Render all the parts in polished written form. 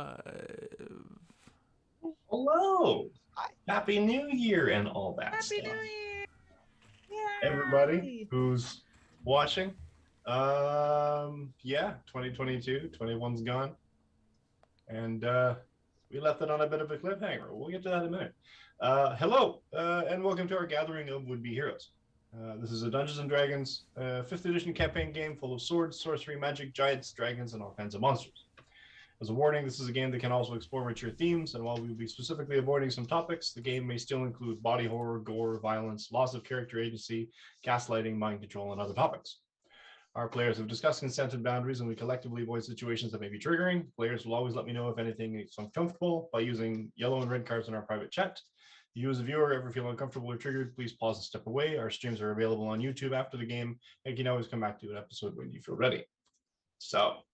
live. Hello. Happy New Year and all that Happy stuff. New Year! Everybody Yay! who's watching. 2022, 21's gone. And we left it on a bit of a cliffhanger. We'll get to that in a minute. Hello, and welcome to our gathering of would-be heroes. This is a Dungeons & Dragons 5th edition campaign game full of swords, sorcery, magic, giants, dragons, and all kinds of monsters. As a warning, this is a game that can also explore mature themes, and while we will be specifically avoiding some topics, the game may still include body horror, gore, violence, loss of character agency, gaslighting, mind control, and other topics. Our players have discussed consent and boundaries, and we collectively avoid situations that may be triggering. Players will always let me know if anything is uncomfortable by using yellow and red cards in our private chat. If you as a viewer ever feel uncomfortable or triggered, please pause and step away. Our streams are available on YouTube after the game, and you can always come back to an episode when you feel ready. So,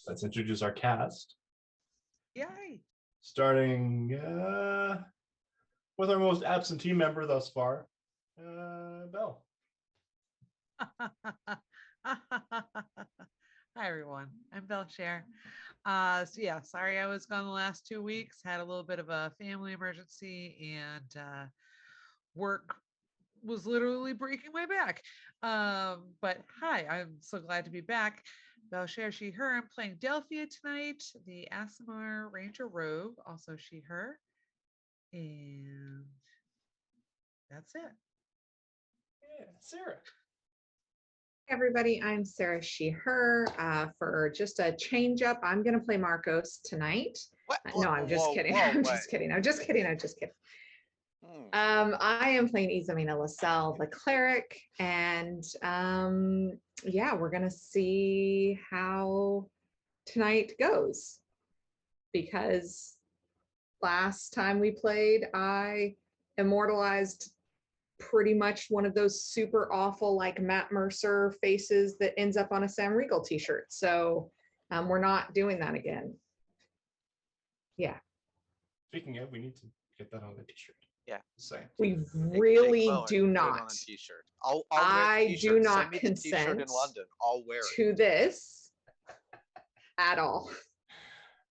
let's introduce our cast. Yay! Starting with our most absentee member thus far, Belle. Hi everyone, I'm Belshare. Sorry I was gone the last 2 weeks. Had a little bit of a family emergency and work was literally breaking my back. But hi, I'm so glad to be back. Belshare, she, her. I'm playing Delphia tonight, the Aasimar Ranger Rogue, also she, her. And that's it. Yeah, Sarah. Everybody, I'm Sarah, she, her. For just a change up, I'm going to play Marcos tonight. No, I'm just kidding. I'm just kidding. I am playing Izamina Lascelle, the cleric, and we're going to see how tonight goes, because last time we played, I immortalized pretty much one of those super awful like Matt Mercer faces that ends up on a Sam Riegel t-shirt. So we're not doing that again. Yeah. Speaking of, we need to get that on the t-shirt. Yeah. Same. We really do not. On a t-shirt. I'll I do not Send me the t-shirt consent in London. I'll wear it. to this at all.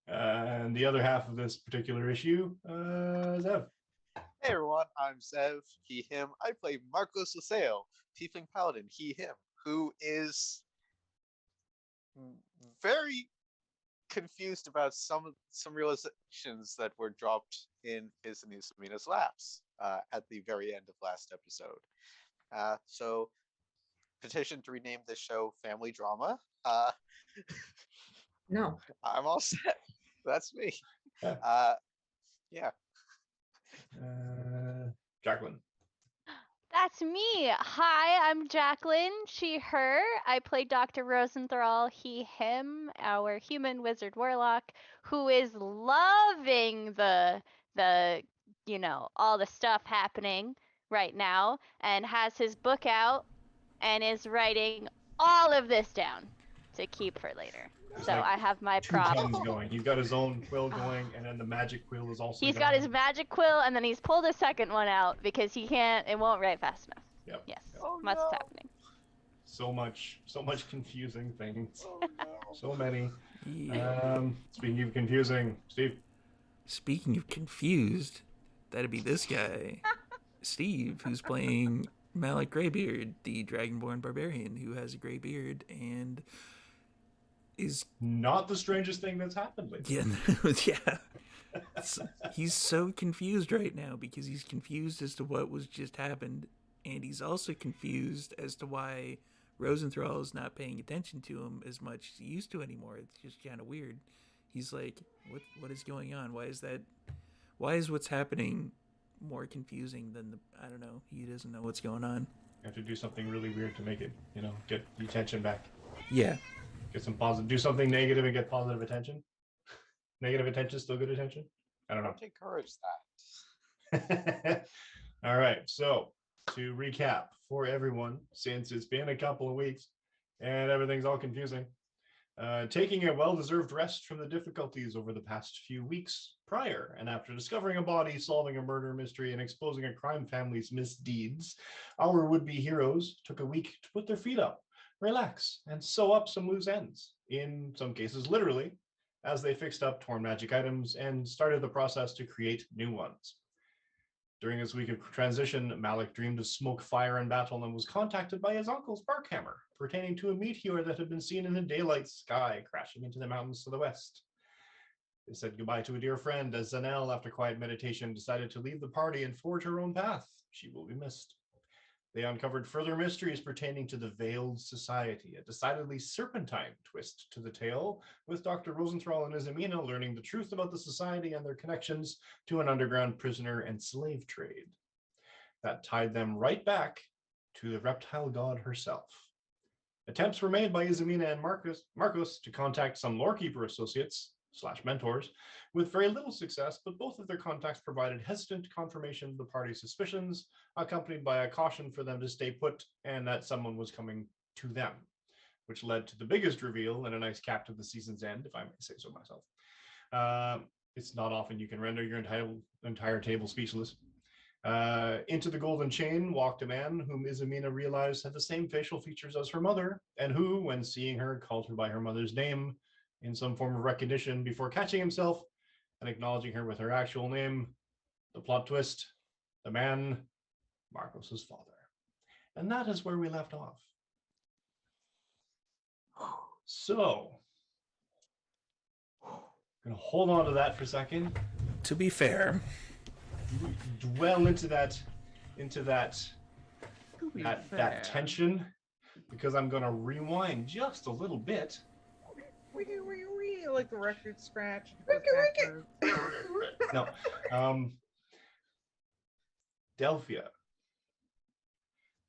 And the other half of this particular issue, Zev. Hey everyone, I'm Zev, he, him. I play Marcos Laseo, Tiefling Paladin, he, him, who is very confused about some realizations that were dropped in his and Isamina's laps at the very end of last episode. So, petition to rename this show Family Drama. No. I'm all set. That's me. Yeah. Jacqueline. That's me. Hi, I'm Jacqueline, she, her. I play Dr. Rosenthal, he, him, our human wizard warlock, who is loving the all the stuff happening right now and has his book out and is writing all of this down to keep for later. So I have my prop. Two pens going. He's got his own quill going, and then the magic quill is also. He's got his magic quill, and then he's pulled a second one out because it won't write fast enough. Yep. Yes. Oh, What's no. happening? So much confusing things. Oh, no. So many. Yeah. Speaking of confusing, Steve. Speaking of confused, that'd be this guy, Steve, who's playing Malik Greybeard, the Dragonborn barbarian who has a gray beard and is Not the strangest thing that's happened lately. yeah. He's so confused right now because he's confused as to what was just happened, and he's also confused as to why Rosenthal is not paying attention to him as much as he used to anymore. It's just kind of weird. He's like, what is going on? Why is what's happening more confusing than I don't know. He doesn't know what's going on. You have to do something really weird to make it, get the attention back. Yeah. Get some positive. Do something negative and get positive attention. Negative attention, still good attention. I don't know. Don't encourage that. All right. So to recap for everyone, since it's been a couple of weeks and everything's all confusing, taking a well-deserved rest from the difficulties over the past few weeks prior, and after discovering a body, solving a murder mystery, and exposing a crime family's misdeeds, our would-be heroes took a week to put their feet up, relax, and sew up some loose ends, in some cases literally, as they fixed up torn magic items and started the process to create new ones. During his week of transition, Malik dreamed of smoke, fire, and battle and was contacted by his uncle's barkhammer pertaining to a meteor that had been seen in the daylight sky crashing into the mountains to the west. They said goodbye to a dear friend as Zanel, after quiet meditation, decided to leave the party and forge her own path. She will be missed. They uncovered further mysteries pertaining to the Veiled Society, a decidedly serpentine twist to the tale, with Dr. Rosenthal and Izamina learning the truth about the society and their connections to an underground prisoner and slave trade. That tied them right back to the reptile god herself. Attempts were made by Izamina and Marcos to contact some Lorekeeper associates / mentors with very little success, but both of their contacts provided hesitant confirmation of the party's suspicions, accompanied by a caution for them to stay put and that someone was coming to them, which led to the biggest reveal and a nice cap to the season's end, if I may say so myself. It's not often you can render your entire table speechless. Into the golden chain walked a man whom Izamina realized had the same facial features as her mother, and who, when seeing her, called her by her mother's name in some form of recognition before catching himself and acknowledging her with her actual name. The plot twist, the man, Marcos's father. And that is where we left off. So, I'm going to hold on to that for a second. To be fair, Dwell into that tension, because I'm going to rewind just a little bit. Like the record scratch. No. Delphia,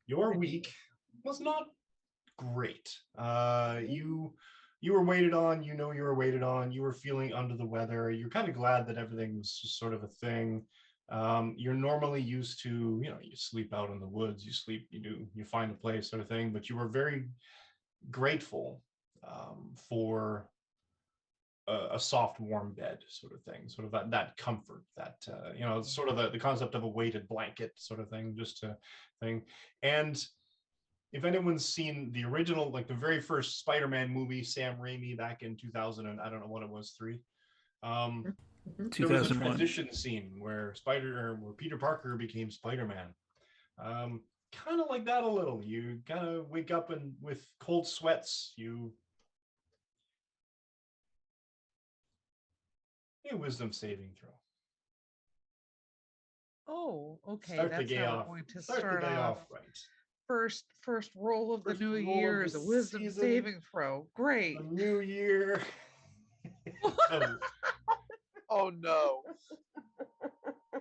your week was not great. You were waited on. You were waited on. You were feeling under the weather. You're kind of glad that everything was just sort of a thing. You're normally used to, you sleep out in the woods. You sleep. You find a place, sort of thing. But you were very grateful for a soft, warm bed, sort of thing, sort of that comfort, that sort of the concept of a weighted blanket, sort of thing, just to thing. And if anyone's seen the original, like the very first Spider-Man movie, Sam Raimi back in 2000, and I don't know what it was, 3. There was a 2001. transition scene where Peter Parker became Spider-Man. Kind of like that a little. You kind of wake up and with cold sweats, a wisdom saving throw. Oh, okay. Start the That's day how off. we're going to Start start the day off. right. First roll of the First new roll year of is the a wisdom season. saving throw. Great. The new year. Oh no.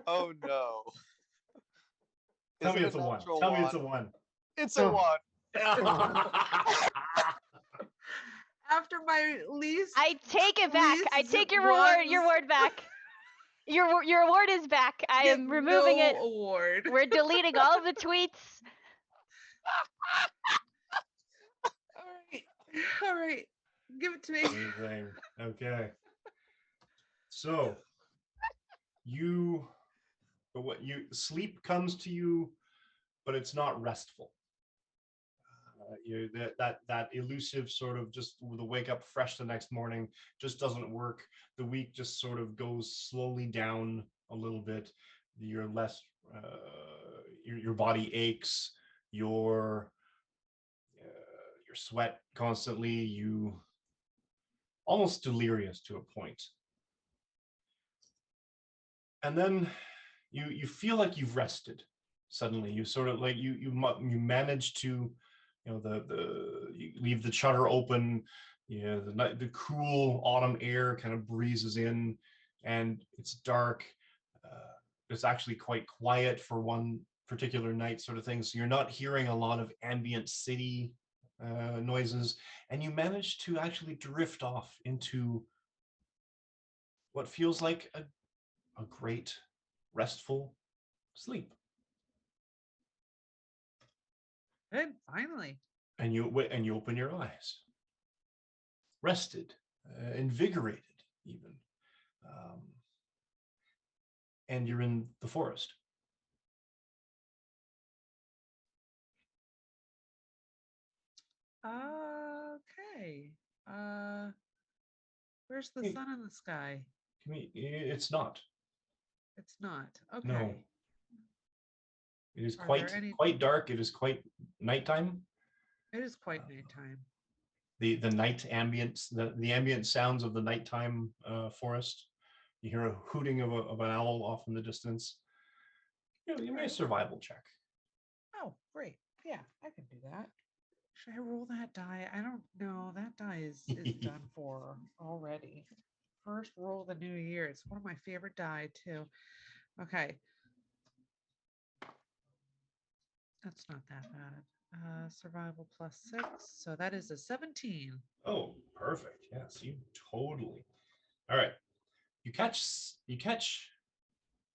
Oh no. Tell Is me it it's a 1. natural Tell me one? it's a 1. It's a 1. After my least, I take it back. I least take your ones word back. Your award is back. I get am removing no it. award. We're deleting all of the tweets. All right. Give it to me. Amazing. Okay. So sleep comes to you, but it's not restful. That elusive sort of just the wake up fresh the next morning just doesn't work. The week just sort of goes slowly down a little bit. You're less, your body aches, your sweat constantly, you almost delirious to a point. And then you feel like you've rested. Suddenly you sort of like you manage to, you leave the shutter open, the cool autumn air kind of breezes in, and it's dark. It's actually quite quiet for one particular night, sort of thing. So you're not hearing a lot of ambient city noises, and you manage to actually drift off into what feels like a great restful sleep. Good. Finally. And you open your eyes, rested, invigorated, even, and you're in the forest. Okay. Where's the Hey. sun in the sky? It's not. It's not. No. Okay. It is Are there any? quite dark. It is quite nighttime. It is quite nighttime. The night ambience, the ambient sounds of the nighttime forest. You hear a hooting of an owl off in the distance. Give me a survival check. Oh, great. Yeah, I can do that. Should I roll that die? I don't know. That die is done for already. First roll of the new year. It's one of my favorite die too. Okay. That's not that bad. Survival +6. So that is a 17. Oh, perfect. Yes, you totally. All right. You catch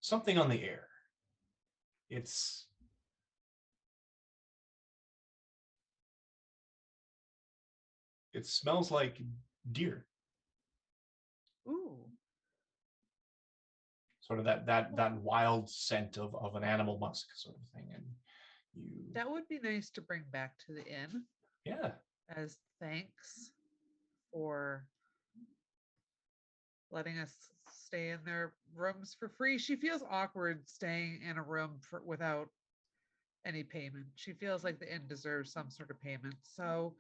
something on the air. It's it smells like deer. Ooh. Sort of that wild scent of an animal musk sort of thing. And you That would be nice to bring back to the inn yeah. as thanks for letting us stay in their rooms for free. She feels awkward staying in a room without any payment. She feels like the inn deserves some sort of payment. So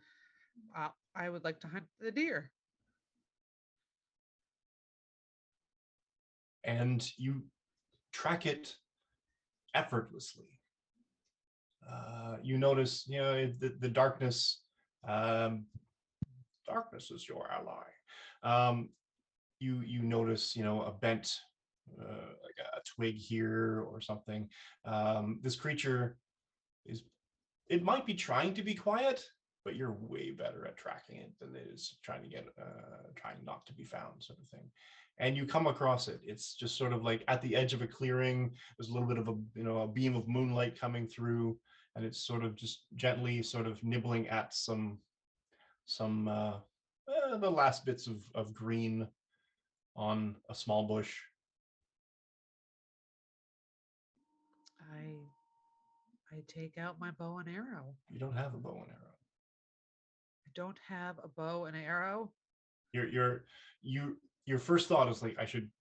I would like to hunt the deer. And you track it effortlessly. You notice, the darkness. Darkness is your ally. You notice, a bent, like a twig here or something. This creature is. It might be trying to be quiet, but you're way better at tracking it than it is trying not to be found, sort of thing. And you come across it. It's just sort of like at the edge of a clearing. There's a little bit of a beam of moonlight coming through, and it's sort of just gently sort of nibbling at some the last bits of green on a small bush. I take out my bow and arrow. You don't have a bow and arrow. I don't have a bow and arrow. Your first thought is like, I should.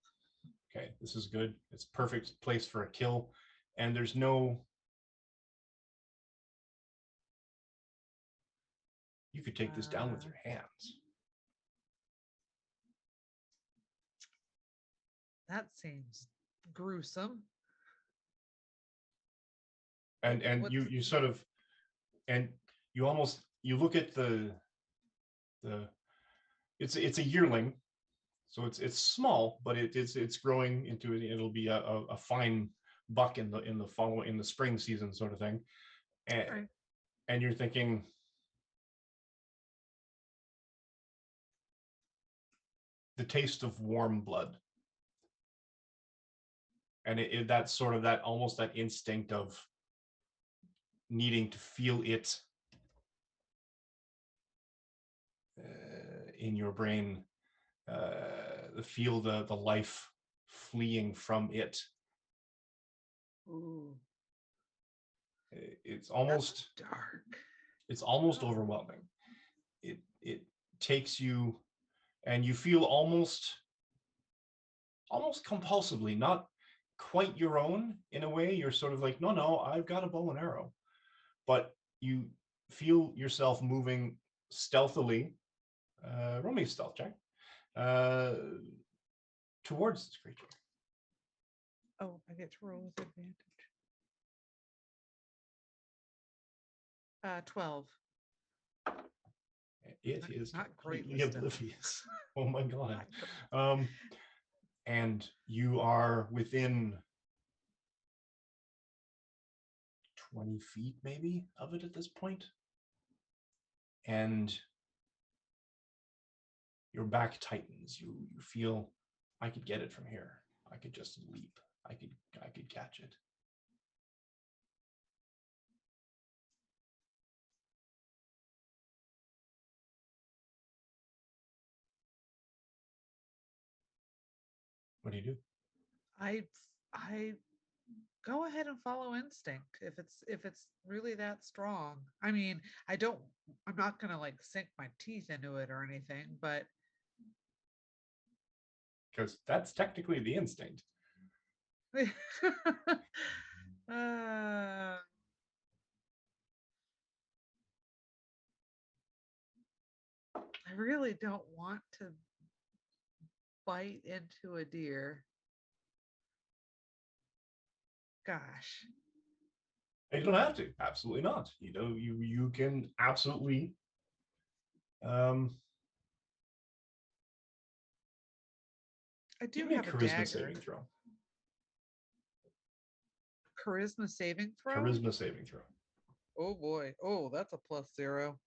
Okay, this is good. It's perfect place for a kill, and there's no. You could take this down with your hands. That seems gruesome. And you sort of, and you almost you look at the it's a yearling, so it's small, but it's growing into it. It'll be a fine buck in the spring season, sort of thing. And Right. and you're thinking, the taste of warm blood, and that's sort of that almost that instinct of needing to feel it in your brain, feel the life fleeing from it. Ooh, It's almost dark. it's almost Oh. overwhelming. It takes you, and you feel almost compulsively, not quite your own in a way. You're sort of like, no, I've got a bow and arrow, but you feel yourself moving stealthily. Roll me a stealth check towards this creature. Oh, I get to roll with advantage. 12. It is Not great completely wisdom. oblivious. Oh my god. Not great. And you are within 20 feet maybe of it at this point. And your back tightens. You feel, I could get it from here. I could just leap. I could catch it. What do you do? I go ahead and follow instinct if it's really that strong. I mean, I'm not gonna like sink my teeth into it or anything, but because that's technically the instinct. uh, I really don't want to bite into a deer. Gosh. You don't have to. Absolutely not. You know, you can absolutely I do give me a have a charisma dagger. saving throw. Charisma saving throw? Charisma saving throw. Oh boy. Oh, that's a +0.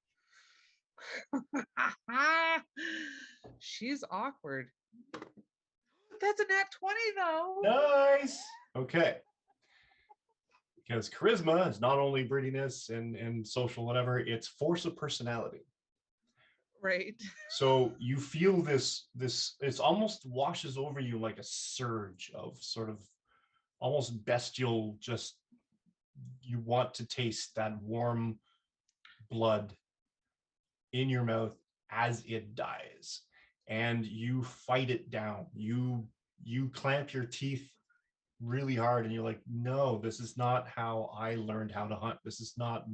She's awkward. That's a nat 20 though. Nice. Okay. Because charisma is not only prettiness and social whatever, it's force of personality. Right. So you feel this it's almost washes over you like a surge of sort of almost bestial, just you want to taste that warm blood in your mouth as it dies, and you fight it down. You clamp your teeth really hard, and you're like, no, this is not how I learned how to hunt. This is not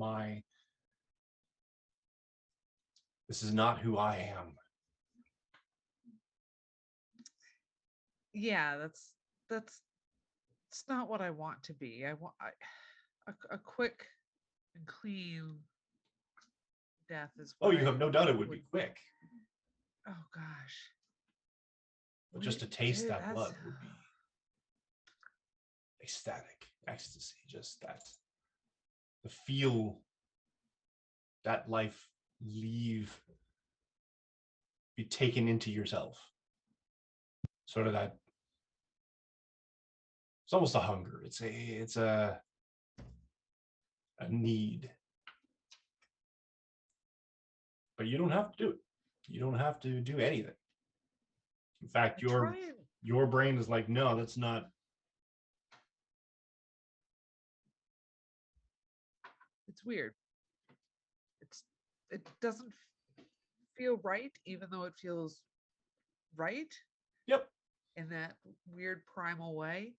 who I am. Yeah, that's it's not what I want to be. I want a quick and clean death is Oh, what you have I no doubt it would be quick, Oh gosh. but just to taste Dude, that blood would be ecstatic ecstasy. Just that, the feel that life leave, be taken into yourself. Sort of that. It's almost a hunger. It's a need. But you don't have to do it. You don't have to do anything. In fact, your brain is like, no, that's not. It's weird. It doesn't feel right, even though it feels right. Yep. In that weird primal way.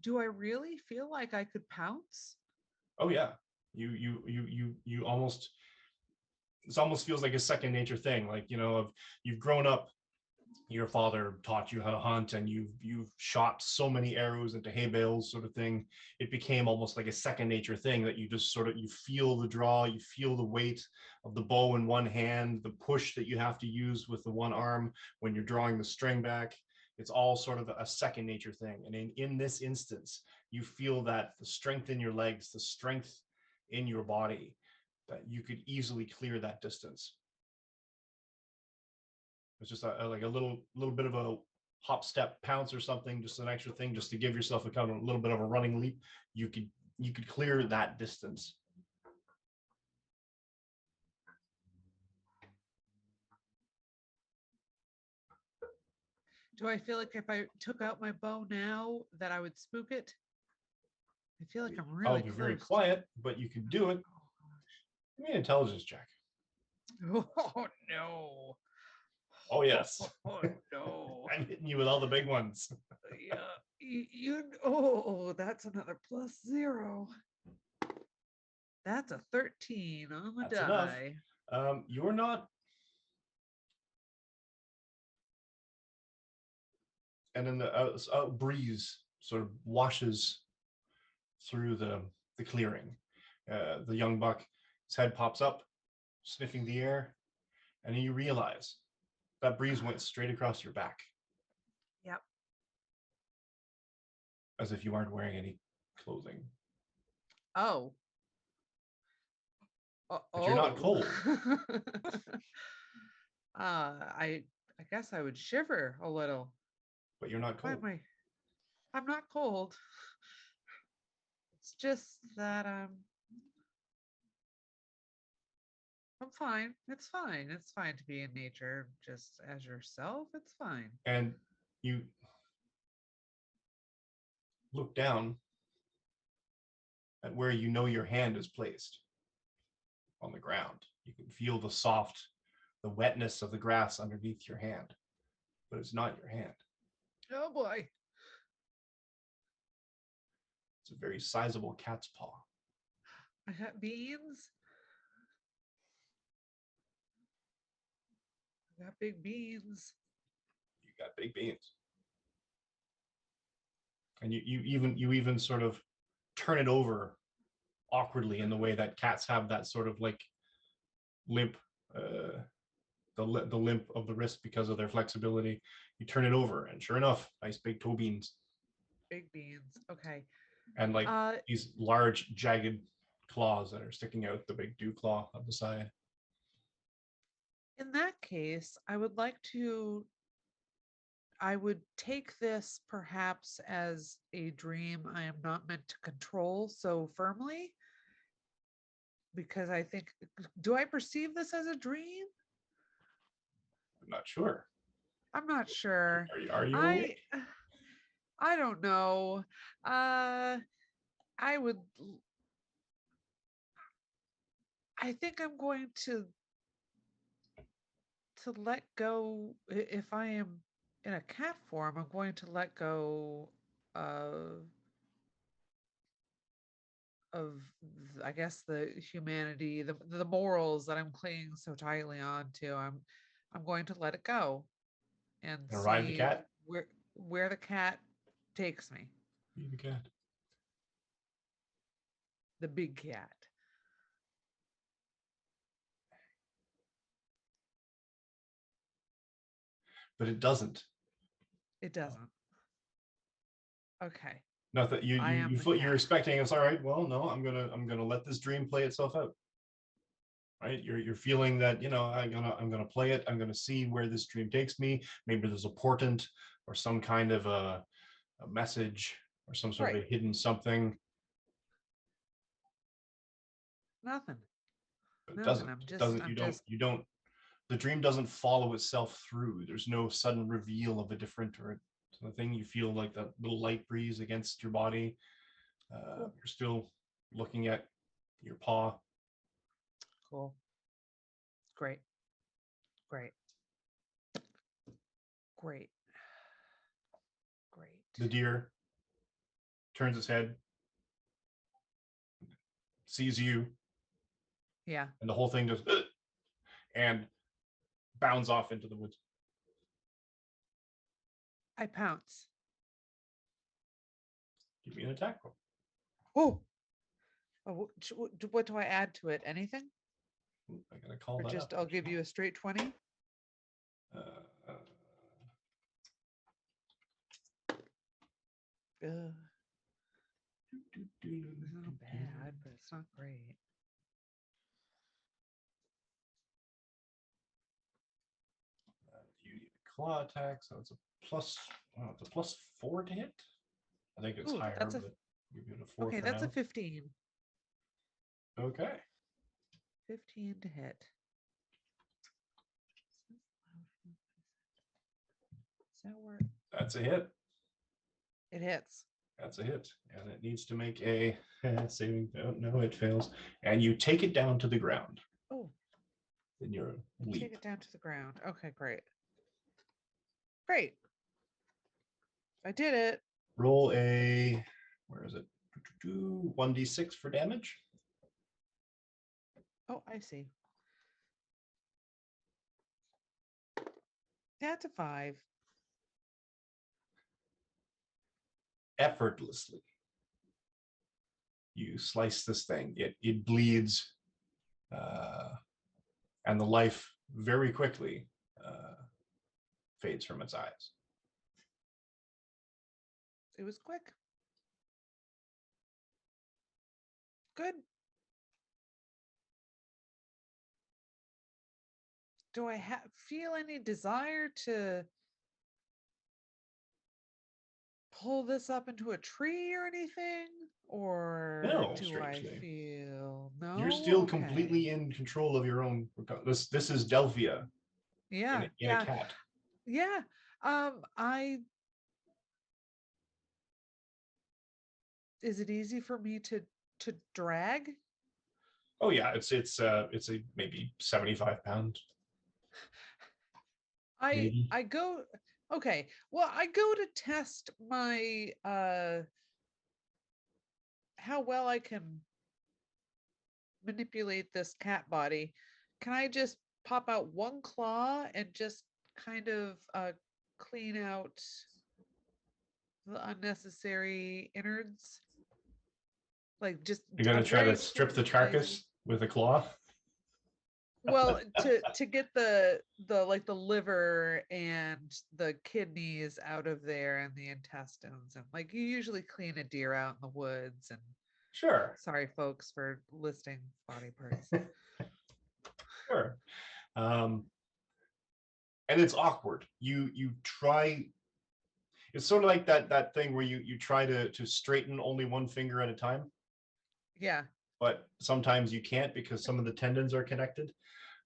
Do I really feel like I could pounce? Oh yeah. You almost, this almost feels like a second nature thing. Like, you know, you've grown up, your father taught you how to hunt, and you've shot so many arrows into hay bales, sort of thing. It became almost like a second nature thing that you just sort of, you feel the draw, you feel the weight of the bow in one hand, the push that you have to use with the one arm when you're drawing the string back. It's all sort of a second nature thing. And in this instance, you feel that the strength in your legs, the strength in your body, that you could easily clear that distance. It's just like a little bit of a hop, step, pounce or something, just an extra thing, just to give yourself a kind of a little bit of a running leap. You could clear that distance. Do I feel like if I took out my bow now that I would spook it? I feel like I'm really I'll be very quiet, but you can do it. Give me an intelligence check. Oh no. Oh yes. Oh no. I'm hitting you with all the big ones. Yeah. Oh, that's another +0. That's a 13 on the That's enough. die. You're not. And then the breeze sort of washes through the clearing. The young buck, his head pops up, sniffing the air, and you realize that breeze went straight across your back. Yep. As if you aren't wearing any clothing. Oh. But you're not cold. I guess I would shiver a little. But you're not cold. I'm not cold. It's just that I'm fine. It's fine. It's fine to be in nature just as yourself. It's fine. And you look down at where you know your hand is placed on the ground. You can feel the wetness of the grass underneath your hand, but it's not your hand. Oh boy. It's a very sizable cat's paw. I got beans. I got big beans. You got big beans. And you even sort of turn it over awkwardly in the way that cats have that sort of like limp, the limp of the wrist because of their flexibility. You turn it over, and sure enough, nice big toe beans. Big beans. Okay. And like Uh, these large jagged claws that are sticking out the big dew claw of the side. in that case, I would take this perhaps as a dream I am not meant to control so firmly, because I think, do I perceive this as a dream? I'm not sure. I'm not sure. Are you I awake? I don't know. I would I think I'm going to let go. If I am in a cat form, I'm going to let go of of I guess the humanity, the morals that I'm clinging so tightly on to. I'm going to let it go and Gonna ride the see cat? where the cat takes me. Be the cat. The big cat. But it doesn't. It doesn't. Okay. Not that I am the you're cat. expecting it's all right. Well, no, I'm gonna let this dream play itself out. Right? You're feeling that, I'm gonna play it. I'm gonna see where this dream takes me. Maybe there's a portent or some kind of a message or some sort of a Right. hidden something. Nothing. But it Nothing. doesn't. I'm It just doesn't. I'm just You don't. The dream doesn't follow itself through. There's no sudden reveal of a different or the thing. You feel like that little light breeze against your body. cool. You're still looking at your paw. Cool. Great. Great. Great. The Great. deer turns its head, sees you, Yeah. and the whole thing just and bounds off into the woods. I pounce. Give me an attack roll. Oh. What do I add to it? Anything? I gotta call Or that just up. I'll give you a straight 20? Uh, Ugh. It's not bad, but it's not great. You need a claw attack, so it's a plus. It's a +4 to hit. I think it's Ooh, higher, that's a but give it a 4 okay. for That's now. a 15. Okay. 15 to hit. Does that work? That's a hit. It hits. That's a hit. And it needs to make a saving. No, it fails. And you take it down to the ground Oh, in your take leap. it down to the ground. Okay, great. Great. I did it. Roll a, where is it? 1d6 for damage. Oh, I see. That's a 5. Effortlessly. You slice this thing. It bleeds, and the life very quickly fades from its eyes. It was quick. Good. Do I feel any desire to pull this up into a tree or anything? Or No, do I strangely. feel no? You're still Okay. completely in control of your own. This is Delphia Yeah, in a cat. yeah. I Is it easy for me to drag? Oh yeah, it's a maybe 75 pounds. Maybe. I go okay. Well, I go to test my how well I can manipulate this cat body. Can I just pop out one claw and just kind of clean out the unnecessary innards? Like just You're gonna a try to very strip the tiny. carcass with a claw. Well, to get the like the liver and the kidneys out of there and the intestines, and like you usually clean a deer out in the woods. And Sure, sorry folks for listing body parts. sure. Um, and it's awkward. You try. It's sort of like that thing where you try to straighten only one finger at a time, Yeah, but sometimes you can't because some of the tendons are connected.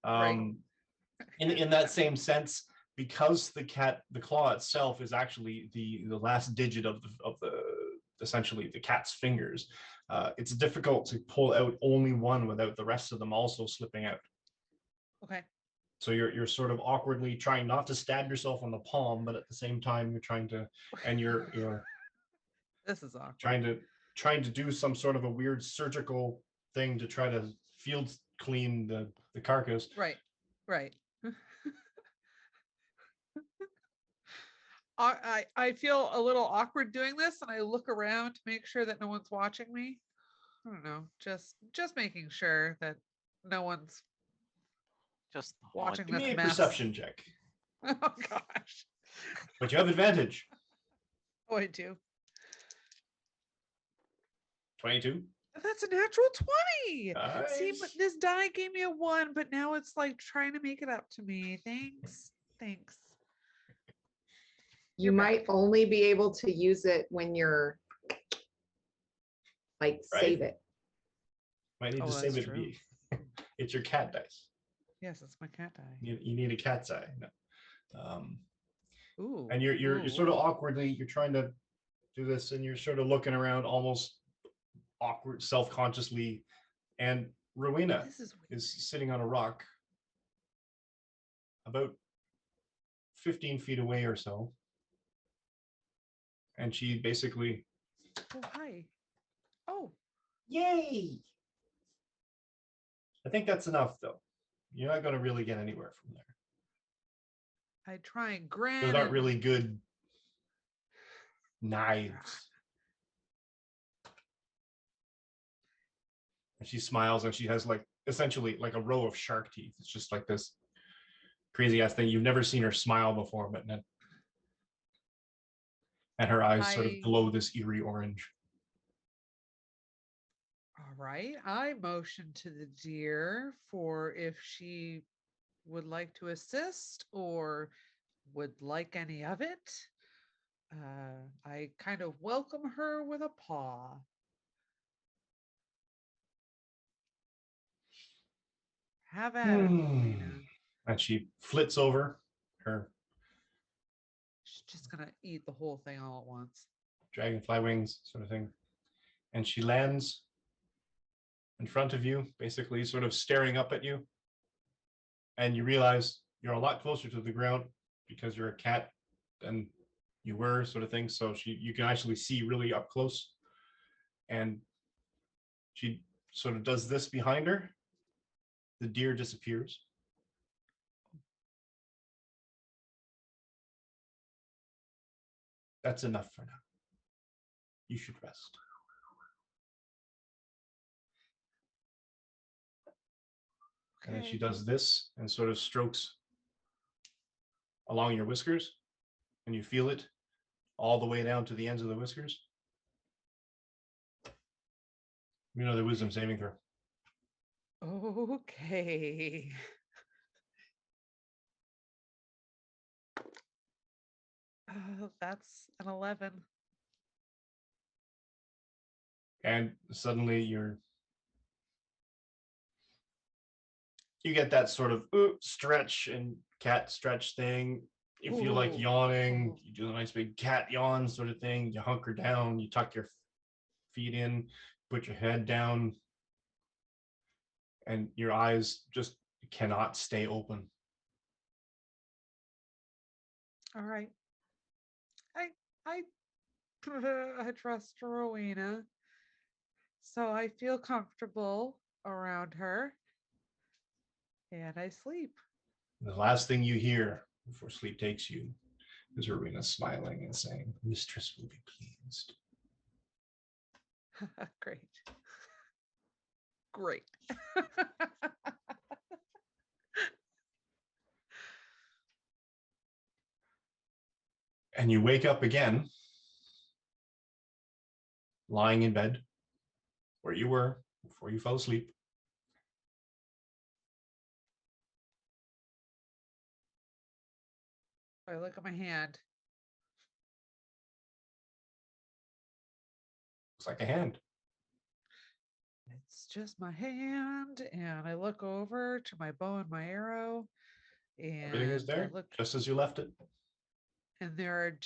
right. In that same sense, because the claw itself is actually the last digit of the essentially the cat's fingers. It's difficult to pull out only one without the rest of them also slipping out. Okay. So you're sort of awkwardly trying not to stab yourself on the palm, but at the same time you're trying to, and you're This is awkward. trying to do some sort of a weird surgical thing to try to field clean the carcass. Right. Right. I feel a little awkward doing this, and I look around to make sure that no one's watching me. I don't know, just making sure that no one's Just watching Give this me a mess. perception check, Oh gosh. but you have advantage. Oh, I do. 22. That's a natural 20. See, but Nice. this die gave me a 1, but now it's like trying to make it up to me. Thanks. Thanks. You You're might back. only be able to use it when you're like Right. save it. Might need Oh, to save that's it to true. be. It's your cat dice. Yes, it's my cat die. You need a cat's eye. No. Ooh. And you're ooh, sort of ooh. awkwardly, you're trying to do this and you're sort of looking around almost awkward, self-consciously. And Rowena This is is sitting on a rock about 15 feet away or so. And she basically, oh hi. Oh, yay! I think that's enough though. You're not going to really get anywhere from there. I try and grin. Those aren't And really good knives. And she smiles and she has like essentially like a row of shark teeth. It's just like this crazy ass thing. You've never seen her smile before, but and her eyes sort of I glow this eerie orange. all right. I motion to the deer for if she would like to assist or would like any of it. I kind of welcome her with a paw. Have at it, Rowena. And she flits over her She's just gonna eat the whole thing all at once. dragonfly wings, sort of thing. And she lands in front of you, basically sort of staring up at you. And you realize you're a lot closer to the ground because you're a cat than you were, sort of thing. So you can actually see really up close. And she sort of does this behind her. The deer disappears. That's enough for now. You should rest. And then she Okay. does this and sort of strokes along your whiskers, and you feel it all the way down to the ends of the whiskers. You know the wisdom saving throw. Okay. That's an 11. And suddenly you get that sort of stretch and cat stretch thing. You feel like Ooh. yawning. Ooh. You do a nice big cat yawn sort of thing. You hunker down. You tuck your feet in, put your head down. and your eyes just cannot stay open. All right. I I trust Rowena, so I feel comfortable around her, and I sleep. The last thing you hear before sleep takes you is Rowena smiling and saying, "Mistress will be pleased." Great. Great. And you wake up again, lying in bed where you were before you fell asleep. I look at my hand. Looks like a hand. It's just my hand, and I look over to my bow and my arrow, Everything is and I there, look, just as you left it. and there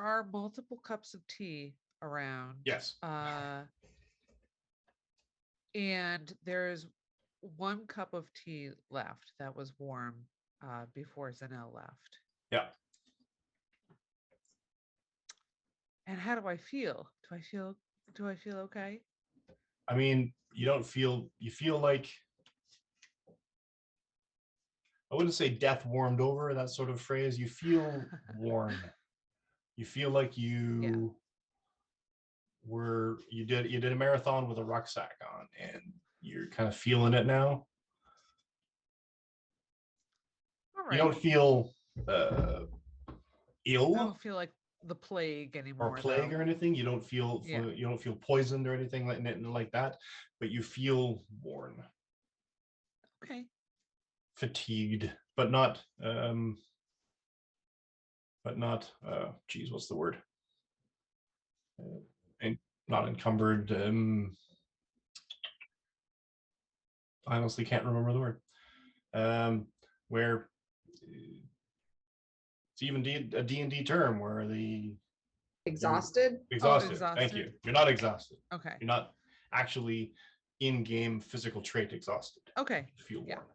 are multiple cups of tea around. Yes. And there's one cup of tea left that was warm before Zanel left. Yeah. And how do I feel? Do I feel okay? I mean, you feel like, I wouldn't say death warmed over, that sort of phrase. You feel worn. You feel like you did a marathon with a rucksack on, and you're kind of feeling it now. All You right. don't feel ill. I don't feel like the plague anymore. Or plague though. or anything. You don't feel poisoned or anything like that, but you feel worn. Okay. Fatigued, but not geez, what's the word? And not encumbered. I honestly can't remember the word. Where it's even a D&D term where the Exhausted? exhausted. Exhausted. Thank you. You're not exhausted. Okay. You're not actually in-game physical trait exhausted. Okay. You feel worn.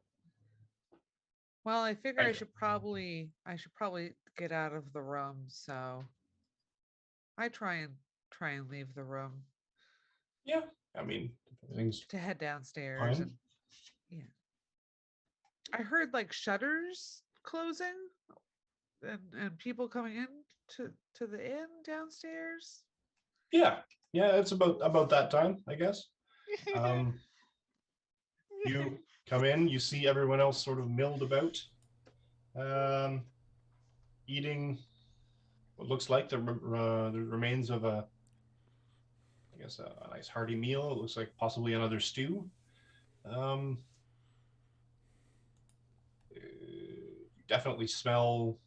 Well, I figure Thank I you. should probably get out of the room, so I try and leave the room Yeah, I mean, everything's to head downstairs. fine. And yeah, I heard like shutters closing and people coming in to the inn downstairs. Yeah, it's about that time, I guess. You come in, you see everyone else sort of milled about, eating what looks like the remains of a nice hearty meal. It looks like possibly another stew. You definitely smell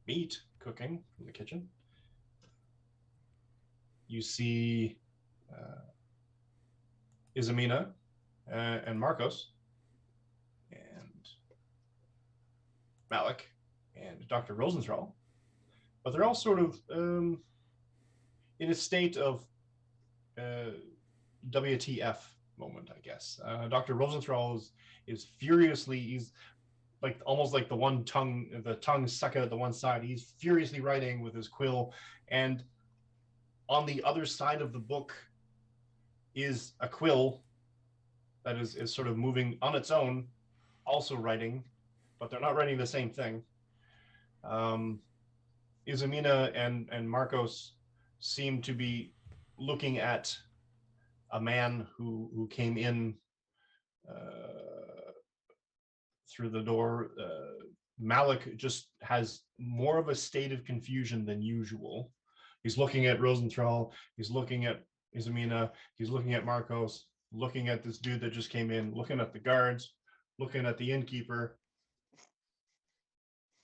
meat cooking from the kitchen. You see Izamina and Marcos and Malik and Dr. Rosenthal, but they're all sort of in a state of WTF moment, I guess. Dr. Rosenthal is furiously, he's like almost like the tongue stuck out at the one side. He's furiously writing with his quill, and on the other side of the book is a quill that is sort of moving on its own, also writing, but they're not writing the same thing. Izamina and Marcos seem to be looking at a man who came in through the door. Malik just has more of a state of confusion than usual. He's looking at Rosenthal, he's looking at Izamina, he's looking at Marcos, looking at this dude that just came in, looking at the guards, looking at the innkeeper,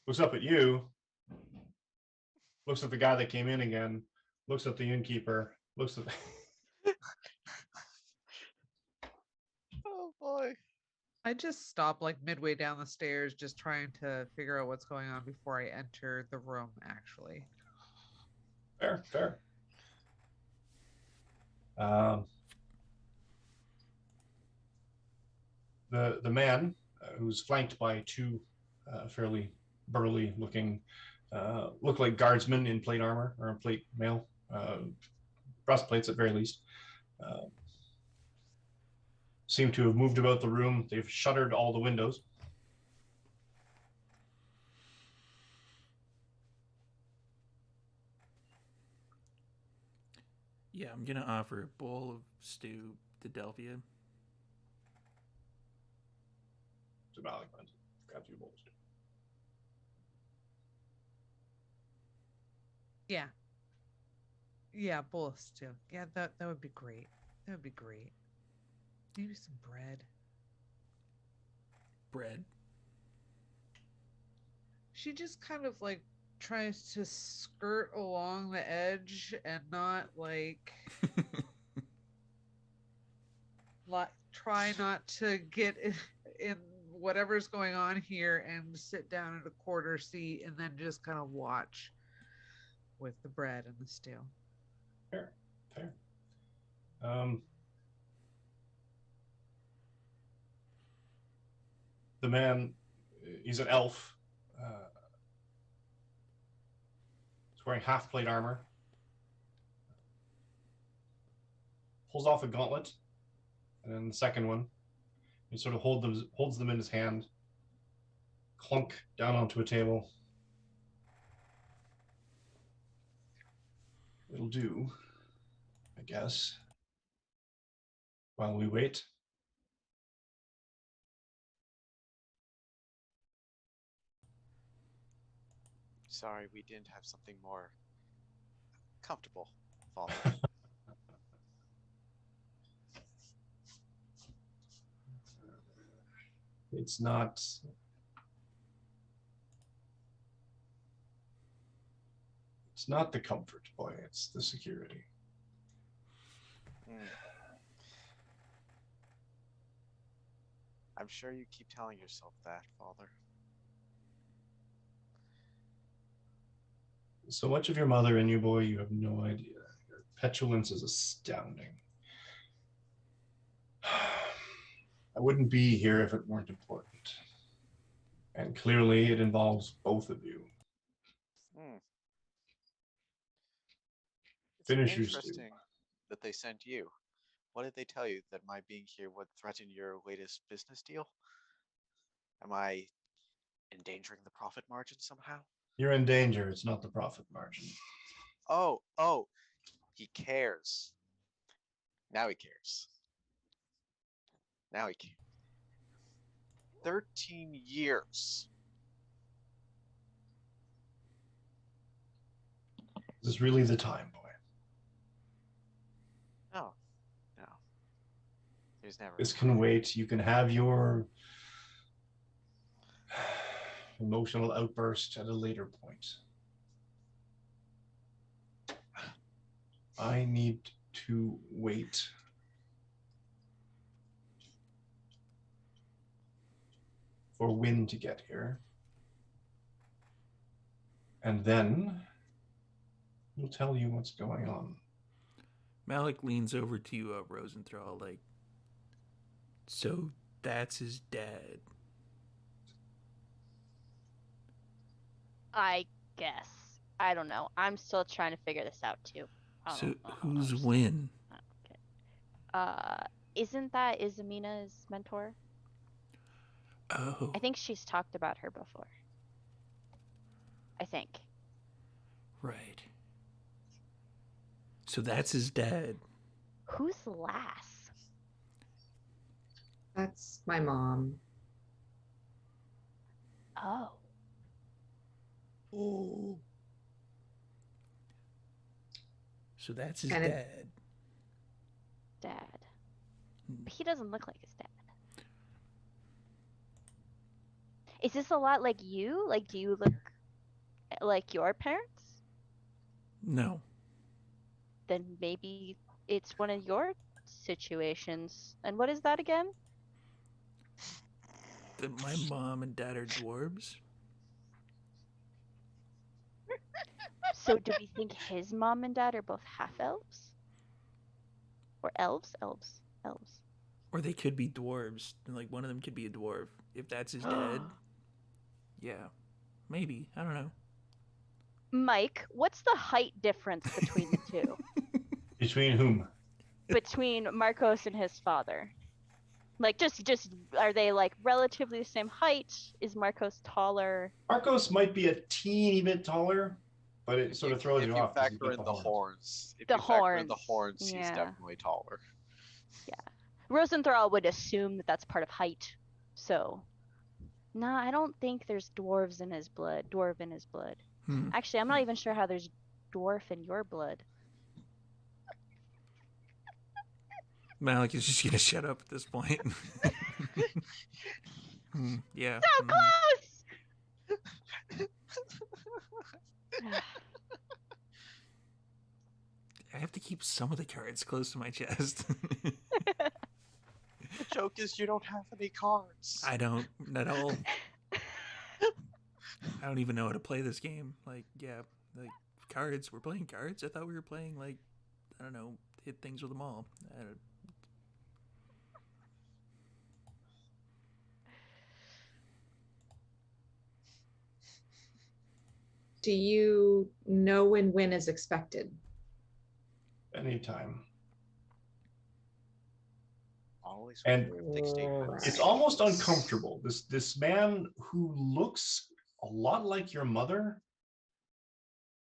looks up at you, looks at the guy that came in again, looks at the innkeeper, looks at Oh boy. I just stop like midway down the stairs, just trying to figure out what's going on before I enter the room, actually. Fair. the man who's flanked by two fairly burly looking, look like guardsmen in plate armor or in plate mail, breastplates at very least. Seem to have moved about the room. They've shuttered all the windows. Yeah, I'm gonna offer a bowl of stew to Delphia. So Malik grabs you bowls. Yeah. Yeah, bowls too. Yeah, that would be great. That would be great. Maybe some bread. Bread. She just kind of like tries to skirt along the edge and not like try not to get in whatever's going on here and sit down at a quarter seat and then just kind of watch with the bread and the stew. Fair. The man, he's an elf. He's wearing half plate armor. Pulls off a gauntlet, and then the second one, he sort of holds them in his hand, clunk down onto a table. It'll do, I guess. While we wait. Sorry, we didn't have something more comfortable, Father. It's not. It's not the comfort, boy. It's the security. I'm sure you keep telling yourself that, Father. So much of your mother in you, boy, you have no idea. Your petulance is astounding. I wouldn't be here if it weren't important. And clearly it involves both of you. It's Finish your stew. interesting that they sent you. What did they tell you? That my being here would threaten your latest business deal? Am I endangering the profit margin somehow? You're in danger. It's not the profit margin. Oh, he cares. Now he cares. 13 years. Is this really the time, boy? No. There's never. This can wait. You can have your emotional outburst at a later point. I need to wait for Wynn to get here. And then we'll tell you what's going on. Malik leans over to you, Rosenthal, like, so that's his dad. I guess. I don't know. I'm still trying to figure this out too. So who's Wynn? Isn't that Isamina's mentor? Oh. I think she's talked about her before. I think. Right. So that's his dad. Who's Lass? That's my mom. Oh. So that's his And dad. Dad. But he doesn't look like his dad. Is this a lot like you? Like, do you look like your parents? No. Then maybe it's one of your situations. And what is that again? That my mom and dad are dwarves? So do we think his mom and dad are both half elves? Or elves? Elves. Or they could be dwarves. And like one of them could be a dwarf. If that's his dad. Yeah. Maybe. I don't know. Mike, what's the height difference between the two? Between whom? Between Marcos and his father? Like, just are they like relatively the same height? Is Marcos taller? Marcos might be a teeny bit taller, but it sort of throws if you you off. 'cause he's factor got in the horns. horns. If The you factor in the horns, horns, he's yeah. definitely taller. Rosenthal would assume that that's part of height. So, no, I don't think there's dwarf in his blood. Actually, I'm not even sure how there's dwarf in your blood. Malik is just gonna shut up at this point. Yeah. So close! I have to keep some of the cards close to my chest. The joke is you don't have any cards. I don't at all. I don't even know how to play this game. Like, yeah, like cards. We're playing cards. I thought we were playing like, I don't know, hit things with them all. Do you know when win is expected? Anytime. Always And big statements. it's almost uncomfortable. This man who looks a lot like your mother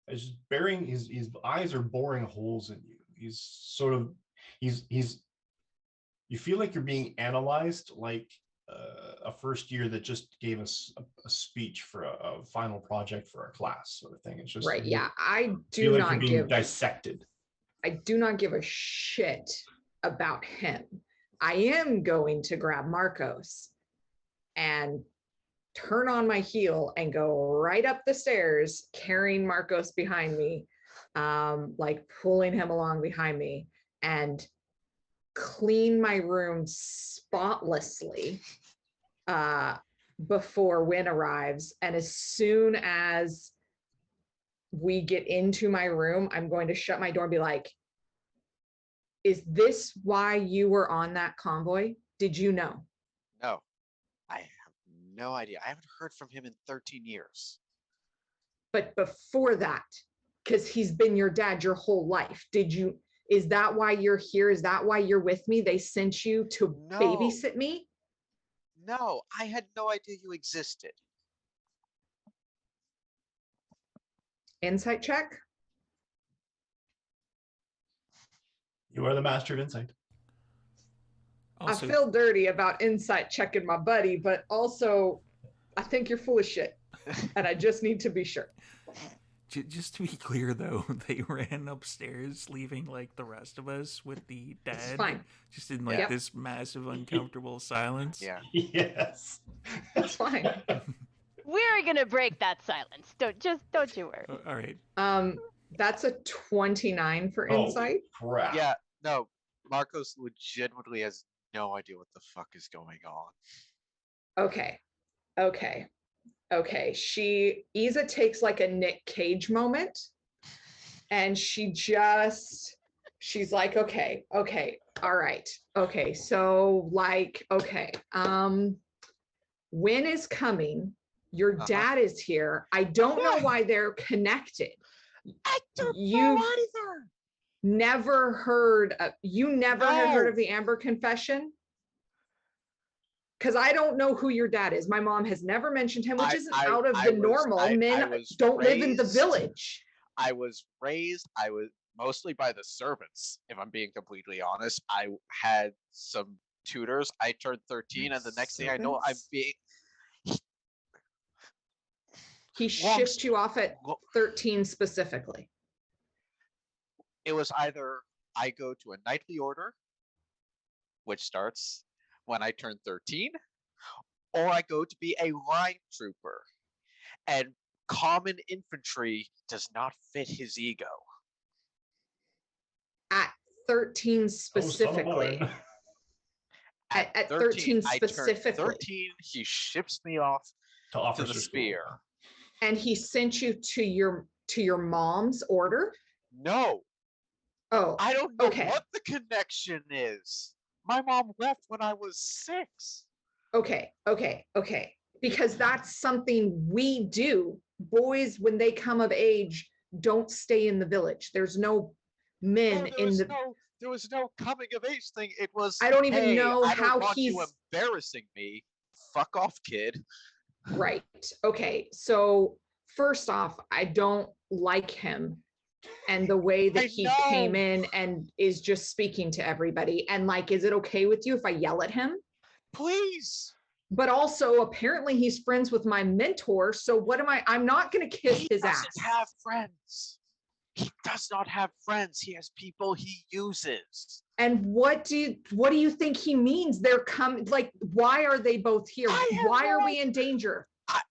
is bearing his eyes are boring holes in you. He's sort of he's you feel like you're being analyzed like a first year that just gave us a speech for a final project for a class sort of thing. It's just Right. Yeah. I feel do like not you're being give dissected. I do not give a shit about him. I am going to grab Marcos and turn on my heel and go right up the stairs, carrying Marcos behind me, like pulling him along behind me, and clean my room spotlessly before Win arrives. And as soon as we get into my room, I'm going to shut my door and be like, is this why you were on that convoy? Did you know? No, I have no idea. I haven't heard from him in 13 years. But before that, because he's been your dad your whole life, is that why you're here? Is that why you're with me? They sent you to babysit me? No, I had no idea you existed. Insight check? You are the master of insight. Also, I feel dirty about insight checking my buddy, but also I think you're full of shit. And I just need to be sure. just to be clear, though, they ran upstairs, leaving like the rest of us with the dad. It's fine. Just in like this massive, uncomfortable silence. Yeah. Yes. That's fine. We're gonna break that silence. Don't you worry. All right. That's a 29 for insight. Crap. Yeah, no, Marcos legitimately has no idea what the fuck is going on. Okay. Isa takes like a Nick Cage moment, and she's like, okay, all right. Okay, so like, okay. When is coming? Your dad is here. I don't know why they're connected. I don't You know either. never heard of, had heard of the Amber Confession? Because I don't know who your dad is. My mom has never mentioned him, which isn't out of the normal. Men don't live in the village. I was raised mostly by the servants, if I'm being completely honest. I had some tutors. I turned 13, and the next thing I know, I'm being... He shipped you off at 13 specifically. It was either I go to a knightly order, which starts when I turn 13, or I go to be a line trooper. And common infantry does not fit his ego. At 13 specifically. At 13 specifically. I turned 13, he ships me off to the spear. And he sent you to your mom's order? No. Oh, I don't know what the connection is. My mom left when I was 6. Okay. Because that's something we do. Boys, when they come of age, don't stay in the village. There's no men in the. There was no coming of age thing. It was. I don't even Hey, know I don't how want you he's embarrassing me. Fuck off, kid. right. Okay. So first off, I don't like him and the way that he came in and is just speaking to everybody. And like, is it okay with you if I yell at him? Please. But also, apparently, he's friends with my mentor. So what am I? I'm not going to kiss his ass. He doesn't have friends. He does not have friends. He has people he uses. And what do you think he means? They're coming. Like, why are they both here? Why are we in danger?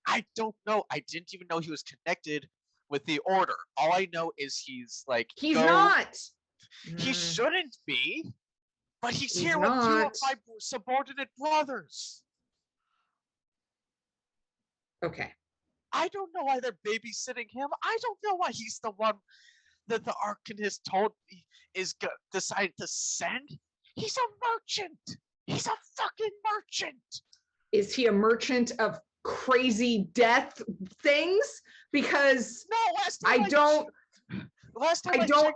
I don't know. I didn't even know he was connected with the order. All I know is he's like. He's not. He shouldn't be. But he's here not. with 2 of my subordinate brothers. Okay. I don't know why they're babysitting him. I don't know why he's the one that the Arcanist told me is decided to send. He's a merchant. He's a fucking merchant. Is he a merchant of crazy death things? Because I don't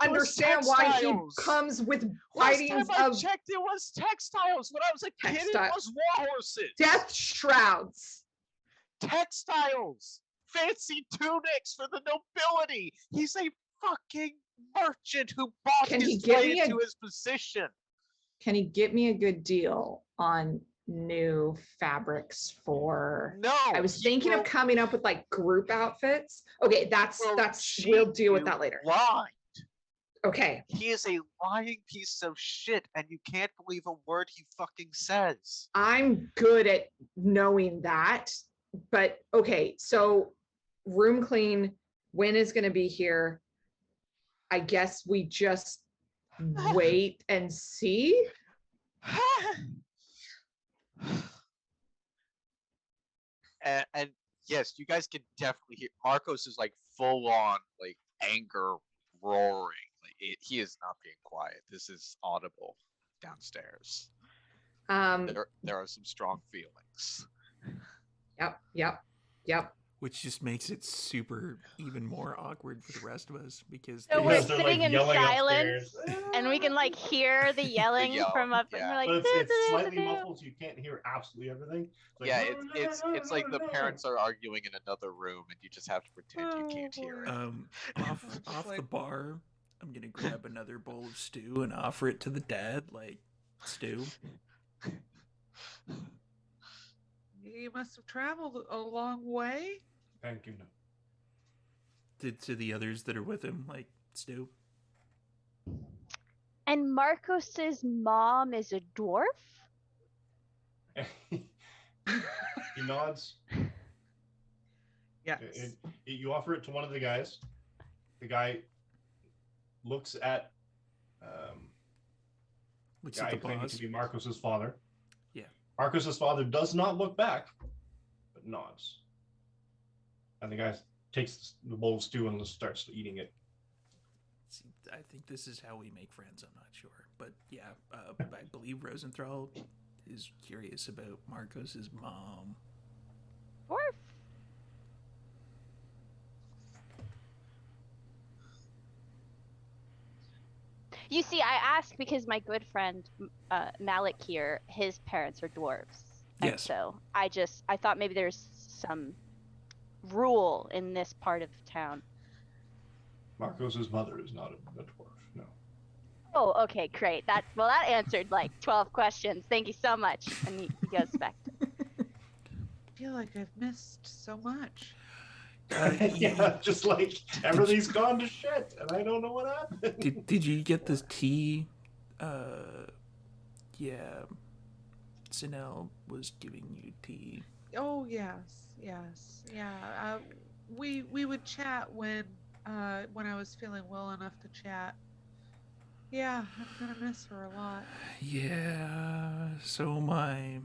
understand why he comes with writings last time I of checked, it was textiles. When I was a kid, it was war horses. Death shrouds. Textiles. Fancy tunics for the nobility. He's a fucking merchant who bought his way into his position. Can he get me a good deal on new fabrics for? No. I was thinking of coming up with like group outfits. Okay, we'll deal with that later. Lied. Okay. He is a lying piece of shit, and you can't believe a word he fucking says. I'm good at knowing that, but okay, so room clean, when is going to be here? I guess we just wait and see. And yes, you guys can definitely hear Marcos is like full on like anger roaring. Like he is not being quiet. This is audible downstairs. There are some strong feelings. Yep. Which just makes it super even more awkward for the rest of us because So we're they're, sitting like, in yelling silence, upstairs. and we can like hear the yelling from up, and we're like, But it's slightly muffled, so you can't hear absolutely everything. It's like the parents are arguing in another room, and you just have to pretend you can't hear it. Off the bar, I'm gonna grab another bowl of stew and offer it to the dad, like, stew. You must have traveled a long way. Thank you. No. To the others that are with him, like, stew. And Marcos's mom is a dwarf? He nods. Yes. You offer it to one of the guys. The guy looks at the claiming boss. to be Marcos's father. Yeah. Marcos's father does not look back, but nods. And the guy takes the bowl of stew and starts eating it. See, I think this is how we make friends. I'm not sure, but yeah, I believe Rosenthal is curious about Marcos's mom. Dwarf? You see, I asked because my good friend Malik here, his parents are dwarves. Yes. And so I thought maybe there's some rule in this part of town. Marcos's mother is not a dwarf. No. Oh, okay, great. That answered like 12 questions. Thank you so much. And he goes back. I feel like I've missed so much. Yeah, just like everything's gone to shit, and I don't know what happened. Did you get this tea? Yeah. Sinel was giving you tea. Oh yes. Yeah. We would chat when I was feeling well enough to chat. Yeah, I'm gonna miss her a lot. Yeah, so am I.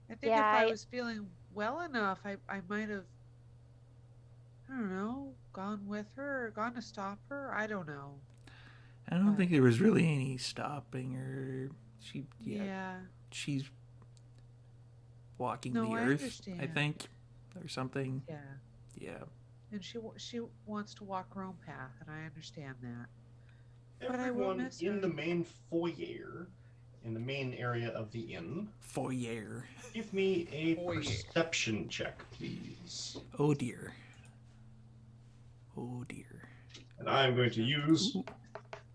I think if I was feeling well enough, I might have, I don't know, gone with her or gone to stop her. I don't know. I don't But- think there was really any stopping her. Yeah. She's walking No, the I earth, I understand. think, or something. Yeah. Yeah. And she wants to walk her own path, and I understand that. But I will Everyone miss in her. the main foyer, in the main area of the inn, Foyer. give me a Foyer. perception check, please. Oh dear. Oh dear. And I'm going to use. Ooh.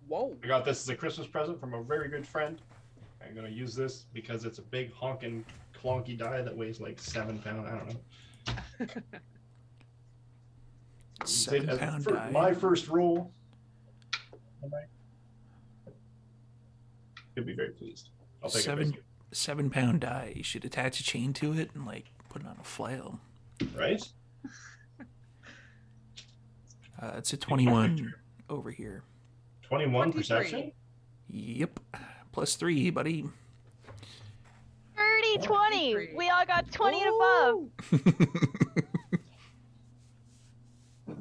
Whoa. I got this as a Christmas present from a very good friend. I'm going to use this because it's a big honking clonky die that weighs like 7 pounds. I don't know. 7 pound die. My first roll. You'll be very pleased. I'll take it. 7 pound die. You should attach a chain to it and like put it on a flail. Right? It's a 21 over here. 21 23. perception? Yep. +3, buddy. 30, 20. 23. We all got 20 and above. Ooh.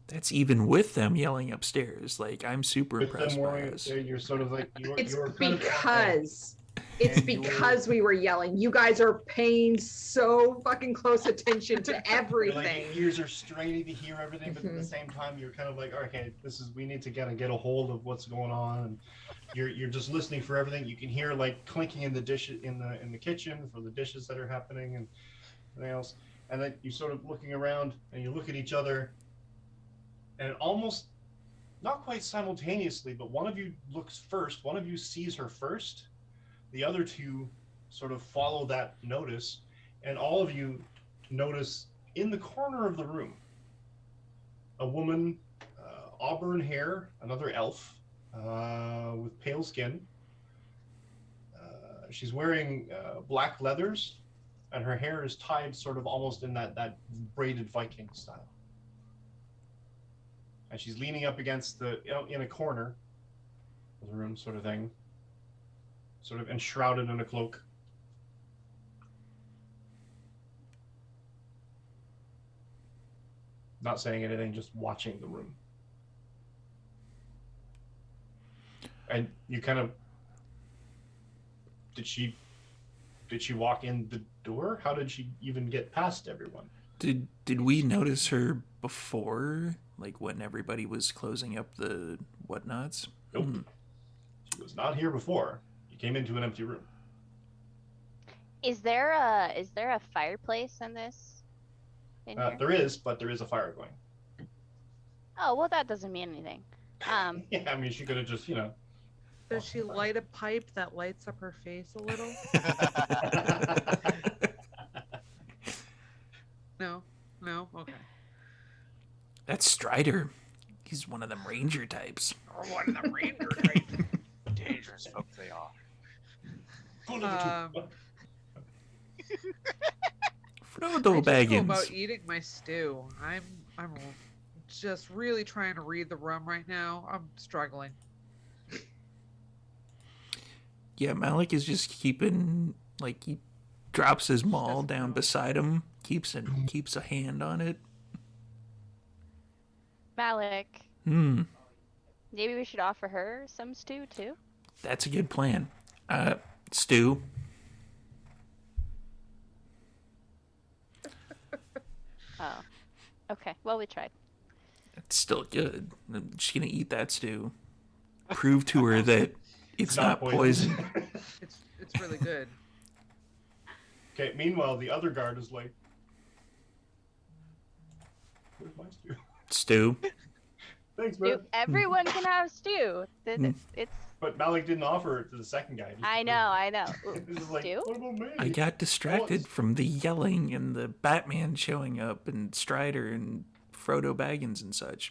That's even with them yelling upstairs. Like, I'm super With them impressed by worrying, us. you're sort of like It's you're kind of because it's And you were- because we were yelling. You guys are paying so fucking close attention to You're like, everything. your ears are straining to hear everything, but at the same time, you're kind of like, okay, we need to kind of get a hold of what's going on. And you're just listening for everything. You can hear like clinking in the dishes in the kitchen for the dishes that are happening and everything else. And then you're sort of looking around and you look at each other, and almost not quite simultaneously, but one of you looks first. One of you sees her first. The other two sort of follow that notice, and all of you notice in the corner of the room a woman, auburn hair, another elf with pale skin. She's wearing black leathers, and her hair is tied sort of almost in that braided Viking style. And she's leaning up against in a corner of the room, sort of thing, sort of enshrouded in a cloak. Not saying anything, just watching the room. And you kind of, did she walk in the door? How did she even get past everyone? Did we notice her before, like when everybody was closing up the whatnots? Nope. She was not here before. You came into an empty room. Is there a fireplace in this? In here? There is, but there is a fire going. Oh, well, that doesn't mean anything. Yeah, I mean, she could have just, Does she light a pipe that lights up her face a little? No? No? Okay. That's Strider. He's one of them ranger types. One of the ranger types. Dangerous folk they are. Frodo I just go Baggins. about eating my stew. I'm just really trying to read the room right now. I'm struggling. Yeah, Malik is just keeping, like, he drops his maul doesn't down know. beside him, keeps a hand on it. Malik, Hmm, maybe we should offer her some stew too. that's a good plan. Stu, Oh, okay. Well, we tried. it's still good. I'm just gonna eat that stew. Prove to her that it's not poison. It's really good. Okay, meanwhile, the other guard is like, where's my stew? Stu, Thanks, man. Stew. Everyone can have stew. It's. But Malik didn't offer it to the second guy. I know. Ooh, This is like, stew. what about me? I got distracted it's- from the yelling and the Batman showing up and Strider and Frodo Baggins and such.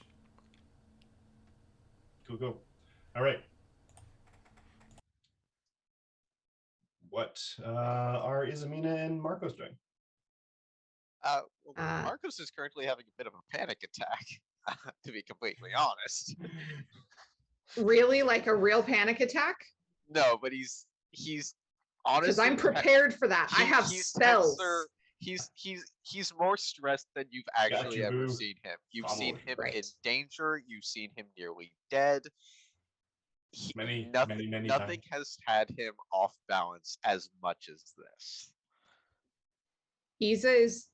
Cool. All right. What are Izamina and Marcos doing? Well, Uh, Marcos is currently having a bit of a panic attack, to be completely honest. Really, like a real panic attack? No, but he's honestly. Because I'm prepared for that. I have he's spells. he's more stressed than you've actually you, ever boo. seen him. You've Vamos. seen him in Right. danger. You've seen him nearly dead. Many Nothing times. has had him off balance as much as this. Isa is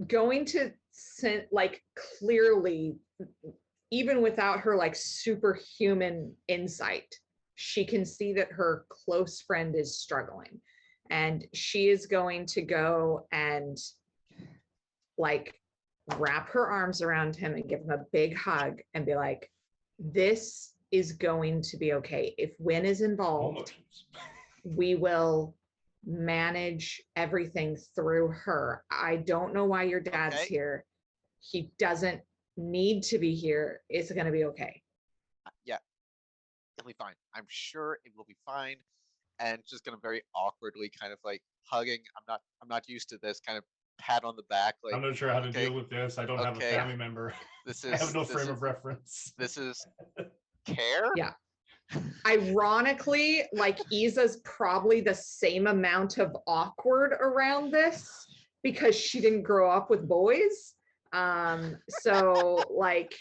going to send, like, clearly, even without her like superhuman insight, she can see that her close friend is struggling, and she is going to go and like wrap her arms around him and give him a big hug and be like, this is going to be okay. If Win is involved, Emotions. we will manage everything through her. I don't know why your dad's Okay. here. He doesn't need to be here. It's going to be okay. Yeah, it'll be fine. I'm sure it will be fine. And just gonna very awkwardly kind of like hugging. I'm not used to this kind of pat on the back. Like, I'm not sure how to okay, deal with this. I don't have a okay, family member. this I have is no this frame is of reference. this is care. Yeah. Ironically, like Isa's probably the same amount of awkward around this because she didn't grow up with boys. So like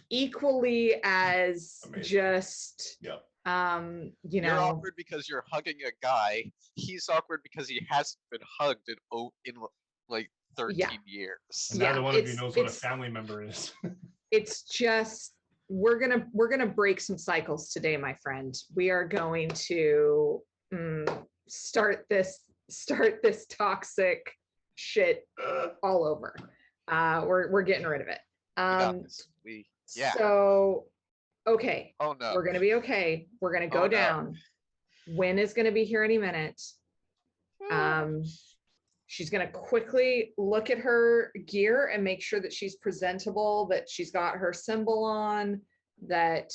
equally as Amazing. just Yeah. you You're know, awkward because you're hugging a guy. He's awkward because he hasn't been hugged in like 13 years. And Yeah, neither one of you it's- knows what a it's- family member is. it's just we're gonna break some cycles today, my friend. We are going to start this toxic shit all over. We're getting rid of it. We got this. Yeah. So okay, Oh no. we're gonna be okay. We're gonna go Oh, no. down. Win is gonna be here any minute. She's going to quickly look at her gear and make sure that she's presentable, that she's got her symbol on, that,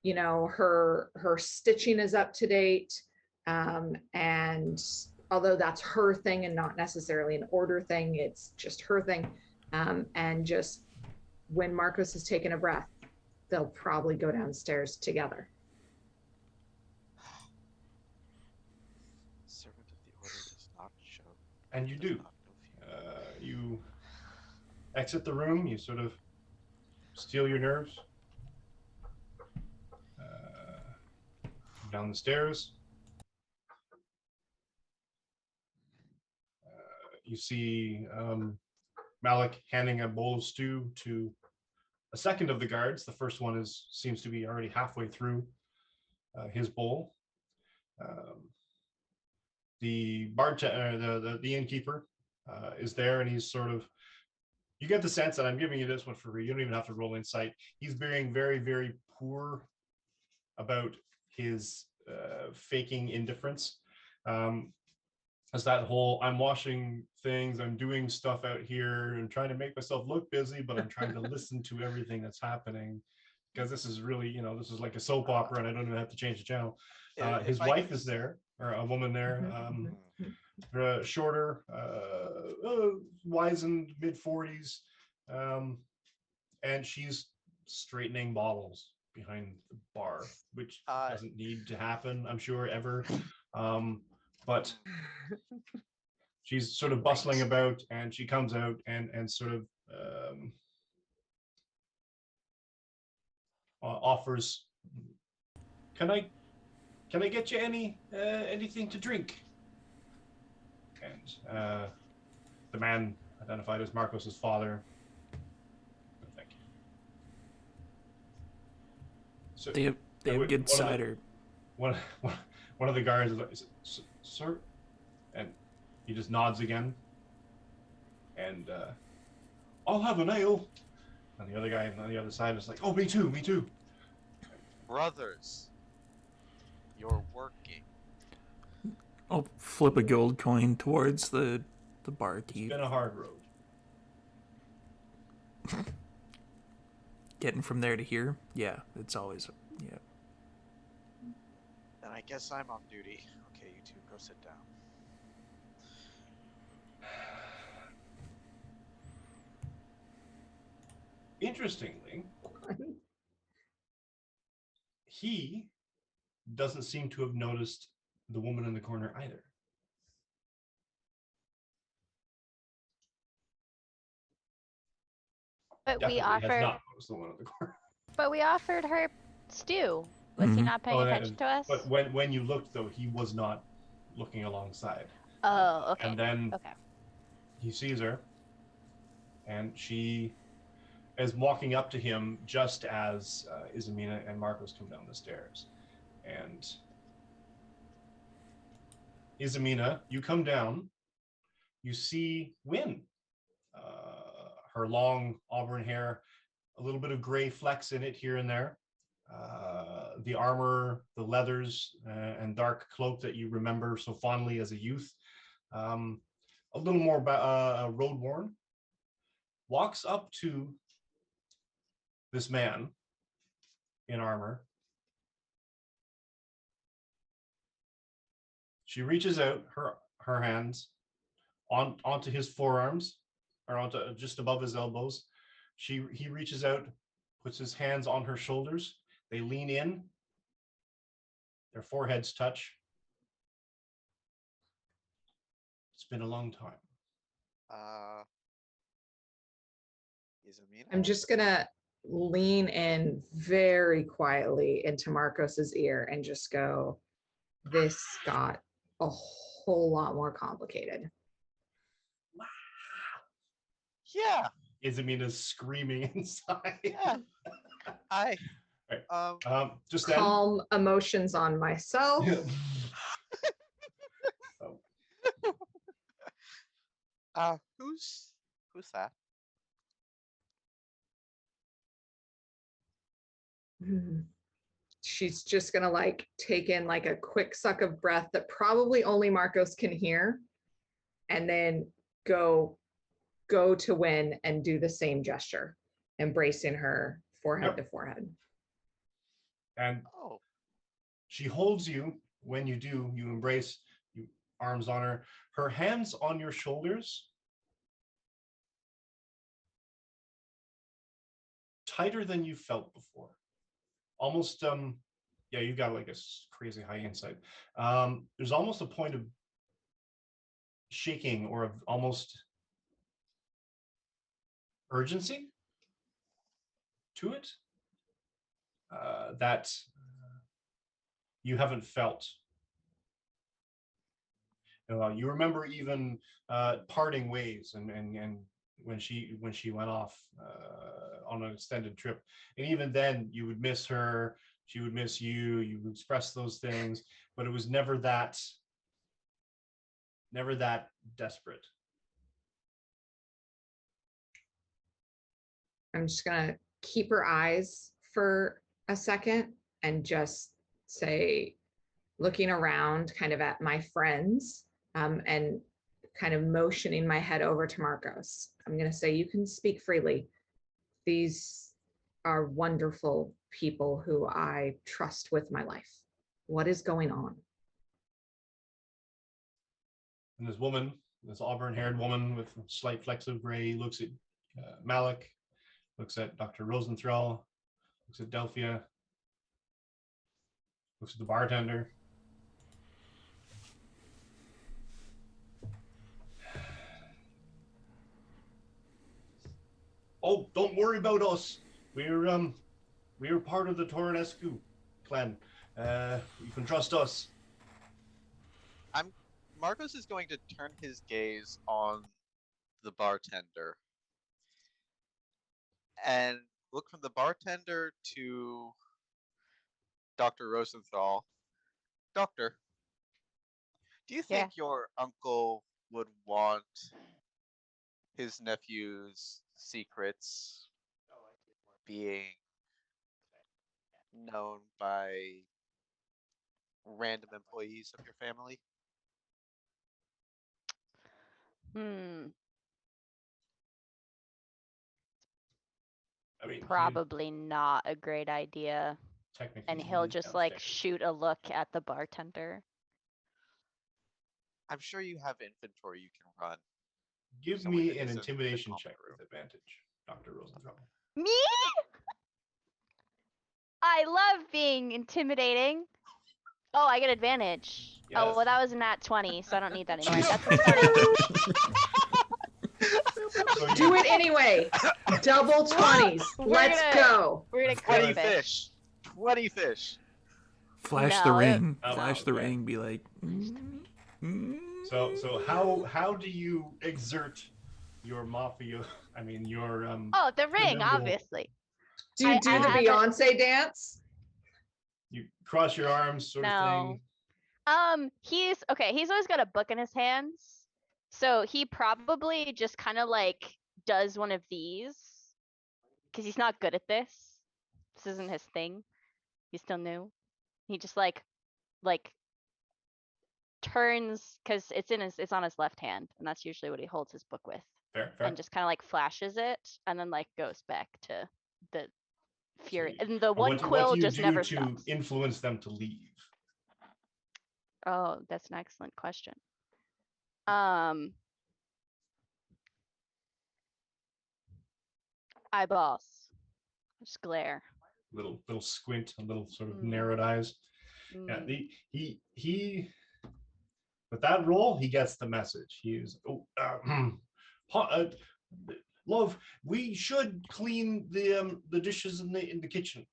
you know, her stitching is up to date. And although that's her thing and not necessarily an order thing, it's just her thing. And just when Marcos has taken a breath, they'll probably go downstairs together. Servant of the order does not show. And you do. You exit the room. You sort of steel your nerves. Down the stairs. You see Malik handing a bowl of stew to a second of the guards. The first one seems to be already halfway through his bowl. The bartender, the innkeeper, is there, and he's sort of. You get the sense that I'm giving you this one for free. You don't even have to roll insight. He's being very, very poor about his faking indifference. As that whole I'm washing things, I'm doing stuff out here and trying to make myself look busy, but I'm trying to listen to everything that's happening because this is really, this is like a soap opera and I don't even have to change the channel. His wife is there, or a woman there, shorter, wizened, mid-40s, and she's straightening bottles behind the bar, which doesn't need to happen, I'm sure, ever. But she's sort of bustling about, and she comes out and sort of offers, can I get you anything to drink? And the man identified as Marcos's father. Thank you. So They have good cider. One of the guards is like, sir, and he just nods again. And I'll have an ale. And the other guy on the other side is like, oh, me too. Brothers, you're working. I'll flip a gold coin towards the barkeep. It's been a hard road. Getting from there to here, yeah, it's always, yeah. Then I guess I'm on duty. Okay, you two, go sit down. Interestingly, he doesn't seem to have noticed the woman in the corner either. But we definitely has offered, not noticed the one in the corner. but we offered her stew. Was he Mhm. not paying attention to us? But when you looked, though, he was not looking alongside. Oh, okay. And then Okay. he sees her, and she is walking up to him just as Izamina and Marcos come down the stairs. And Izamina, you come down, you see Wynn. Her long auburn hair, a little bit of gray flecks in it here and there. The armor, the leathers, and dark cloak that you remember so fondly as a youth. A little more road worn. Walks up to this man in armor. She reaches out her hands onto his forearms, or onto just above his elbows. He reaches out, puts his hands on her shoulders. They lean in. Their foreheads touch. It's been a long time. Izamina? I'm just gonna lean in very quietly into Marcos's ear and just go, this got a whole lot more complicated. Yeah. Izamina's screaming inside. Yeah. I. Right. Just then. Calm emotions on myself. Who's that? She's just gonna like take in like a quick suck of breath that probably only Marcos can hear, and then go to Win and do the same gesture, embracing her forehead to forehead. And she holds you. When you do, you embrace, you arms on her, her hands on your shoulders, tighter than you felt before. Almost, yeah, you got like a crazy high insight. There's almost a point of shaking or of almost urgency to it that you haven't felt. You remember even parting ways and when she went off on an extended trip, and even then you would miss her, she would miss you, you would express those things, but it was never that desperate. I'm just gonna keep her eyes for a second and just say, looking around kind of at my friends, and kind of motioning my head over to Marcos. I'm gonna say, you can speak freely. These are wonderful people who I trust with my life. What is going on? And this woman, this auburn-haired woman with slight flecks of gray, looks at Malik, looks at Dr. Rosenthal, looks at Delphia, looks at the bartender. Oh, don't worry about us. We're part of the Torrescu clan. You can trust us. Marcos is going to turn his gaze on the bartender and look from the bartender to Dr. Rosenthal. Doctor, do you think your uncle would want his nephew's secrets being known by random employees of your family? I mean, Probably not a great idea. technically, And he he'll is just like downstairs. shoot a look at the bartender. I'm sure you have inventory you can run. Give Someone me that an isn't intimidation the check common with advantage, Dr. Rosenthal. Me? I love being intimidating. Oh, I get advantage. Yes. Oh, well, that was a nat 20, so I don't need that anymore. That's a starting. So you, Do it anyway. Double 20s. We're Let's gonna- go. We're gonna 20 clip it. fish. 20 fish. Flash the No, ring. Oh, Flash the okay. ring. Be like. So how do you exert your mafia? I mean your Oh, the ring, familial- obviously. Do you I do the have it. Beyonce dance? You cross your arms, sort of thing. He's okay. He's always got a book in his hands, so he probably just kind of like does one of these because he's not good at this. This isn't his thing. He's still new. He just like turns because it's on his left hand, and that's usually what he holds his book with, Fair. and just kind of like flashes it, and then like goes back to the fury, you- and the one what quill do you just do never to stops. influence them to leave? Oh, that's an excellent question. Eyeballs. Just glare. Little squint, a little sort of Mm. narrowed eyes. Yeah, Mm. he with that roll, he gets the message. He's love. We should clean the dishes in the kitchen.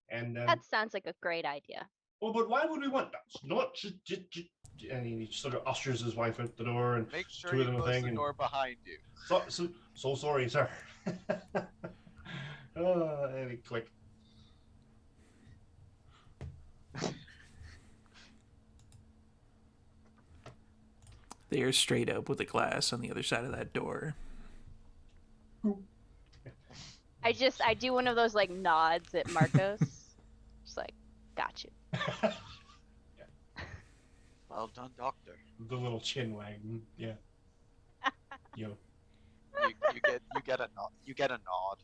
And That sounds like a great idea. well, but why would we want that? Not just, and he sort of ushers his wife out the door and Make sure two you of them close thing the and- door behind you. so sorry, sir. And he click. They are straight up with a glass on the other side of that door. I do one of those like nods at Marcos. Just like, got you. Well done, Doctor. The little chin wag. Yeah. Yo. You get a nod. You get a nod.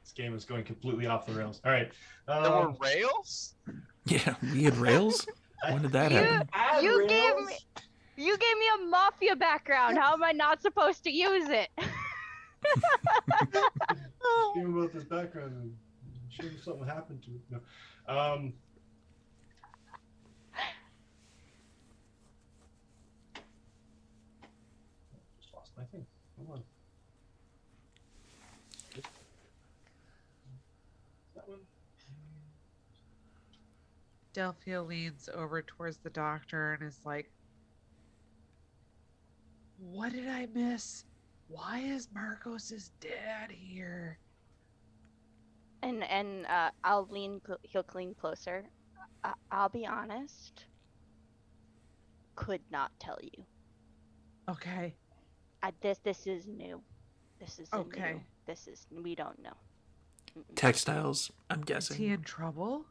This game is going completely off the rails. All right. There were rails? Yeah, we had rails? When did that You- happen? You gave me a mafia background. How am I not supposed to use it? Game about this background. I'm sure something happened to it. No. Just lost my thing. Hold on. That one. Delphia leans over towards the doctor and is like, what did I miss? Why is Marcos's dad here? And I'll lean. He'll lean closer. I'll be honest. Could not tell you. Okay. This is new. This is Okay. new. This is we don't know. Mm-mm. Textiles, I'm Is guessing. he in trouble?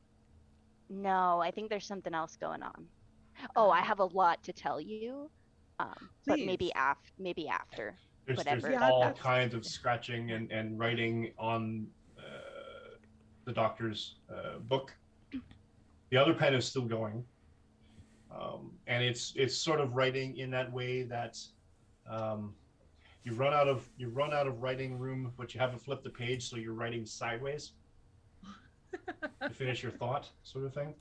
No, I think there's something else going on. Oh, I have a lot to tell you. But maybe Please. after. There's Whatever. Yeah, all that's- kinds of scratching and writing on the doctor's book. The other pen is still going, and it's sort of writing in that way that you run out of writing room, but you haven't flipped the page, so you're writing sideways to finish your thought, sort of thing.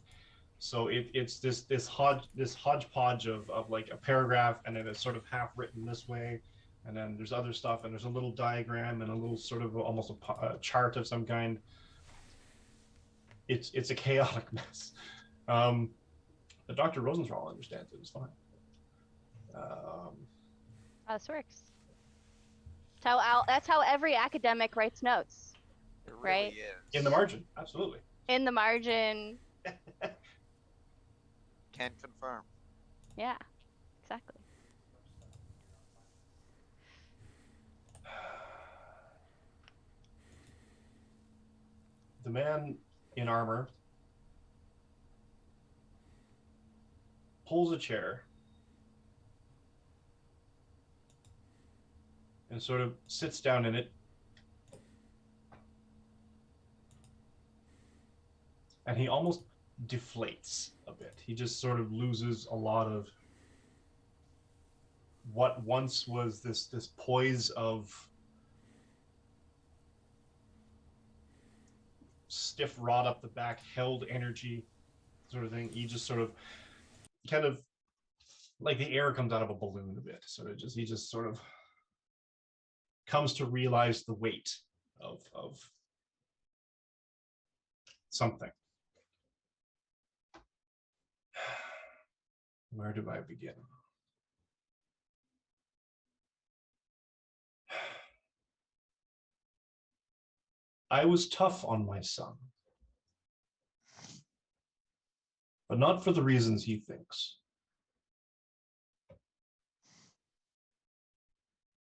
So it's this hodgepodge of like a paragraph, and then it's sort of half written this way, and then there's other stuff, and there's a little diagram and a little sort of almost a chart of some kind. It's a chaotic mess. But Dr. Rosenthal understands it. It's fine. How this works. That's how every academic writes notes. It really Right. is. In the margin, absolutely. In the margin. Can confirm. Yeah, exactly. The man in armor pulls a chair and sort of sits down in it, and he almost deflates a bit. He just sort of loses a lot of what once was this poise of stiff rod up the back, held energy sort of thing. He just sort of kind of like the air comes out of a balloon a bit. Sort of just he just sort of comes to realize the weight of something. Where do I begin? I was tough on my son, but not for the reasons he thinks.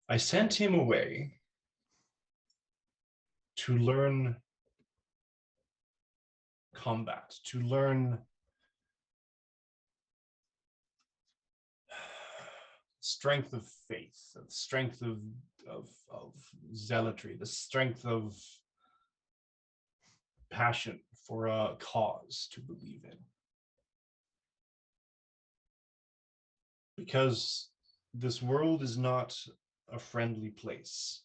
I sent him away to learn combat, to learn strength of faith, the strength of zealotry, the strength of passion for a cause to believe in. Because this world is not a friendly place.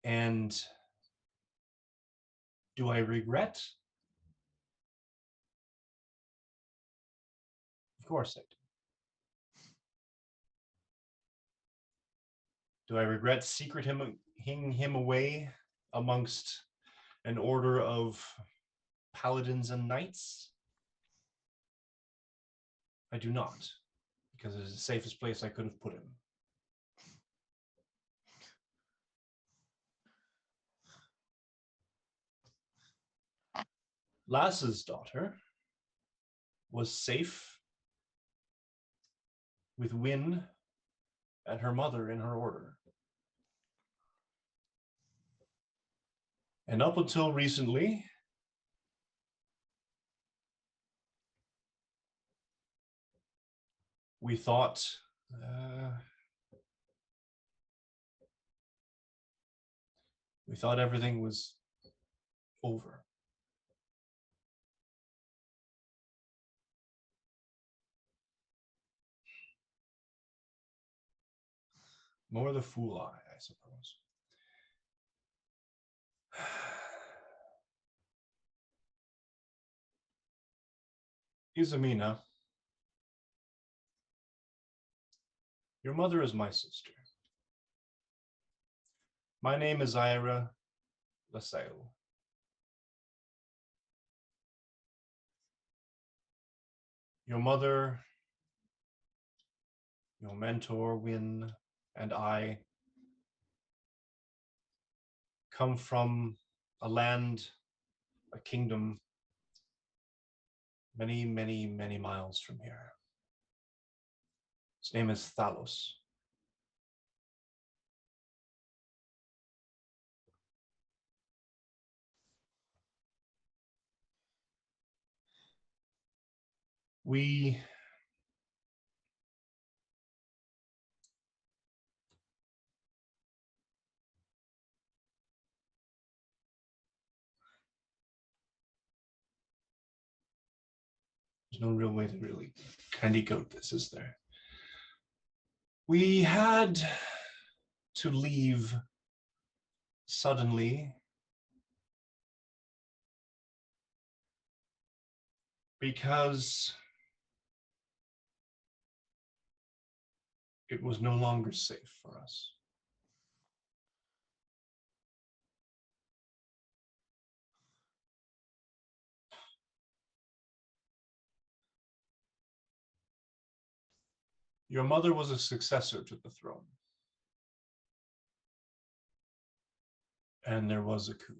And do I regret? Of course I do. Do I regret secreting him away amongst an order of paladins and knights? I do not, because it is the safest place I could have put him. Lass's daughter was safe with Wynne and her mother in her order. And up until recently, we thought everything was over. More the fool I suppose. Izamina, your mother is my sister. My name is Ira LaSalle. Your mother, your mentor, Wynne, and I come from a land, a kingdom, many, many, many miles from here. His name is Thalos. We there's no real way to really candy coat this, is there? We had to leave suddenly because it was no longer safe for us. Your mother was a successor to the throne. And there was a coup.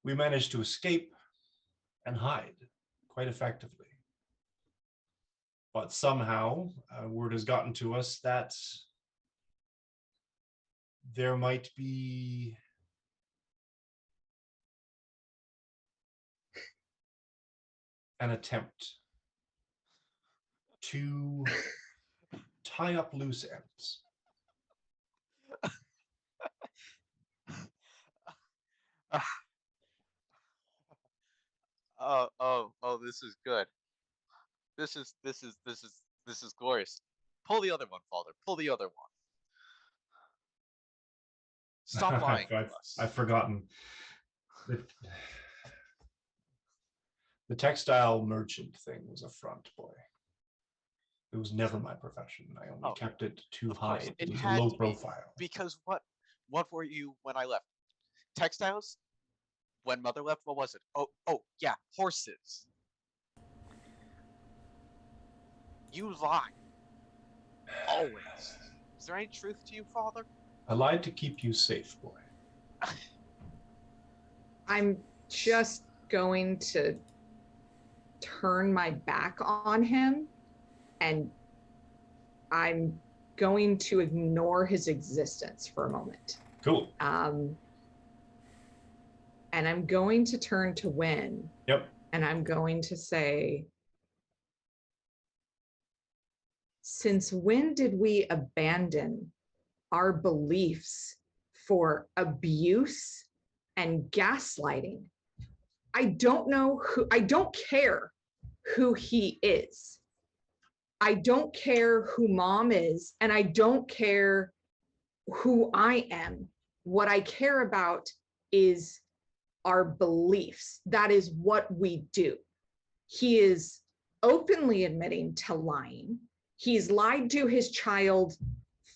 We managed to escape and hide quite effectively. But somehow, word has gotten to us that there might be an attempt to tie up loose ends. Oh, this is good. This is glorious. Pull the other one, Father. Pull the other one. Stop lying to us. I've forgotten. The textile merchant thing was a front, boy. It was never my profession. I only kept it too Of high. course, It was had low to be, profile. because what were you when I left? Textiles? When Mother left, what was it? Oh, yeah, horses. You lie. Always. Is there any truth to you, Father? I lied to keep you safe, boy. I'm just going to turn my back on him, and I'm going to ignore his existence for a moment. Cool. And I'm going to turn to Win. Yep. And I'm going to say, since when did we abandon our beliefs for abuse and gaslighting? I don't care who he is. I don't care who Mom is, and I don't care who I am. What I care about is our beliefs. That is what we do. He is openly admitting to lying. He's lied to his child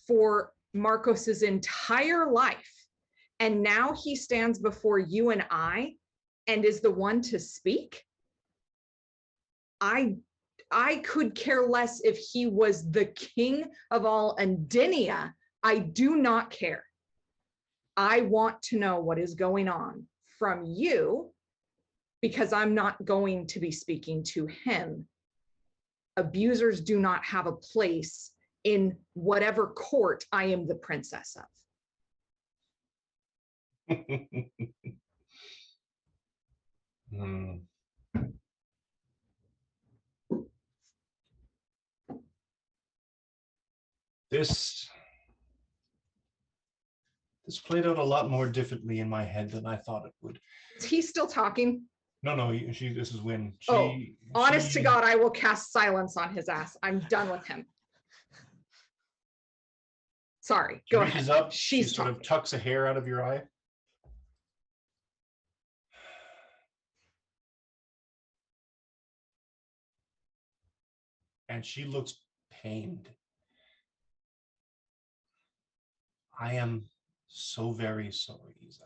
for Marcos's entire life. And now he stands before you and I and is the one to speak. I could care less if he was the king of all Andinia. I do not care. I want to know what is going on from you, because I'm not going to be speaking to him. Abusers do not have a place in whatever court I am the princess of. Hmm. This played out a lot more differently in my head than I thought it would. Is he still talking? No, this is when honest to God, I will cast silence on his ass. I'm done with him. Sorry, go ahead. Reaches up, She's she sort of tucks a hair out of your eye. And she looks pained. I am so very sorry, Isa.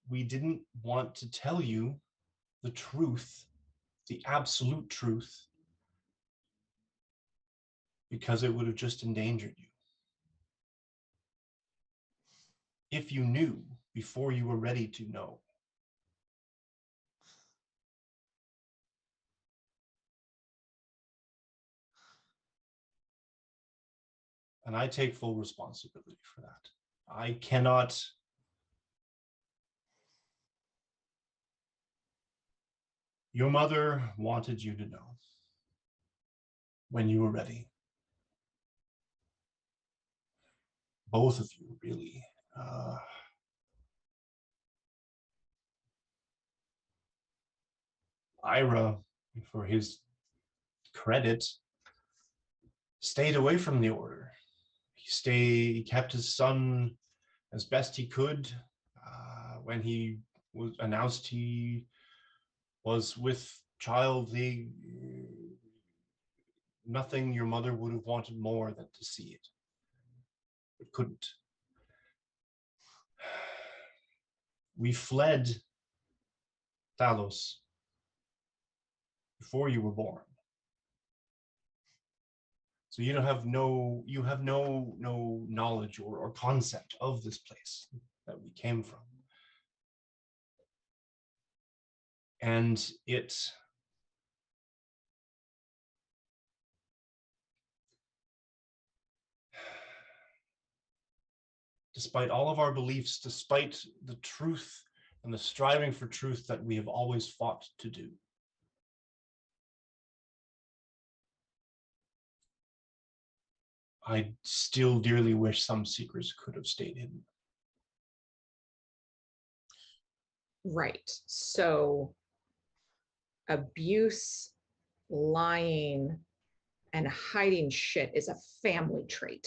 We didn't want to tell you the truth, the absolute truth, because it would have just endangered you. If you knew before you were ready to know. And I take full responsibility for that. I cannot. Your mother wanted you to know when you were ready. Both of you, really. Ira, for his credit, stayed away from the order. He kept his son as best he could. When he was announced he was with child, nothing your mother would have wanted more than to see it, but couldn't. We fled Talos before you were born. So you have no knowledge or concept of this place that we came from. And despite all of our beliefs, despite the truth and the striving for truth that we have always fought to do, I still dearly wish some secrets could have stayed hidden. Right. So abuse, lying, and hiding shit is a family trait.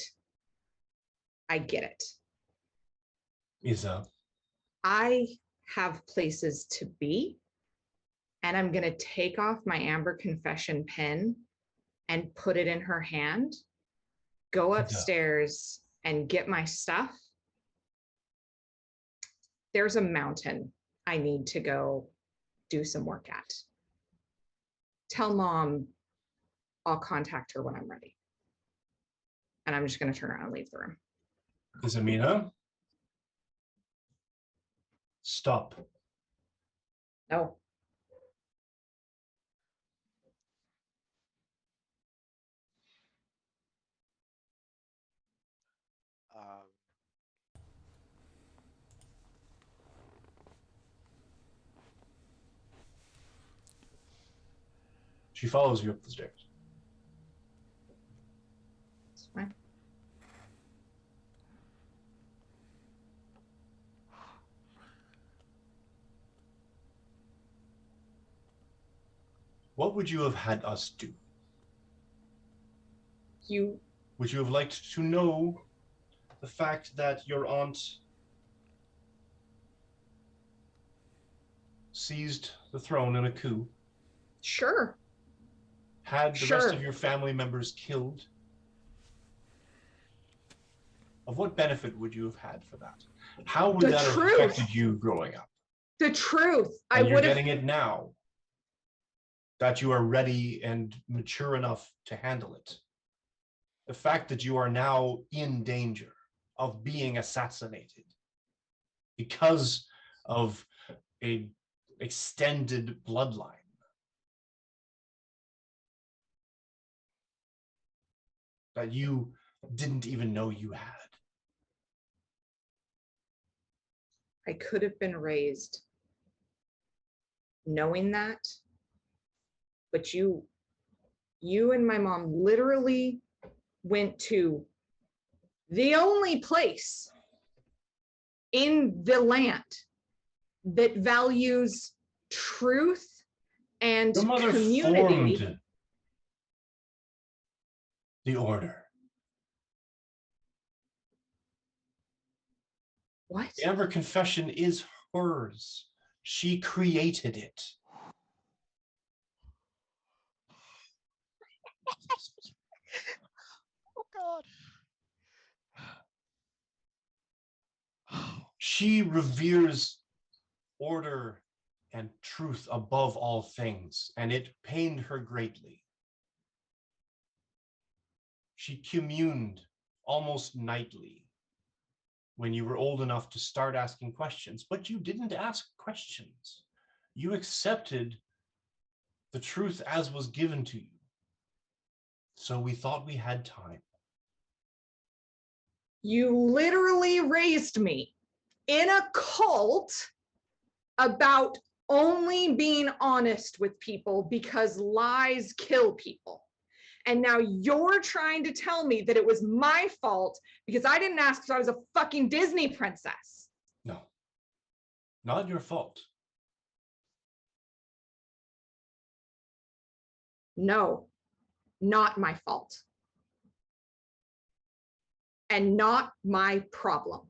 I get it. Isa, I have places to be, and I'm going to take off my Amber Confession pen and put it in her hand, go upstairs and get my stuff. There's a mountain I need to go do some work at. Tell Mom I'll contact her when I'm ready. And I'm just going to turn around and leave the room. Isamina, stop. No. Um, She follows you up the stairs. It's fine. What would you have had us do? Would you have liked to know the fact that your aunt seized the throne in a coup? Sure. Had the rest of your family members killed? Of what benefit would you have had for that? How would that have affected you growing up? The truth. And you're getting it now that you are ready and mature enough to handle it. The fact that you are now in danger of being assassinated because of an extended bloodline. That you didn't even know you had. I could have been raised knowing that, but you and my mom literally went to the only place in the land that values truth and Your mother community. formed the order. What? The Amber Confession is hers. She created it. oh God. She reveres order and truth above all things, and it pained her greatly. She communed almost nightly when you were old enough to start asking questions, but you didn't ask questions. You accepted the truth as was given to you. So we thought we had time. You literally raised me in a cult about only being honest with people because lies kill people. And now you're trying to tell me that it was my fault because I didn't ask because I was a fucking Disney princess. No, not your fault. No, not my fault. And not my problem.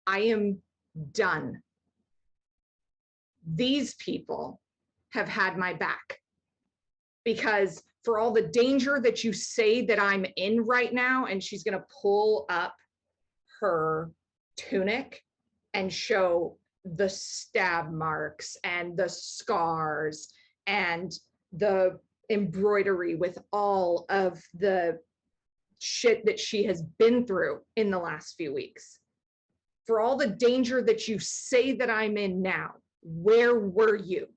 I am done. These people have had my back. Because for all the danger that you say that I'm in right now, and she's going to pull up her tunic and show the stab marks and the scars and the embroidery with all of the shit that she has been through in the last few weeks. For all the danger that you say that I'm in now, where were you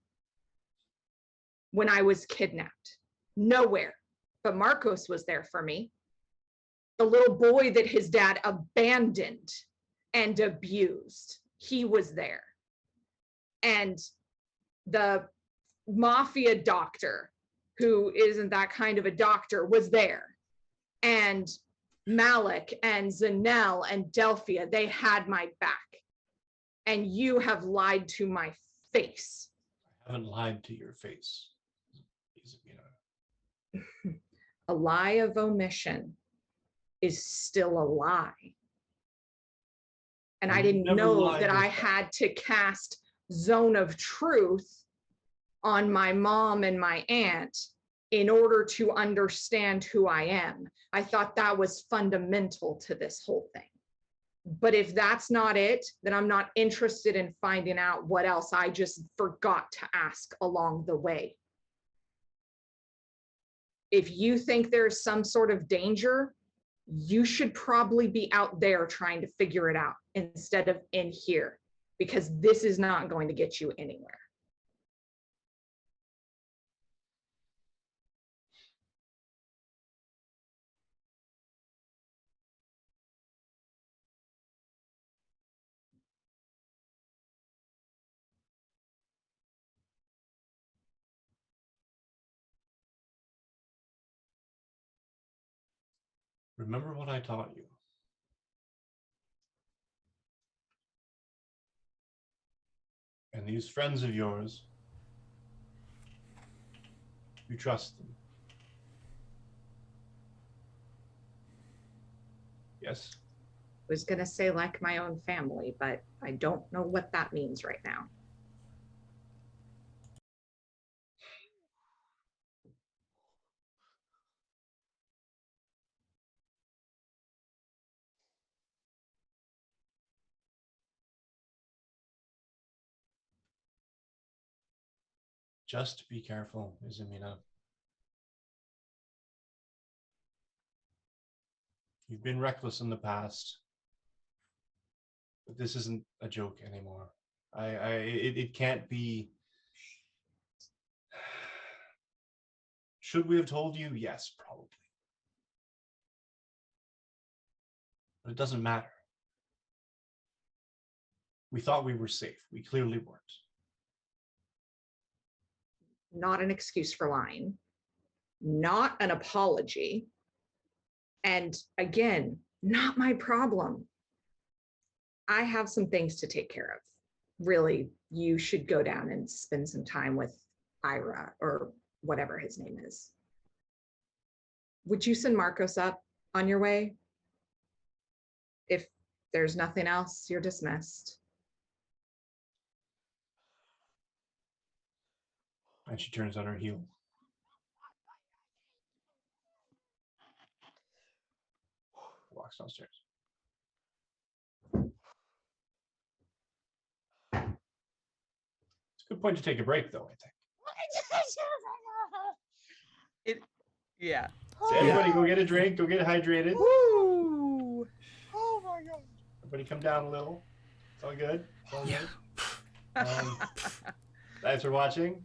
when I was kidnapped? Nowhere. But Marcos was there for me. The little boy that his dad abandoned and abused, he was there. And the mafia doctor, who isn't that kind of a doctor, was there. And Malik and Zanel and Delphia, they had my back. And you have lied to my face. I haven't lied to your face. A lie of omission is still a lie. And I You didn't never know lied that this I time. had to cast Zone of Truth on my mom and my aunt in order to understand who I am. I thought that was fundamental to this whole thing. But if that's not it, then I'm not interested in finding out what else I just forgot to ask along the way. If you think there's some sort of danger, you should probably be out there trying to figure it out instead of in here, because this is not going to get you anywhere. Remember what I taught you. And these friends of yours, you trust them. Yes? I was going to say like my own family, but I don't know what that means right now. Just be careful, Izamina. You've been reckless in the past, but this isn't a joke anymore. It can't be. Should we have told you? Yes, probably. But it doesn't matter. We thought we were safe. We clearly weren't. Not an excuse for lying, not an apology. And again, not my problem. I have some things to take care of. Really, you should go down and spend some time with Ira or whatever his name is. Would you send Marcos up on your way? If there's nothing else, you're dismissed. And she turns on her heel. Walks downstairs. It's a good point to take a break, though, I think. Yeah. So everybody go get a drink, go get hydrated. Woo! Oh my god. Everybody come down a little. It's all good. It's all Yeah. good. Thanks for watching.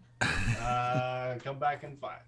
Come back in 5.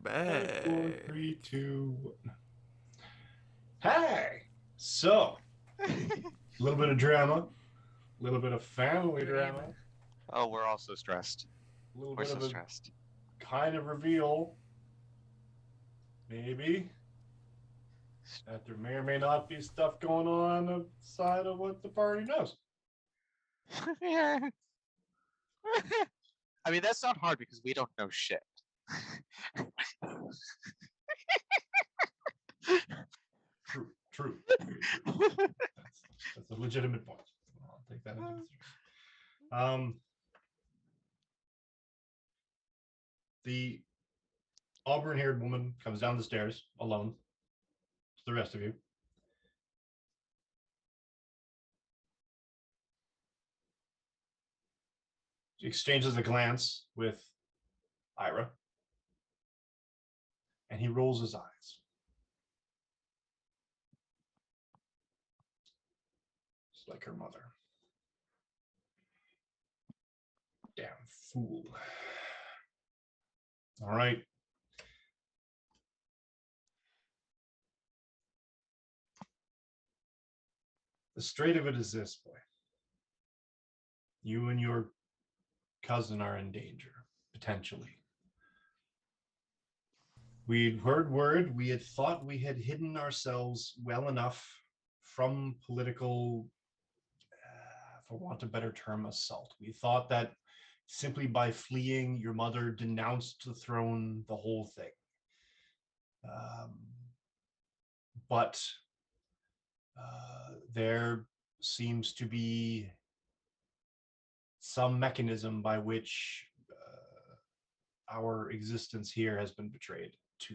back. 4, 3, 2, 1. Hey! So, a little bit of drama, a little bit of family drama, Oh, we're all so stressed. a little We're bit so of a stressed. kind of reveal, maybe, that there may or may not be stuff going on outside of what the party knows. Yeah. I mean, that's not hard because we don't know shit. True, true. Very true. That's a legitimate point. I'll take that into consideration. The auburn-haired woman comes down the stairs alone to the rest of you. She exchanges a glance with Ira, and he rolls his eyes. Just like her mother. Damn fool. All right. The straight of it is this, boy. You and your cousin are in danger, potentially. We'd heard word, we had thought we had hidden ourselves well enough from political, for want of a better term, assault. We thought that simply by fleeing, your mother denounced the throne, the whole thing. But there seems to be some mechanism by which our existence here has been betrayed to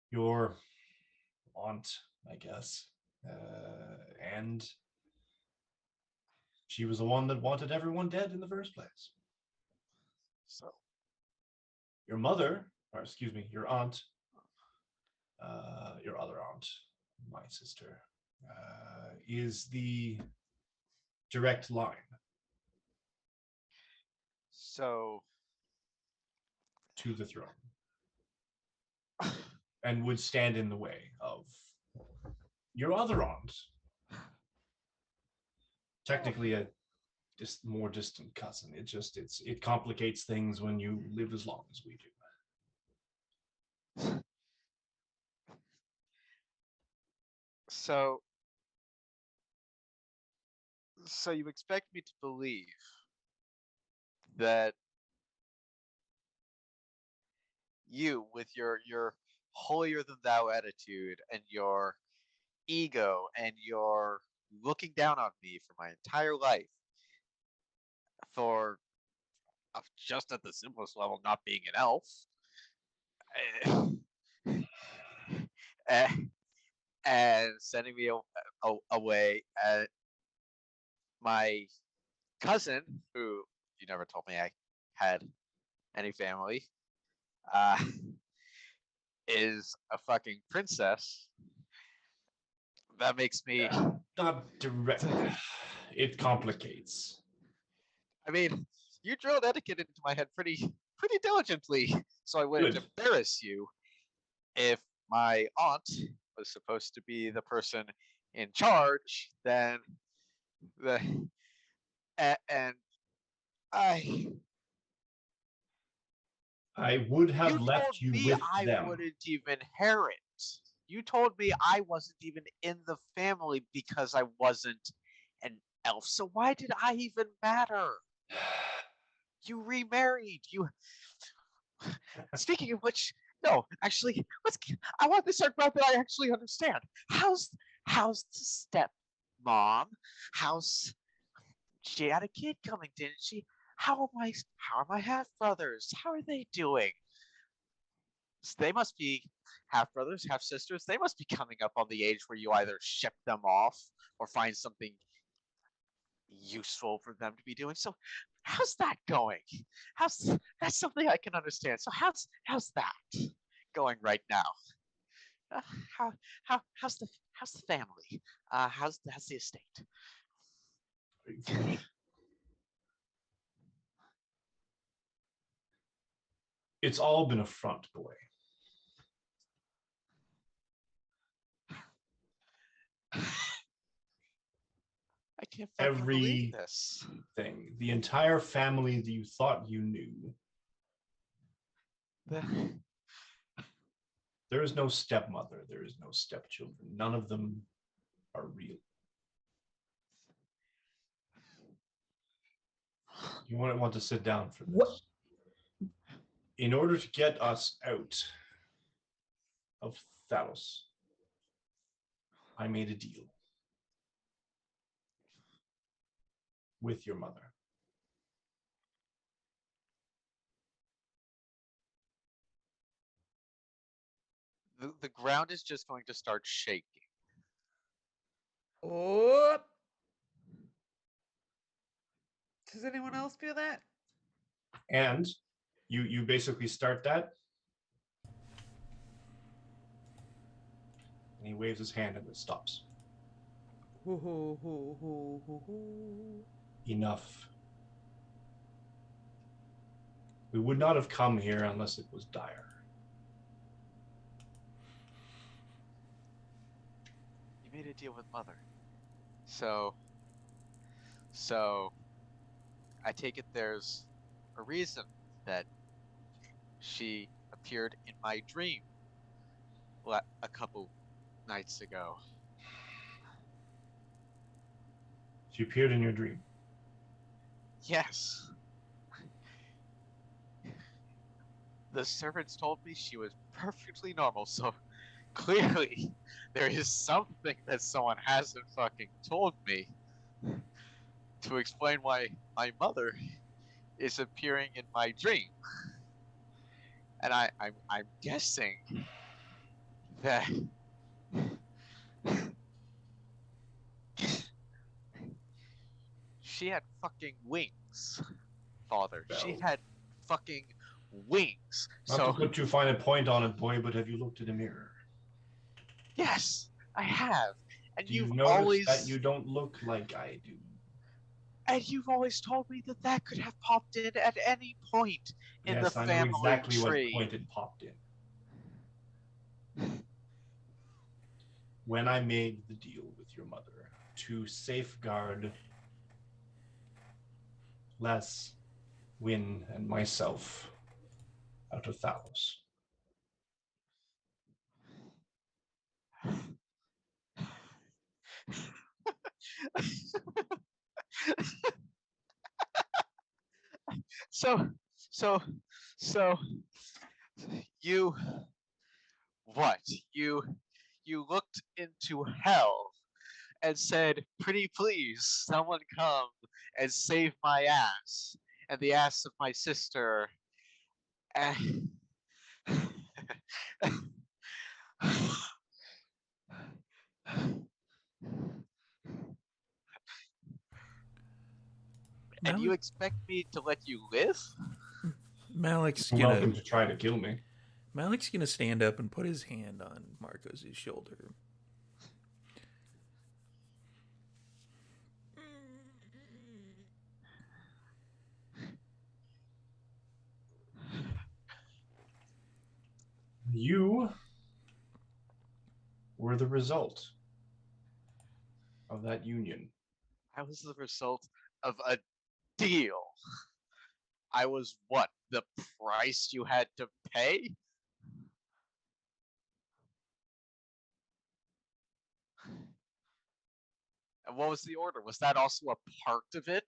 your aunt, I guess. And she was the one that wanted everyone dead in the first place. So, Your mother, or excuse me, your aunt, your other aunt, my sister, is the direct line. so To the throne. And would stand in the way of your other aunt. Technically a more distant cousin. It complicates things when you live as long as we do. So you expect me to believe that you, with your holier than thou attitude and your ego and your looking down on me for my entire life, for just at the simplest level not being an elf, and sending me away, my cousin, who you never told me I had any family, is a fucking princess. That makes me not direct. It complicates. I mean, you drilled etiquette into my head pretty diligently, so I wouldn't Good. embarrass you. If my aunt was supposed to be the person in charge, then and I would have left you with I them. wouldn't even inherit. You told me I wasn't even in the family because I wasn't an elf. So why did I even matter? You remarried. You. Speaking of which, no, actually, I want to start about that I actually understand. How's the step mom? She had a kid coming, didn't she? How are my half brothers? How are they doing? So they must be half brothers, half sisters. They must be coming up on the age where you either ship them off or find something useful for them to be doing. So how's that going? That's something I can understand. So how's that going right now? How's the family? How's the estate? It's all been a front, boy. I can't fucking believe this. Everything. The entire family that you thought you knew. There is no stepmother. There is no stepchildren. None of them are real. You wouldn't want to sit down for this. What? In order to get us out of Thalos, I made a deal with your mother. The ground is just going to start shaking. Oh. Does anyone else feel that? And you basically start that. And he waves his hand and it stops. Enough. We would not have come here unless it was dire. You made a deal with Mother. So I take it there's a reason that she appeared in my dream a couple nights ago. She appeared in your dream. Yes. The servants told me she was perfectly normal, so clearly there is something that someone hasn't fucking told me to explain why my mother is appearing in my dream. And I'm guessing that she had fucking wings, Father. She No. had fucking wings. Not So to put too fine a point on it, boy, but have you looked in a mirror? yes, I have. And Do you you've notice always that you don't look like I do? and you've always told me that that could have popped in at any point in Yes, the I family know exactly tree. what point it popped in. When I made the deal with your mother to safeguard Les, Wynn, and myself out of Thalos. so you what? You looked into hell and said, "Pretty please, someone come and save my ass and the ass of my sister." And and you expect me to let you live? Malik's You're gonna welcome to try to kill me. Malik's gonna stand up and put his hand on Marcos' shoulder. You were the result of that union. I was the result of a deal. I was what? The price you had to pay? And what was the order? Was that also a part of it?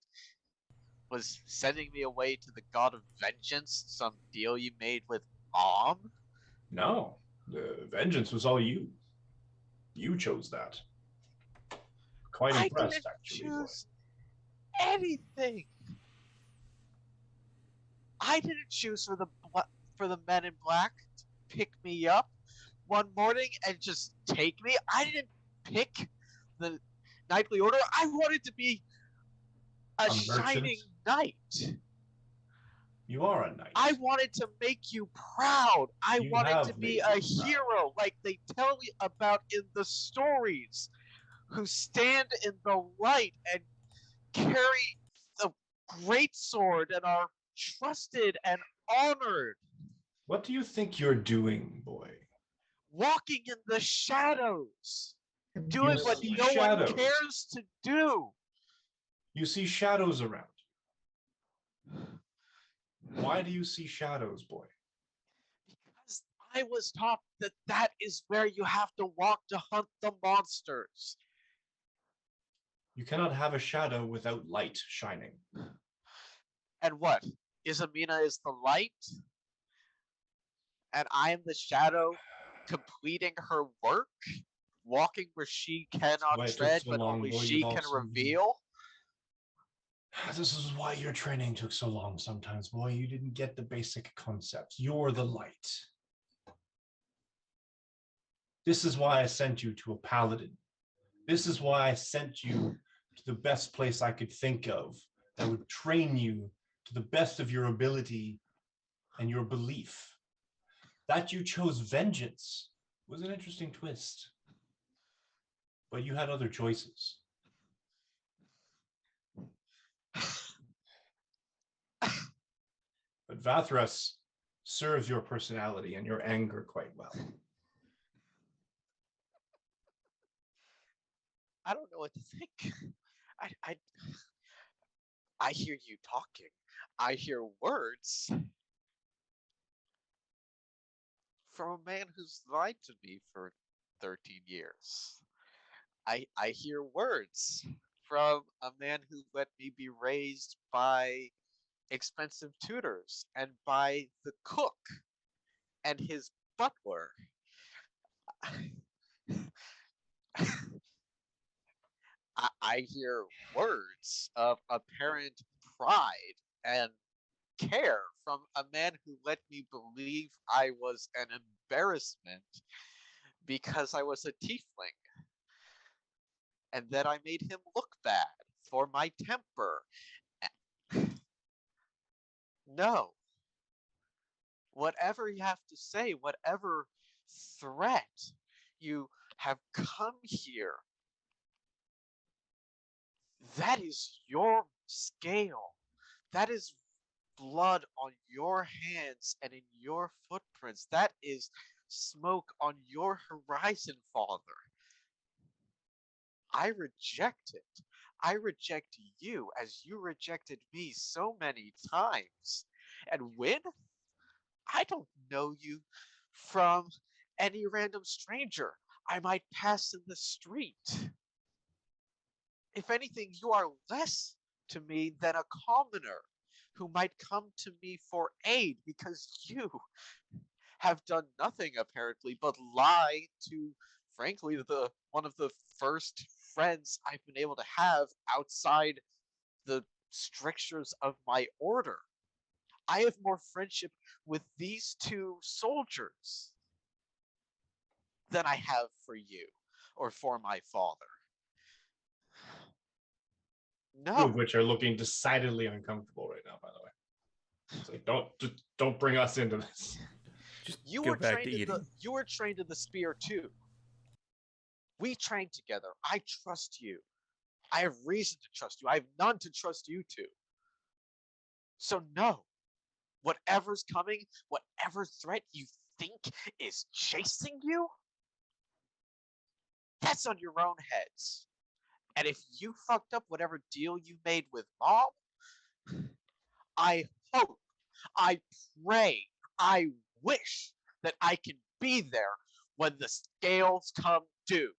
Was sending me away to the god of vengeance some deal you made with Mom? No, the vengeance was all you. You chose that. Quite I impressed, didn't actually. Boy. choose anything. I didn't choose for the men in black to pick me up one morning and just take me. I didn't pick the knightly order. I wanted to be a shining knight. You are a knight. I wanted to make you proud. I You wanted have to be made a me proud. hero like they tell me about in the stories, who stand in the light and carry the great sword and are trusted and honored. What do you think you're doing, boy? Walking in the shadows, I'm doing You what see no one shadows. cares to do. You see shadows around. Why do you see shadows, boy? Because I was taught that that is where you have to walk to hunt the monsters. You cannot have a shadow without light shining. And what? Isabina is the light, and I am the shadow, completing her work, walking where she cannot Why it took tread, so but long, only boy. she You've can also reveal. This is why your training took so long sometimes, boy. You didn't get the basic concepts. You're the light. This is why I sent you to a paladin. This is why I sent you to the best place I could think of that would train you to the best of your ability and your belief. That you chose vengeance was an interesting twist. But you had other choices. But Vathras serves your personality and your anger quite well. I don't know what to think. I I hear you talking. I hear words from a man who's lied to me for 13 years. I hear words from a man who let me be raised by expensive tutors and by the cook and his butler. I hear words of apparent pride and care from a man who let me believe I was an embarrassment because I was a tiefling, and that I made him look bad for my temper. No. Whatever you have to say, whatever threat you have come here, that is your scale. That is blood on your hands and in your footprints. That is smoke on your horizon, Father. I reject it. I reject you as you rejected me so many times. And when? I don't know you from any random stranger I might pass in the street. If anything, you are less to me than a commoner who might come to me for aid because you have done nothing apparently but lie to, frankly, the one of the first friends I've been able to have outside the strictures of my order. I have more friendship with these two soldiers than I have for you or for my father. Two of No, which are looking decidedly uncomfortable right now, by the way. It's like don't bring us into this. Just you go were back trained to in eating. the spear too. We trained together. I trust you. I have reason to trust you. I have none to trust you to. So no, whatever's coming, whatever threat you think is chasing you, that's on your own heads. And if you fucked up whatever deal you made with Mom, I hope, I pray, I wish that I can be there when the scales come due.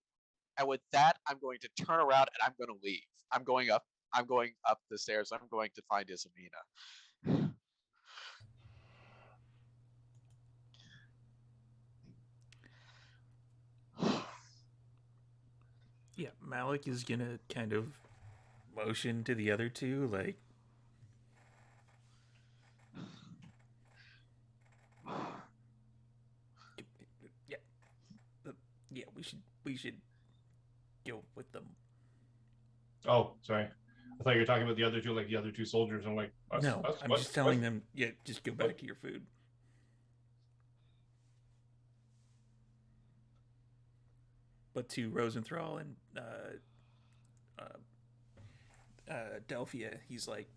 And with that, I'm going to turn around and I'm going to leave. I'm going up. I'm going up the stairs. I'm going to find Isabina. Yeah, Malik is gonna kind of motion to the other two, like, yeah, yeah, we should go with them. Oh, sorry. I thought you were talking about the other two, like the other two soldiers. I'm like, us, No, us, I'm what, just telling what? them, yeah, just go back to your food. But to Rosenthal and Delphia, he's like,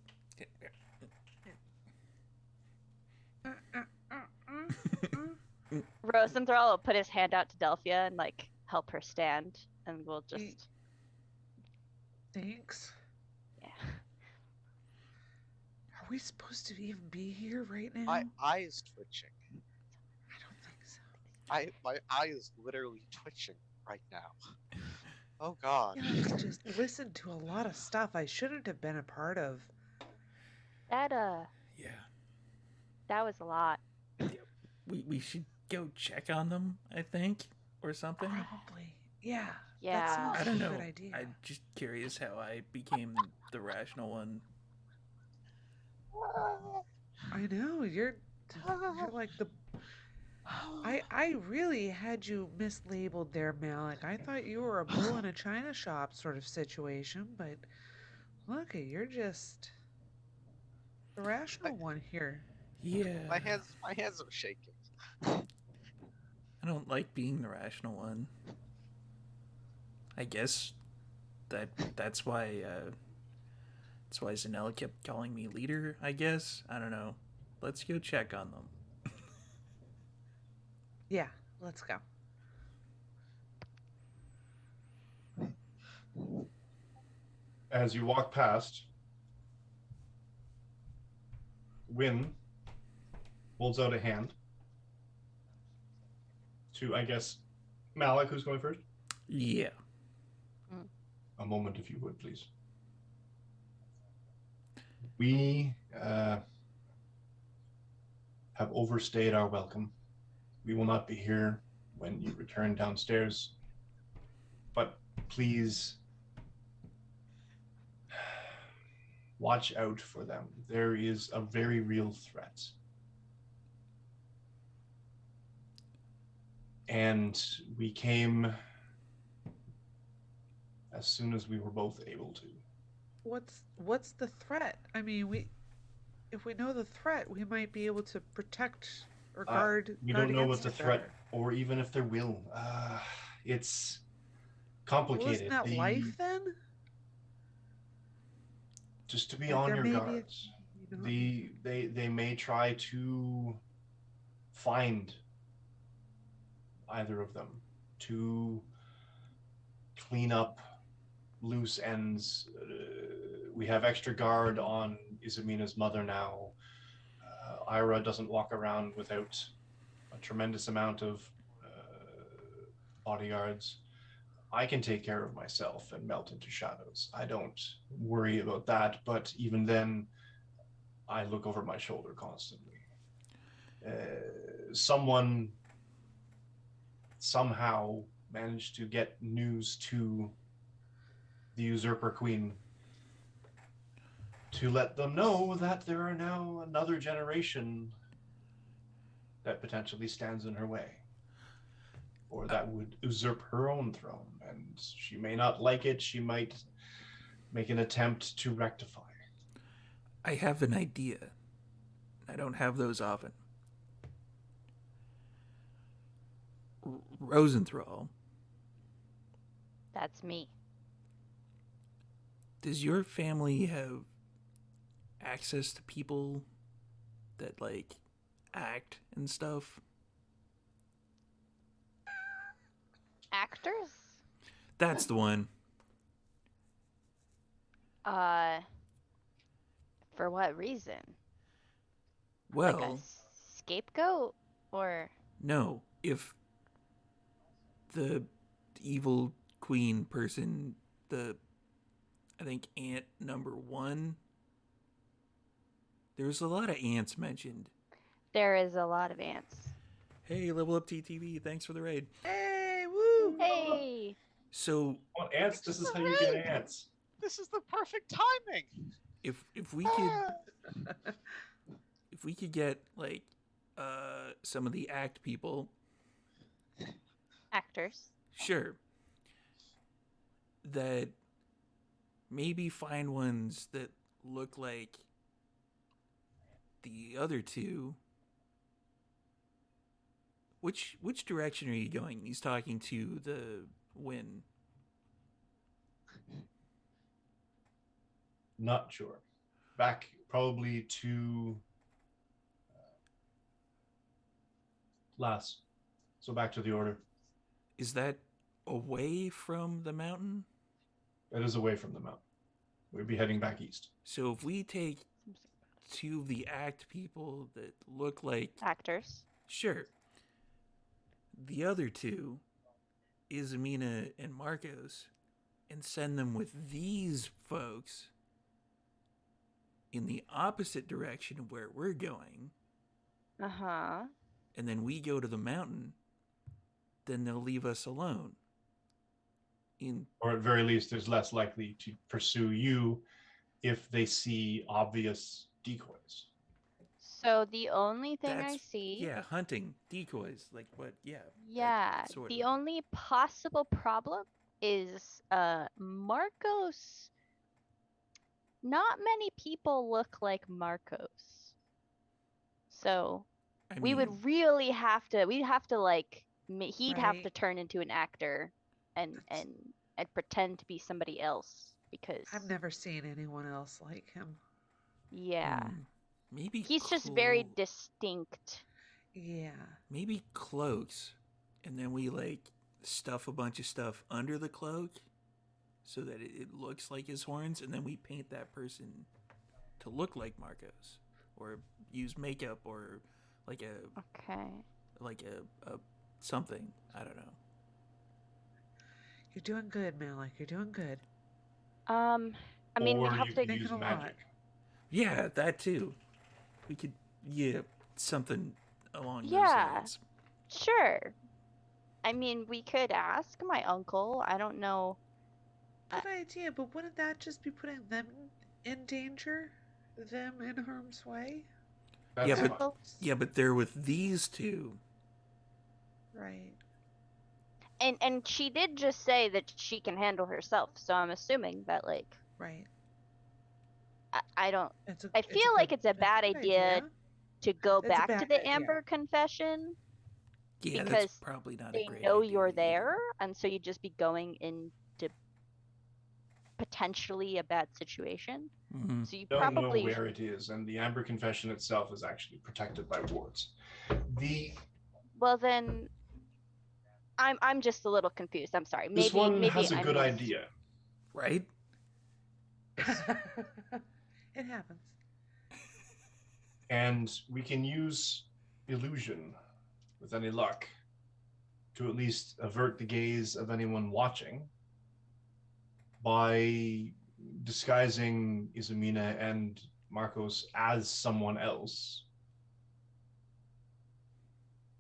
Rosenthal will put his hand out to Delphia and like help her stand, and we'll just Thanks. yeah. Are we supposed to even be here right now? My eye is twitching. I don't think so. My eye is literally twitching right now. Oh God. Yeah, I've just listened to a lot of stuff I shouldn't have been a part of. That Yeah. that was a lot. We should go check on them, I think, or something. Probably. Yeah. Yeah. That seems I don't like a know. good idea. I'm just curious how I became the rational one. I know you're like the. I really had you mislabeled there, Malik. I thought you were a bull in a china shop sort of situation, but look, you're just the rational one here. Yeah. My hands are shaking. I don't like being the rational one. I guess that's why Zanella kept calling me leader, I guess. I don't know. Let's go check on them. Yeah, let's go. As you walk past, Wynn holds out a hand to, I guess, Malik, who's going first. Yeah. A moment, if you would, please. We have overstayed our welcome. We will not be here when you return downstairs. But please watch out for them. There is a very real threat. And we came as soon as we were both able to. What's the threat? I mean, if we know the threat, we might be able to protect or guard. We guard don't know what against the it threat, better. or even if there will. It's Well, complicated. isn't that life then? Just to be Like on there your may guards. be, They may try to find either of them to clean up loose ends. We have extra guard on Isamina's mother now. Ira doesn't walk around without a tremendous amount of bodyguards. I can take care of myself and melt into shadows. I don't worry about that, but even then, I look over my shoulder constantly. Someone somehow managed to get news to the usurper queen to let them know that there are now another generation that potentially stands in her way, or that would usurp her own throne, and she may not like it. She might make an attempt to rectify. I have an idea. I don't have those often. Rosenthal, That's me. does your family have access to people that like act and stuff? Actors? That's the one. For what reason? Well, Like a scapegoat or no. If the evil queen person, I think ant number 1, there's a lot of ants mentioned. there is a lot of ants. Hey, level up TTV, thanks for the raid. Hey, woo! Hey. So Well, ants, this is how you get ants. This is the perfect timing. if we could get like some of the act people, Actors. sure, that maybe find ones that look like the other two. Which direction are you going? He's talking to the Win. Not sure. Back probably to last So back to the order. Is that away from the mountain? It is away from the mountain. We'd be heading back east. So if we take two of the act people that look like Actors. sure, the other two, Izamina and Marcos, and send them with these folks in the opposite direction of where we're going, Uh-huh. and then we go to the mountain, then they'll leave us alone. Or at very least, there's less likely to pursue you if they see obvious decoys. So the only thing I see. Yeah, hunting, decoys, like what, yeah. Yeah, sort the of. only possible problem is Marcos. Not many people look like Marcos. So we would really have to, we'd have to like, he'd have to Right. turn into an actor and pretend to be somebody else because I've never seen anyone else like him. yeah. Maybe He's just very distinct. Yeah. Maybe cloaks, and then we like stuff a bunch of stuff under the cloak so that it looks like his horns, and then we paint that person to look like Marcos, or use makeup, or like a something. I don't know. You're doing good, Malik. You're doing good. I mean, we'd or have you to could use magic. Yeah, that too. We could, something along those lines. Sure. I mean, we could ask my uncle. I don't know. Good idea, but wouldn't that just be putting them in danger? Them in harm's way? But they're with these two. Right. And she did just say that she can handle herself, so I'm assuming that like. Right. I don't. I feel like it's a bad idea to go It's a back to bad the idea. Amber confession. Yeah, because that's probably not a they great know idea you're either. there, and so you'd just be going into potentially a bad situation. Mm-hmm. So you Don't probably know where it is, and the Amber confession itself is actually protected by wards. Well, then I'm just a little confused. I'm sorry. This one maybe has a good idea, right? It happens. And we can use illusion with any luck to at least avert the gaze of anyone watching by disguising Izamina and Marcos as someone else,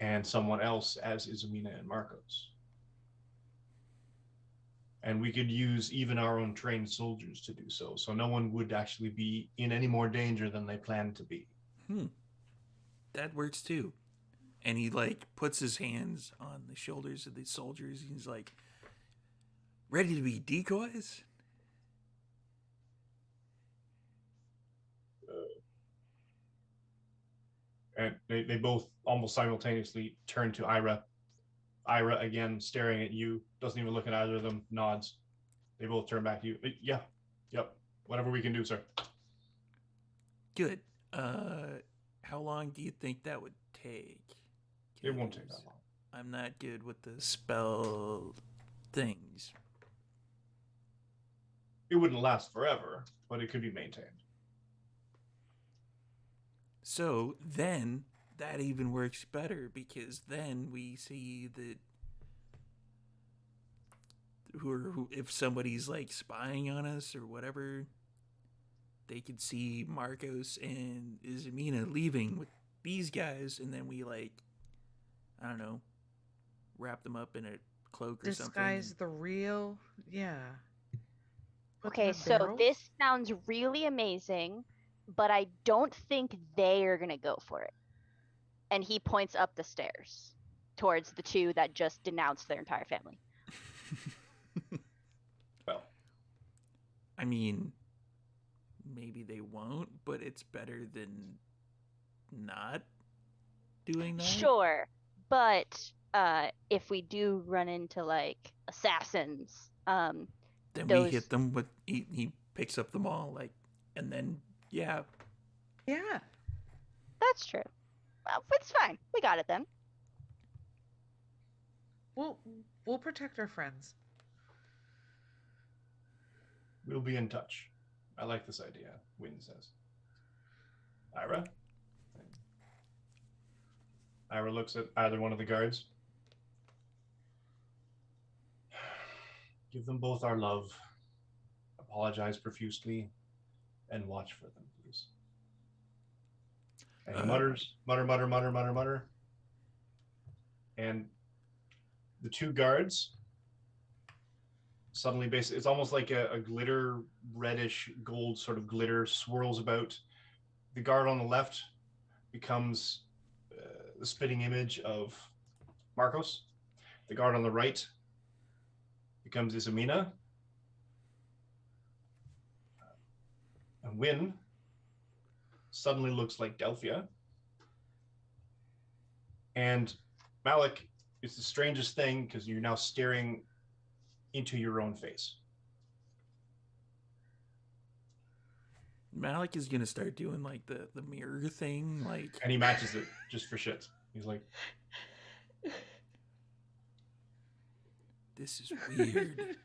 and someone else as Izamina and Marcos. And we could use even our own trained soldiers to do so. So no one would actually be in any more danger than they planned to be. That works too. And he like puts his hands on the shoulders of the soldiers. He's like, ready to be decoys? And they both almost simultaneously turn to Ira. Ira, again, staring at you, doesn't even look at either of them, nods. They both turn back to you. Yeah, yep, whatever we can do, sir. Good. How long do you think that would take? It won't take that long. I'm not good with the spell things. It wouldn't last forever, but it could be maintained. So then that even works better, because then we see that if somebody's like spying on us or whatever, they could see Marcos and Izamina leaving with these guys, and then we like, I don't know, wrap them up in a cloak or something. Disguise the real, yeah. Okay, so this sounds really amazing, but I don't think they are gonna go for it. And he points up the stairs towards the two that just denounced their entire family. Well, I mean, maybe they won't, but it's better than not doing that. Sure, but if we do run into like assassins, then we hit them with he picks up them all, like, and then yeah, that's true. Well, it's fine. We got it then. We'll we'll protect our friends. We'll be in touch. I like this idea, Wynn says. Ira? Ira looks at either one of the guards. Give them both our love. Apologize profusely and watch for them, please. And he mutters, mutter. And the two guards suddenly, basically, it's almost like a glitter, reddish gold sort of glitter swirls about. The guard on the left becomes the spitting image of Marcos. The guard on the right becomes Isamina. And Wynn suddenly looks like Delphia. And Malik, it's the strangest thing because you're now staring into your own face. Malik is gonna start doing like the mirror thing, like, And he matches it just for shit. He's like, this is weird.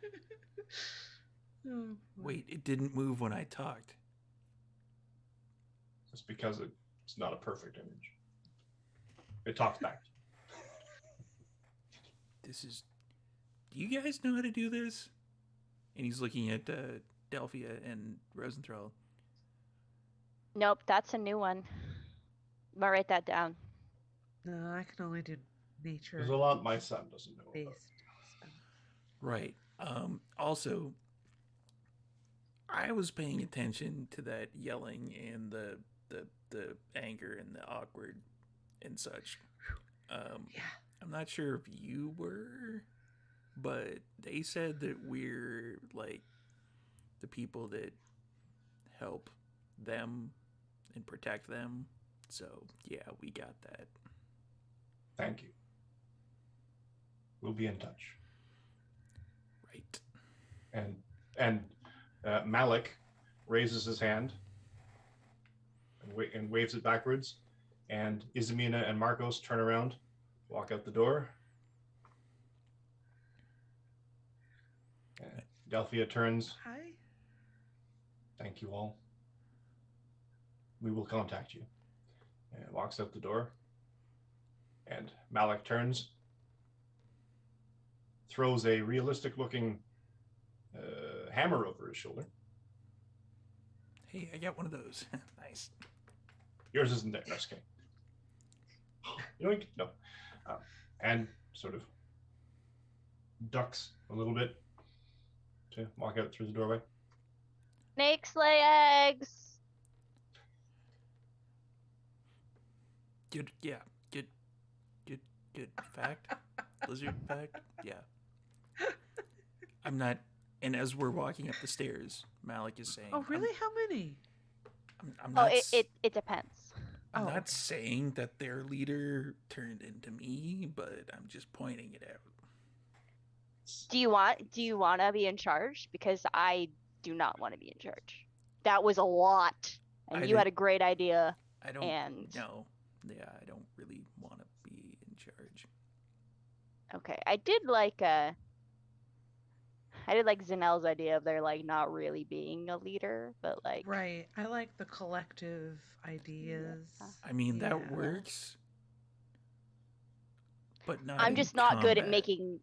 Oh, boy. Wait, it didn't move when I talked. it's because it's not a perfect image. It talks back. This is. Do you guys know how to do this? And he's looking at Delphia and Rosenthal. Nope, that's a new one. I'm gonna write that down. No, I can only do nature There's a lot my son doesn't know about. based spell. Right. Also, I was paying attention to that yelling and the anger and the awkward and such. Yeah. I'm not sure if you were, but they said that we're like the people that help them and protect them. So yeah, we got that. Thank you. We'll be in touch. Right. And Malik raises his hand and waves it backwards. And Isamina and Marcos turn around, walk out the door. And Delphia turns. Hi. Thank you all. We will contact you. And walks out the door. And Malik turns, throws a realistic looking hammer over his shoulder. Hey, I got one of those. Nice. Yours isn't there. No, just kidding. Yoink. No. And sort of ducks a little bit to walk out through the doorway. Snakes lay eggs. Good. Yeah. Good fact. Lizard fact. Yeah. I'm not. And as we're walking up the stairs, Malik is saying, Oh, really? How many? I'm Oh, not. it depends. I'm Oh. not saying that their leader turned into me, but I'm just pointing it out. Do you want to be in charge? Because I do not want to be in charge. That was a lot, and you had a great idea. I don't know. Yeah, I don't really want to be in charge. Okay, I did like Zanelle's idea of there like not really being a leader, but like Right. I like the collective ideas. I mean, Yeah. that works. But not I'm in just not good at combat. making.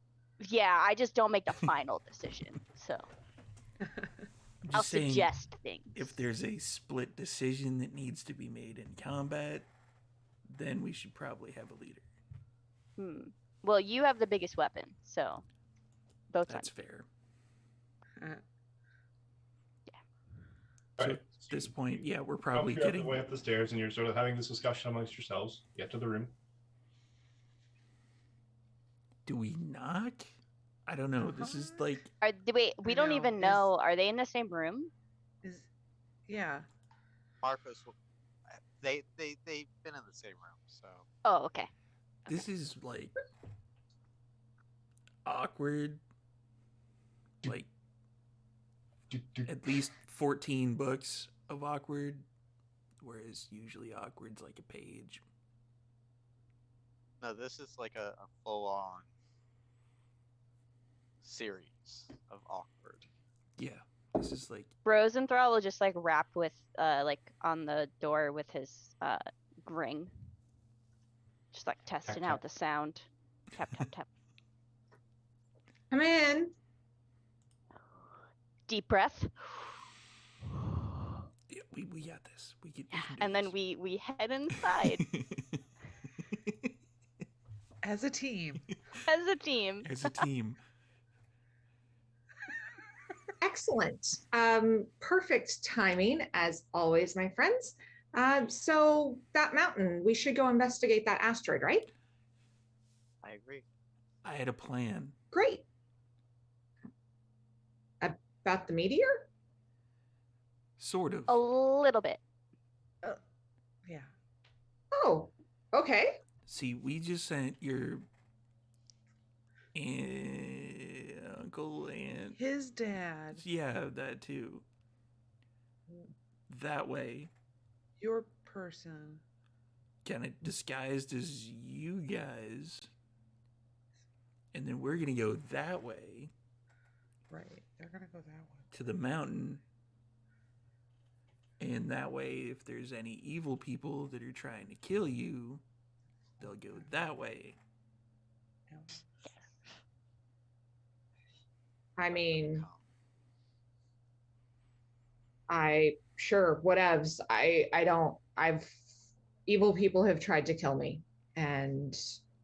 Yeah, I just don't make the final decision. So I'm I'll just saying, suggest things. if there's a split decision that needs to be made in combat, then we should probably have a leader. Well, you have the biggest weapon, so both That's sides. fair. So Right. at this point, yeah, we're Come probably throughout getting. the way up the stairs, and you're sort of having this discussion amongst yourselves. Get to the room. Do we knock? I don't know. This is like. Wait, we I don't know, even is- know. Are they in the same room? Yeah. Marcos, they've been in the same room, so Oh, okay. This is like awkward. Like at least 14 books of awkward, whereas usually awkward's like a page. no, this is like a full on series of awkward. Yeah, this is like Rosenthal will just like rap with like on the door with his ring. Just like testing tap. out the sound. Tap tap tap. Come in. Deep breath. yeah, we got this. We can do And then this. we head inside As a team. as a team. As a team. Excellent. Perfect timing, as always, my friends. So that mountain, we should go investigate that asteroid, right? I agree. I had a plan. Great. About the meteor? Sort of. A little bit. Yeah. Oh, okay. See, we just sent your uncle and His dad, yeah, that too. That way, your person. kind of disguised as you guys, and then we're gonna go that way Right. They're gonna go that way. to the mountain. And that way, if there's any evil people that are trying to kill you, they'll go that way. Yeah. I mean, sure, whatevs. Evil people have tried to kill me and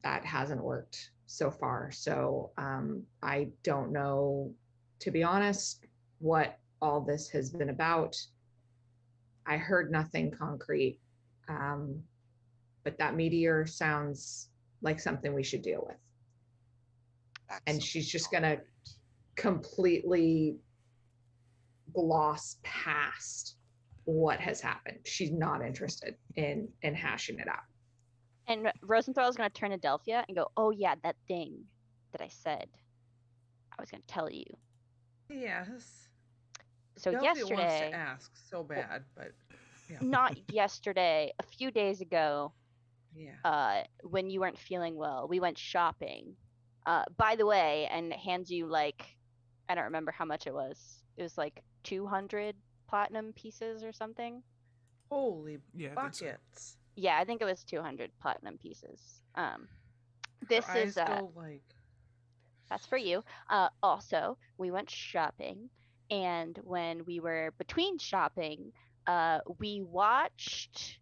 that hasn't worked so far. So I don't know, to be honest, what all this has been about. I heard nothing concrete, but that meteor sounds like something we should deal with. And she's just gonna completely gloss past what has happened. She's not interested in hashing it out. And Rosenthal is going to turn to Delphia and go, "Oh yeah, that thing that I said I was going to tell you." Yes. So Delphia wants yesterday, to ask so bad, but yeah. not yesterday, a few days ago, Yeah. when you weren't feeling well, we went shopping. By the way, and hands you like, I don't remember how much it was. It was like 200 platinum pieces or something. Holy Yeah, I think so. buckets. Yeah, I think it was 200 platinum pieces. This Her is eyes go like that's for you. Also, we went shopping, and when we were between shopping, we watched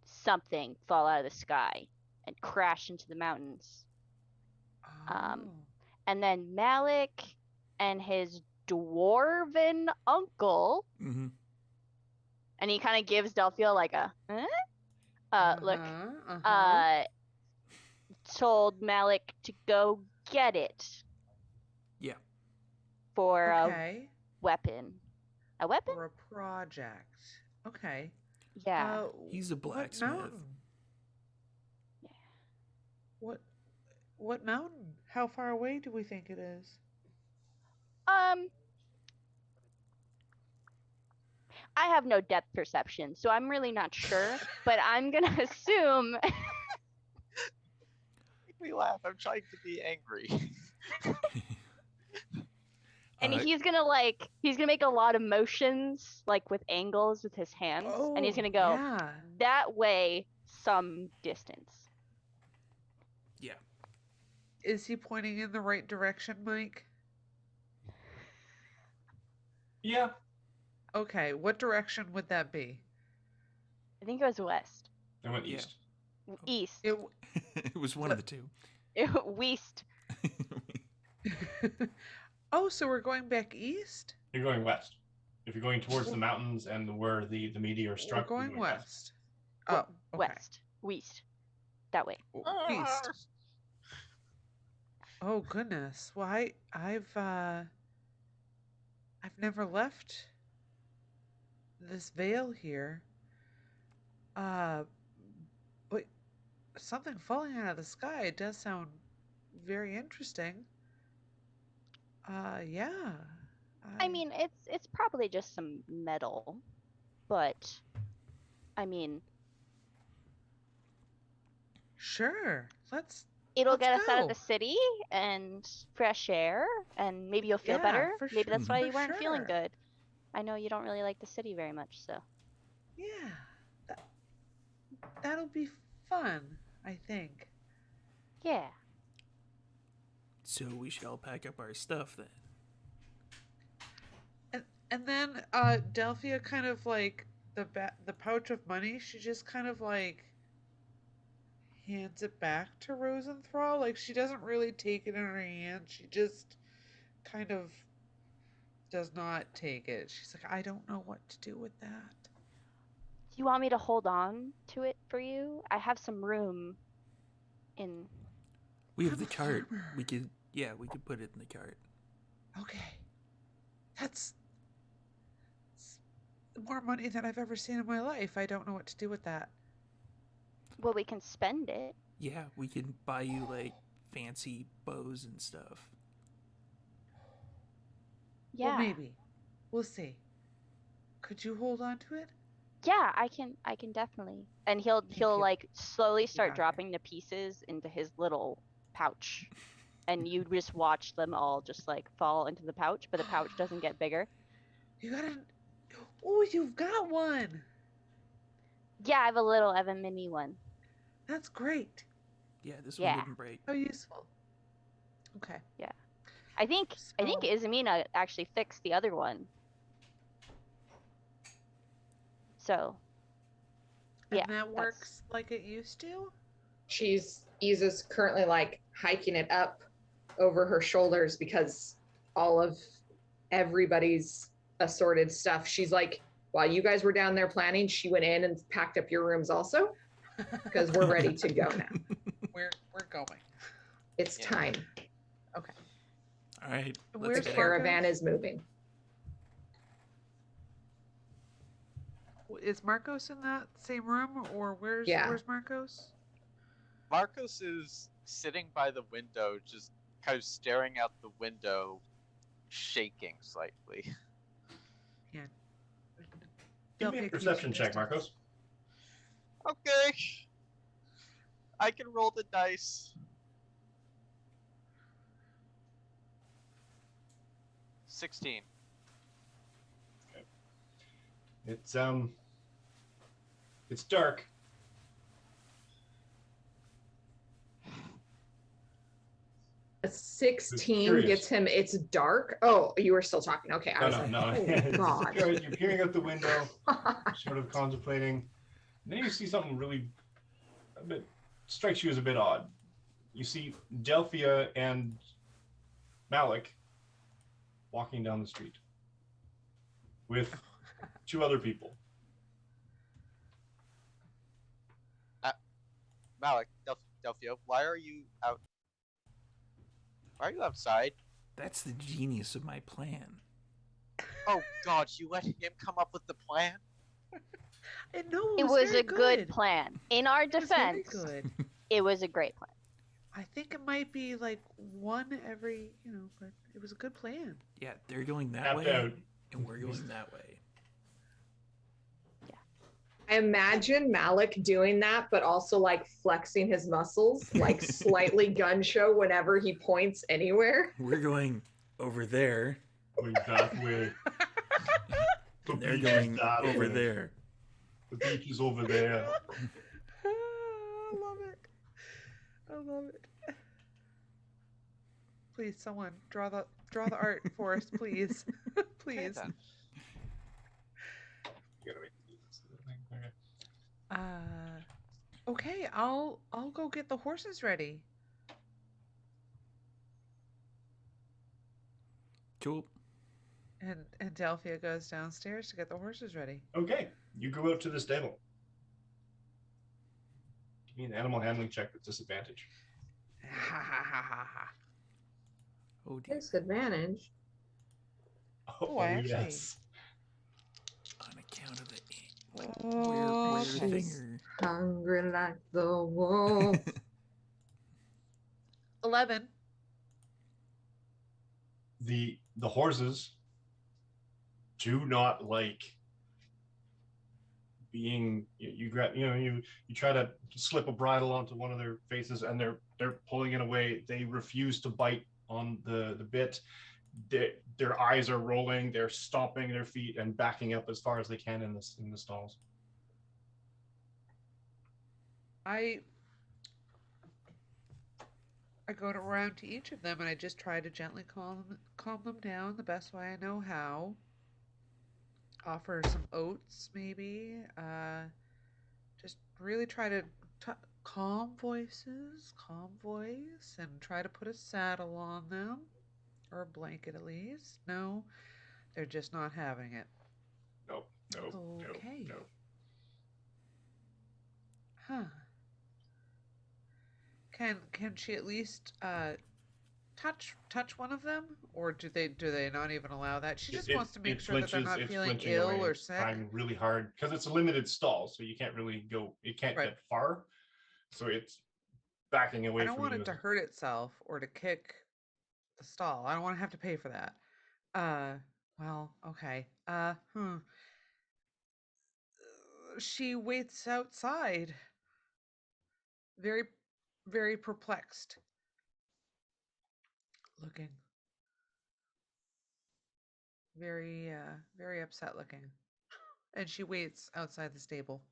something fall out of the sky and crash into the mountains. oh. And then Malik and his dwarven uncle, Mm-hmm. and he kind of gives Delphia like a, look, told Malik to go get it. Yeah. For Okay. a weapon. A weapon? For a project. Okay. Yeah. He's a What blacksmith. mountain? Yeah. What mountain? How far away do we think it is? I have no depth perception, so I'm really not sure, but I'm gonna assume. Make me laugh. I'm trying to be angry. And he's gonna make a lot of motions, like with angles with his hands, and he's Oh, gonna go yeah. that way some distance. Yeah. Is he pointing in the right direction, Mike? Yeah. Okay, what direction would that be? I think it was west. I went Yeah. east. East. It was one of the two. West. Oh, so we're going back east? You're going west. If you're going towards the mountains and where the meteor struck, We're you're going west. Oh, Well, okay. West. That way. East. Oh goodness. Well, I've never left this veil here. But something falling out of the sky, it does sound very interesting. Yeah. I mean, it's probably just some metal, but I mean, Sure. It'll Let's get us out of go. the city and fresh air, and maybe you'll feel Yeah, better. for Maybe sure. that's why For you weren't feeling sure. good. I know you don't really like the city very much, so Yeah, that, that'll be fun, I think. yeah. So we should all pack up our stuff then. And then Delphia kind of like the pouch of money, she just kind of like hands it back to Rosenthal. Like she doesn't really take it in her hand. She just kind of does not take it. She's like, I don't know what to do with that. Do you want me to hold on to it for you? I have some room in. We have I'm the a cart. farmer. We could put it in the cart. Okay. That's more money than I've ever seen in my life. I don't know what to do with that. Well, we can spend it. Yeah, we can buy you like fancy bows and stuff. Yeah. Well, maybe. We'll see. Could you hold on to it? Yeah, I can definitely. And he'll Thank you. like slowly You start got it. dropping the pieces into his little pouch. And you just watch them all just like fall into the pouch, but the pouch doesn't get bigger. You got an. Oh, you've got one. Yeah, I have a mini one. That's great. Yeah, this one Yeah. didn't break. How useful. Okay. I think So, Izamina actually fixed the other one. So and yeah, that works like it used to? Isa's currently like hiking it up over her shoulders because all of everybody's assorted stuff. She's like, while you guys were down there planning, she went in and packed up your rooms also because we're ready to go now. We're going. It's Yeah. time. Okay. All right, And let's where's The go. caravan Marcos? is moving. Is Marcos in that same room, or where's Marcos? Marcos is sitting by the window, just kind of staring out the window, shaking slightly. Yeah. Give me a Delphia keeps her perception check, distance. Marcos. Okay. I can roll the dice. 16. It's dark. A 16 curious. gets him. It's dark. Oh, you were still talking. Okay. I was like, No. oh, God. You're peering out the window, sort of contemplating. And then you see something really a bit strikes you as a bit odd. You see Delphia and Malik walking down the street with two other people. Malik, Delphia, why are you out? Why are you outside? That's the genius of my plan. Oh God, you let him come up with the plan? And no, it was very a good plan. In our It was very defense, good. it was a great plan. I think it might be like one every, but it was a good plan. Yeah, they're going that Tapped way, out. and we're going that way. I imagine Malik doing that, but also like flexing his muscles, like slightly gun show whenever he points anywhere. We're going over there, Going that way. The and they're beach is going that over way. there. The beach is over there. I love it. I love it. Please, someone draw the art for us, please. Please. then. You gotta wait to do this. Okay. Okay, I'll go get the horses ready. Cool. And Delphia goes downstairs to get the horses ready. Okay, you go out to the stable. Give me an animal handling check with disadvantage. Ha ha ha ha ha. Oh dear. Disadvantage. Oh, I actually- yes. On account of the Oh, where okay. thinger. Hungry like the wolf. 11. The horses do not like being you grab you try to slip a bridle onto one of their faces, and they're pulling it away. They refuse to bite on the bit. Their eyes are rolling. They're stomping their feet and backing up as far as they can in the stalls. I go around to each of them and I just try to gently calm them down the best way I know how. Offer some oats, maybe. Just really try to calm voice, and try to put a saddle on them or a blanket at least. No, they're just not having it. No, Okay. no. Huh. Can she at least touch one of them, or do they not even allow that? She just wants to make sure that they're not It's feeling flinching ill away. or It's sick. trying really hard because it's a limited stall, so you can't really go. It can't Right. get far, so it's backing away I don't from want you. it to hurt itself or to kick the stall. I don't want to have to pay for that. Well, okay. She waits outside, very, very perplexed, looking, very upset looking, and she waits outside the stable.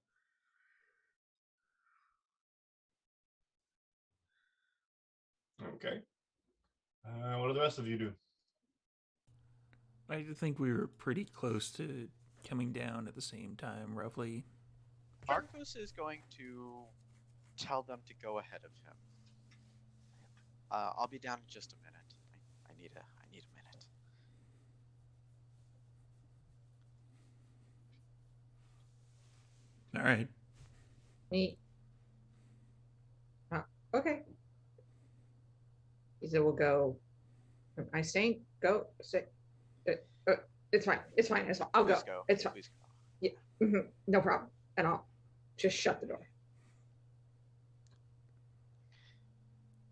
Okay. What do the rest of you do? I think we were pretty close to coming down at the same time, roughly. Marcos is going to tell them to go ahead of him. I'll be down in just a minute. I need a minute. All right. Me. Okay. He said, "We'll go." Am I staying? Go. Stay. It's fine. It's fine. It's fine. I'll Please go. go. It's fine. Please go. Yeah. No problem. And I'll just shut the door.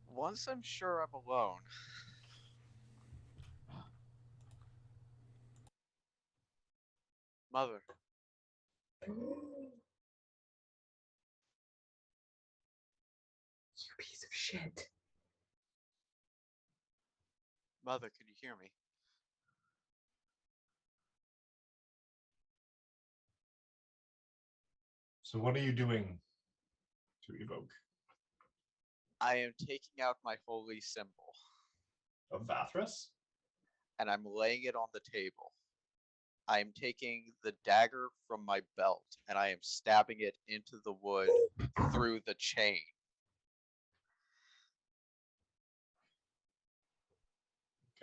Once I'm sure I'm alone. Mother, You piece of shit. Mother, can you hear me? So what are you doing to evoke I am taking out my holy symbol of Vathras? and I'm laying it on the table. I am taking the dagger from my belt and I am stabbing it into the wood through the chain.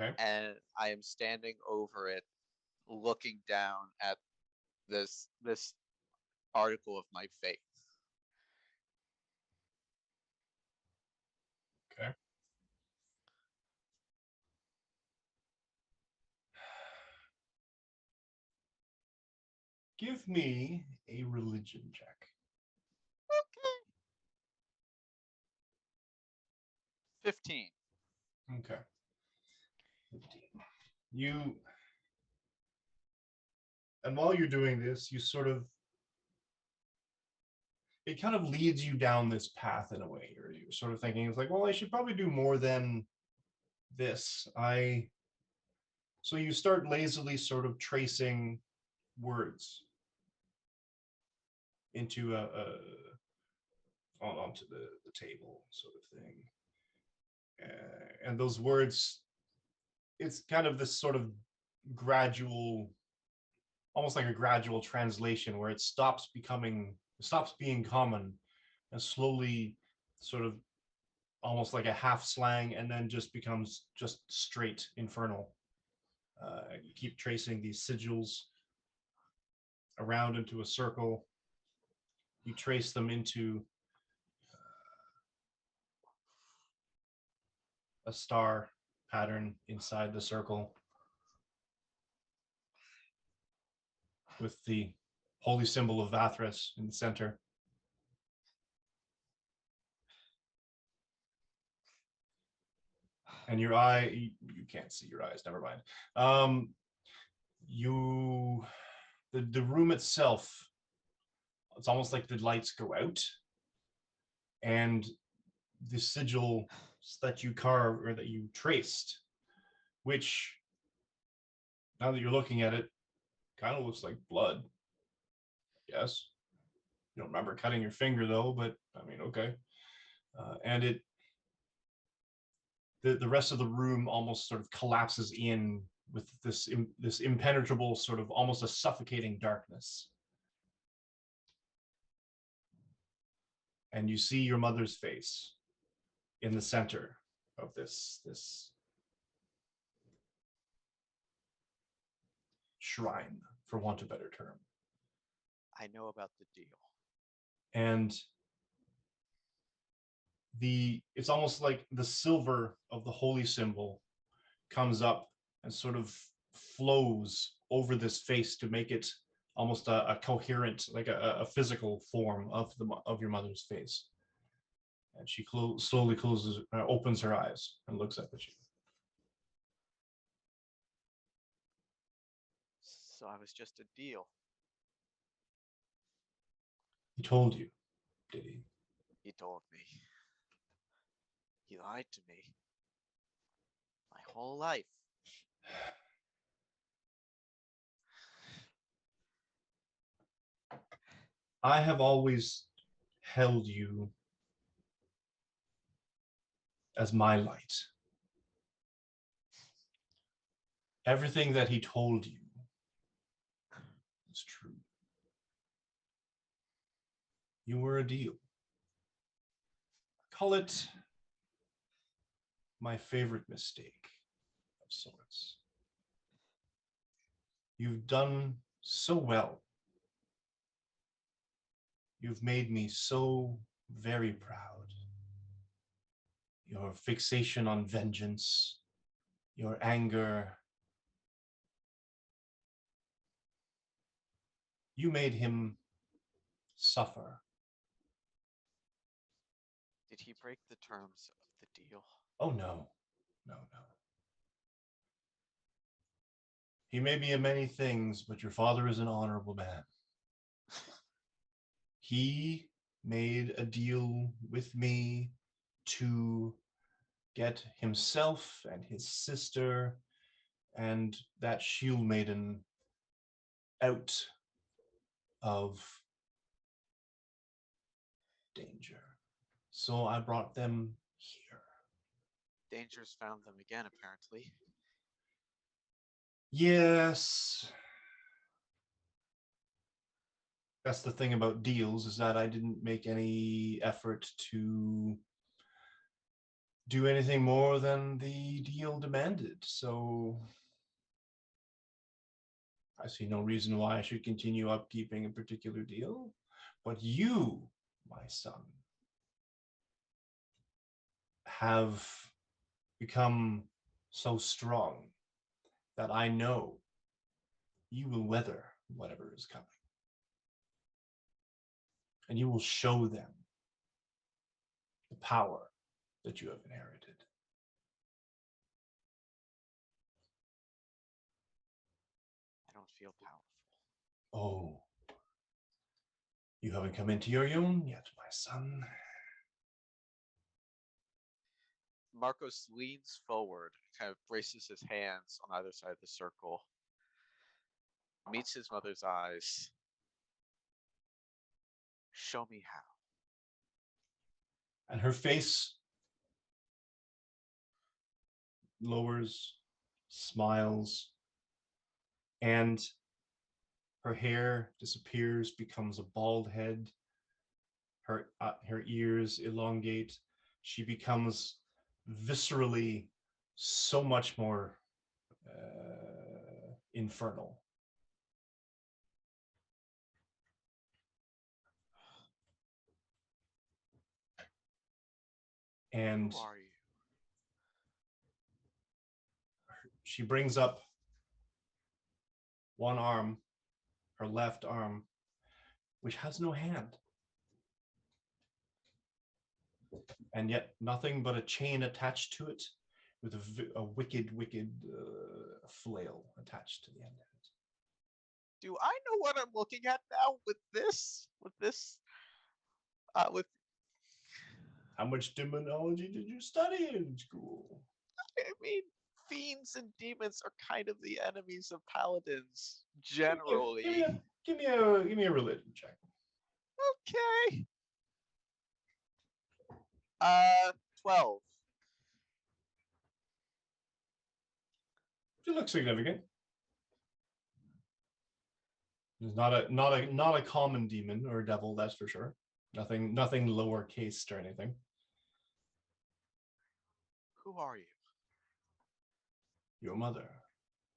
Okay. And I am standing over it, looking down at this article of my faith. Okay. Give me a religion check. 15. Okay. 15. You, and while you're doing this, you sort of, it kind of leads you down this path in a way. You're sort of thinking, it's like, well, I should probably do more than this. So you start lazily sort of tracing words into onto the table sort of thing. And those words, it's kind of this sort of gradual, almost like a gradual translation where it stops being common and slowly sort of almost like a half slang, and then just becomes just straight infernal. You keep tracing these sigils around into a circle. You trace them into a star pattern inside the circle with the holy symbol of Vathras in the center. And your eye, you can't see your eyes, never mind. The room itself it's almost like the lights go out, and the sigil that you carved or that you traced, which now that you're looking at it, kind of looks like blood. Yes. You don't remember cutting your finger though, but I mean, okay. And the rest of the room almost sort of collapses in with this impenetrable sort of almost a suffocating darkness. And you see your mother's face in the center of this shrine, for want of a better term. I know about the deal. And it's almost like the silver of the holy symbol comes up and sort of flows over this face to make it almost a coherent, like a physical form of your mother's face. And she slowly opens her eyes and looks up at you. So I was just a deal. He told you, did he? He told me. He lied to me. My whole life. I have always held you as my light. Everything that he told you is true. You were a deal. Call it my favorite mistake of sorts. You've done so well. You've made me so very proud. Your fixation on vengeance, your anger. You made him suffer. Did he break the terms of the deal? Oh, no. No, no. He may be a many things, but your father is an honorable man. He made a deal with me to get himself and his sister and that shield maiden out of danger. So I brought them here. Danger's found them again, apparently. Yes. That's the thing about deals, is that I didn't make any effort to do anything more than the deal demanded. So I see no reason why I should continue upkeeping a particular deal. But you, my son, have become so strong that I know you will weather whatever is coming. And you will show them the power that you have inherited. I don't feel powerful. Oh, you haven't come into your own yet, my son. Marcos leans forward, kind of braces his hands on either side of the circle, meets his mother's eyes. Show me how. And her face lowers, smiles, and her hair disappears, becomes a bald head. Her ears elongate. She becomes viscerally so much more infernal. And Who are you? she brings up one arm, her left arm, which has no hand. And yet nothing but a chain attached to it with a wicked flail attached to the end of it. Do I know what I'm looking at now with this? With How much demonology did you study in school? I mean, fiends and demons are kind of the enemies of paladins Give me generally. give me a religion check. Okay. 12. You look significant. It's not a common demon or devil, that's for sure. Nothing lowercase or anything. Who are you? Your mother,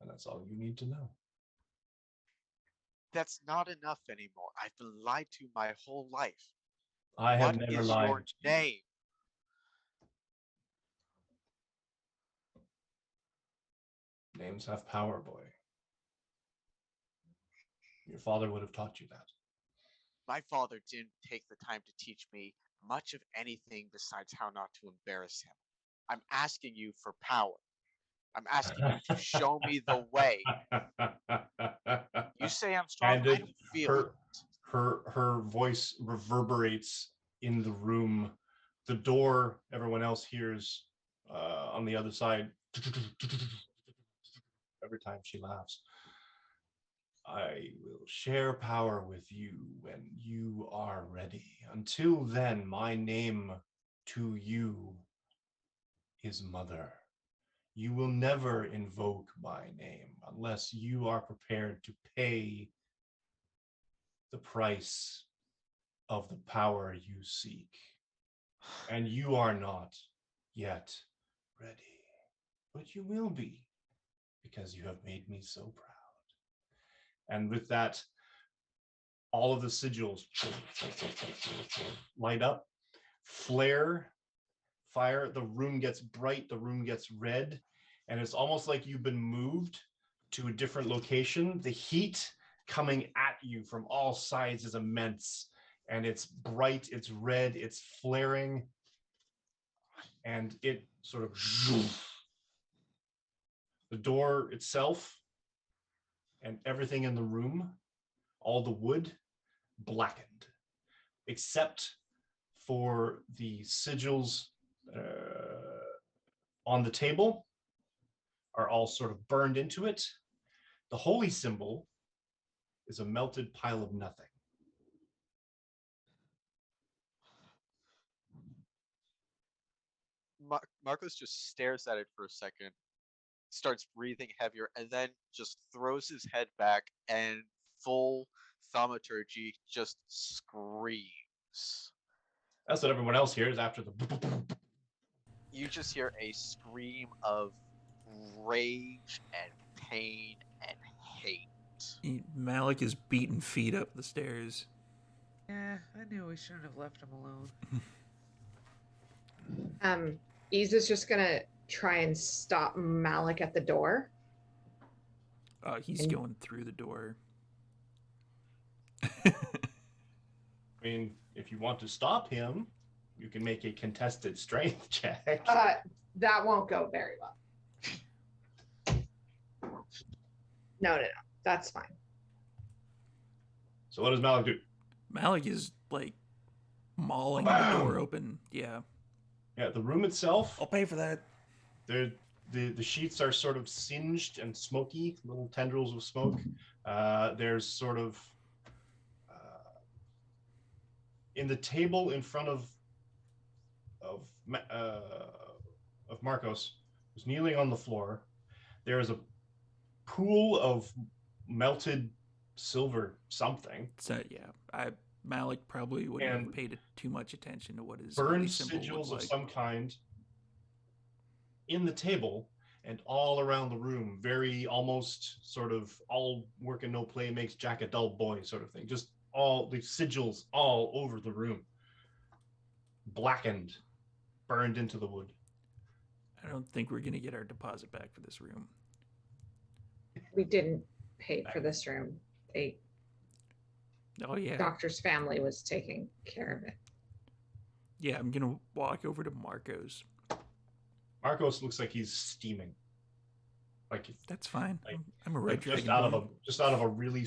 and that's all you need to know. That's not enough anymore. I've been lied to my whole life. I have What never is lied your to you. name? Names have power, boy. Your father would have taught you that. My father didn't take the time to teach me much of anything besides how not to embarrass him. I'm asking you for power. I'm asking you to show me the way. You say I'm strong. And I don't feel her, it. her voice reverberates in the room. The door, everyone else hears on the other side every time she laughs. I will share power with you when you are ready. Until then, my name to you is Mother. You will never invoke my name unless you are prepared to pay the price of the power you seek. And you are not yet ready, but you will be, because you have made me so proud. And with that, all of the sigils light up, flare, fire. The room gets bright, the room gets red, and it's almost like you've been moved to a different location. The heat coming at you from all sides is immense, and it's bright, it's red, it's flaring, and it sort of the door itself and everything in the room, all the wood, blackened, except for the sigils on the table are all sort of burned into it. The holy symbol is a melted pile of nothing. Marcos just stares at it for a second, starts breathing heavier, and then just throws his head back and full thaumaturgy just screams. That's what everyone else hears after the. You just hear a scream of rage and pain and hate. Malik is beating feet up the stairs. Yeah, I knew we shouldn't have left him alone. Iza's just gonna try and stop Malik at the door. He's And- going through the door. I mean, if you want to stop him, you can make a contested strength check. That won't go very well. No, that's fine. So what does Malik do? Malik is like mauling Bam! the door open. Yeah. Yeah, the room itself, I'll pay for that. the sheets are sort of singed and smoky, little tendrils of smoke. There's sort of in the table in front of Marcos, who's kneeling on the floor. There is a pool of melted silver something. So yeah, Malik probably wouldn't And have paid too much attention to what his burned holy symbol sigils looked of like. some kind in the table and all around the room, very almost sort of all work and no play makes Jack a dull boy sort of thing. Just all the sigils all over the room, blackened, burned into the wood. I don't think we're gonna get our deposit back for this room. We didn't pay for this room. Oh yeah, Doctor's family was taking care of it. yeah. I'm gonna walk over to Marcos. Marcos looks like he's steaming. Like That's fine. Like- I'm a red just dragon. out of a really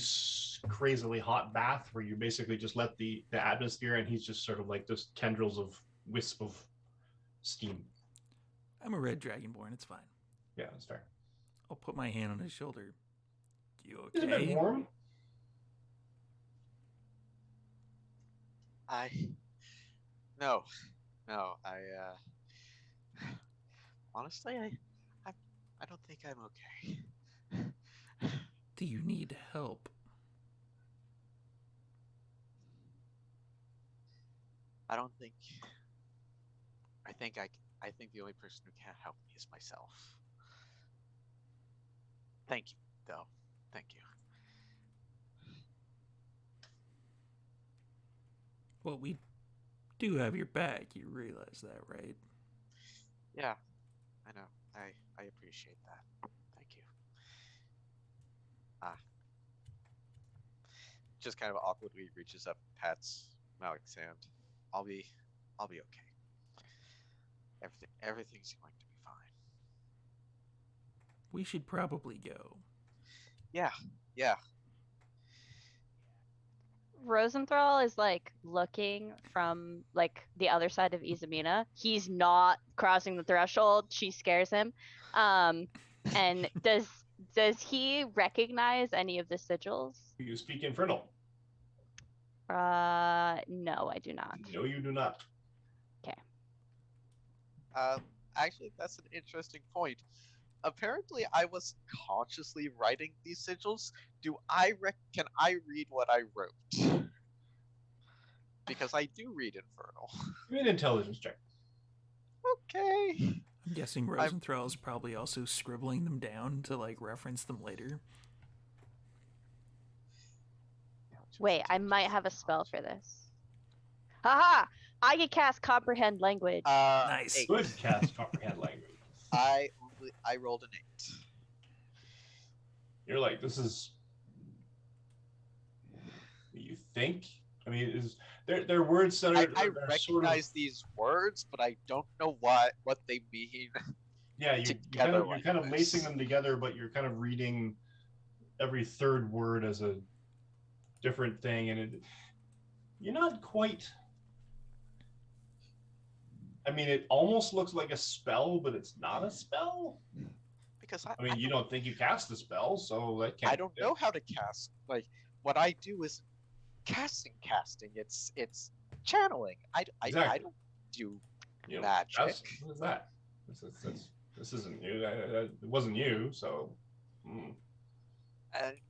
crazily hot bath where you basically just let the atmosphere, and he's just sort of like just tendrils of wisp of steam. I'm a red dragonborn. It's fine. Yeah, that's fair. I'll put my hand on his shoulder. You It's a bit okay? warm. No, honestly, I don't think I'm okay. Do you need help? I don't think. I think the only person who can help me is myself. Thank you, though. Thank you. Well, we do have your back. You realize that, right? Yeah, I know. I appreciate that. Thank you. Just kind of awkwardly reaches up, pats Malik's hand. I'll be okay. Everything's going to be fine. We should probably go. Yeah. Rosenthal is like looking from like the other side of Izamina. He's not crossing the threshold. She scares him. And does he recognize any of the sigils? Do you speak Infernal? No, I do not. No, you do not. Actually, that's an interesting point. Apparently, I was consciously writing these sigils. Can I read what I wrote? Because I do read Infernal. Give me an intelligence check. Okay. I'm guessing Rosenthal is probably also scribbling them down to like reference them later. Wait, I might have a spell for this. Haha! I can cast comprehend language. Nice. 8. Good cast comprehend language. I rolled an 8. You're like, this is. You think? I mean, is there words that are? I are recognize sort of, these words, but I don't know what they mean. yeah, you're kind of lacing them together, but you're kind of reading every third word as a different thing, and you're not quite. I mean, it almost looks like a spell, but it's not a spell. Because I mean, you don't think you cast a spell, so that can't. I don't know how to cast. Like, what I do is casting. It's channeling. I don't do magic. What is that? This isn't you. It wasn't you, so. And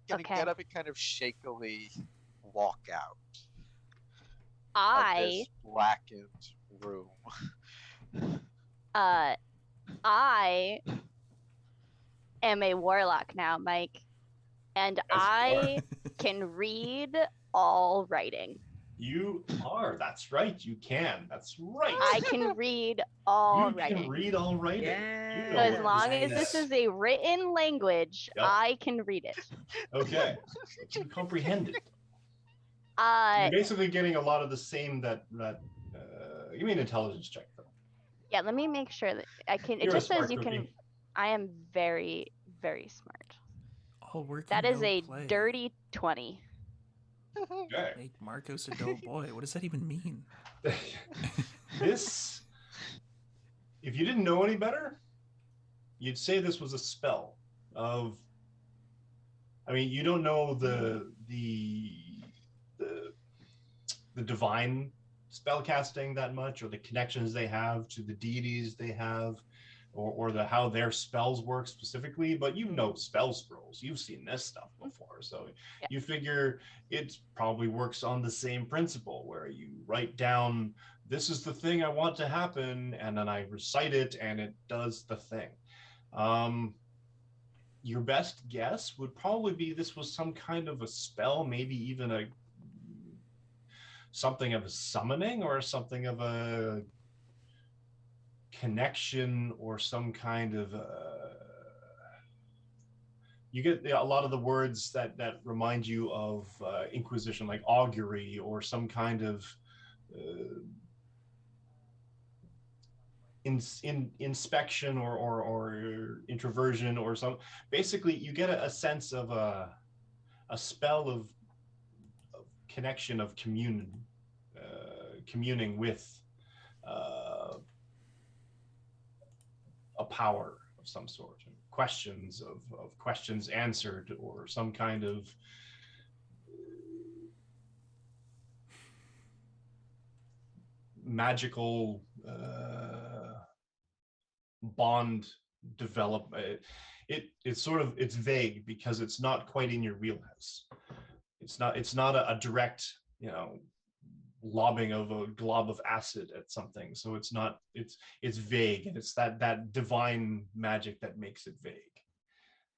gonna get up and kind of shakily walk out of this blackened room. I am a warlock now, Mike, and I can read all writing. You are. That's right. You can. That's right. I can read all you writing. can read all writing. Yeah. You know As what long this as this is. is a written language, Yep. I can read it. Okay. But you comprehend it. You're basically getting a lot of the same that you mean intelligence check though. Yeah, let me make sure that I can. It You're just a smart says you can. cookie. I am very, very smart. All work. That and is no a play. dirty 20. Okay. Make Marcos a dull boy. What does that even mean? This, if you didn't know any better, you'd say this was a spell of. I mean, you don't know the divine spell casting that much, or the connections they have to the deities they have, or the how their spells work specifically, but you know spell scrolls. You've seen this stuff before, so Yeah. you figure it probably works on the same principle where you write down, this is the thing I want to happen, and then I recite it and it does the thing. Your best guess would probably be this was some kind of a spell, maybe even something of a summoning or something of a connection or some kind of you get a lot of the words that remind you of Inquisition, like augury or some kind of inspection or introversion or some. Basically, you get a sense of a spell of connection, of communing with a power of some sort, questions of questions answered, or some kind of magical bond develop. It's vague because it's not quite in your wheelhouse. It's not a direct, lobbing of a glob of acid at something. So it's vague, and it's that divine magic that makes it vague.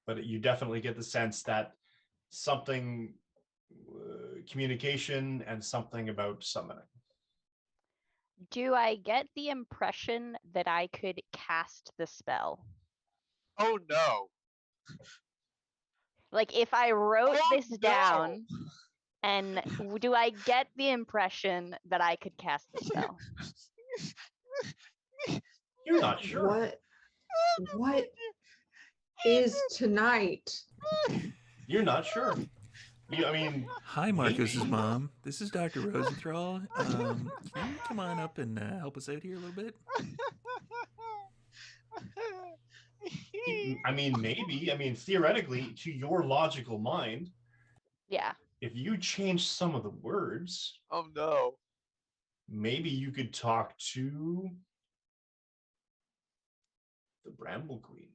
But you definitely get the sense that something communication and something about summoning. Do I get the impression that I could cast the spell? Oh no. Like if I wrote Oh, this no. down, and do I get the impression that I could cast the spell? You're not sure. What is tonight? You're not sure. I mean, Hi, Marcos's maybe. mom. This is Dr. Rosenthal. Can you come on up and help us out here a little bit? I mean, maybe. I mean, theoretically, to your logical mind, Yeah. if you change some of the words, Oh no. maybe you could talk to the Bramble Queen.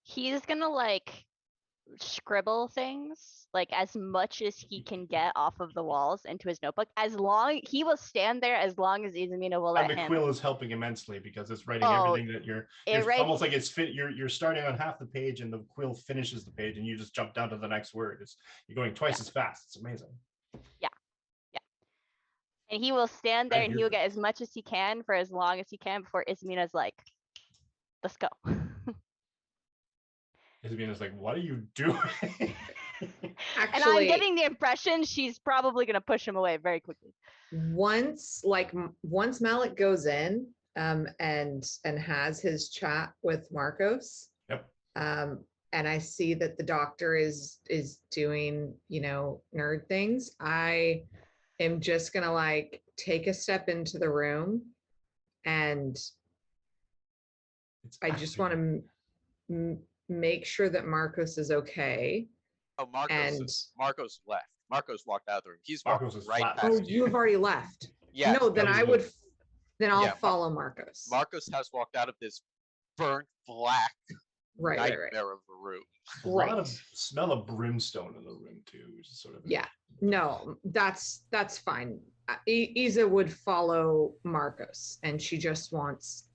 He's gonna like scribble things, like as much as he can get off of the walls into his notebook. As long he will stand there as long as Izumina will let And the him. quill is helping immensely because it's writing Oh, everything that you're it writes- almost like it's fit. You're starting on half the page and the quill finishes the page and you just jump down to the next word. You're going twice as fast. It's amazing. And he will stand there I and hear he will that. get as much as he can for as long as he can before Izmina's like, let's go. Isabena's like, what are you doing? And I'm Actually, getting the impression she's probably gonna push him away very quickly. once Malik goes in and has his chat with Marcos, Yep. and I see that the doctor is doing, nerd things, I am just gonna like take a step into the room, and It's I just want to make sure that Marcos is okay. Oh, And Marcos left. Marcos walked out of the room. He's Marcos walking is right flat. past oh, you. you have already left. Yes, No, then he's I would. moving. Then I'll Yeah, follow Marcos. Marcos has walked out of this burnt black Right. nightmare of a room. A lot of Right. smell of brimstone in the room too, which is sort of Yeah. No, that's fine. Isa would follow Marcos, and she just wants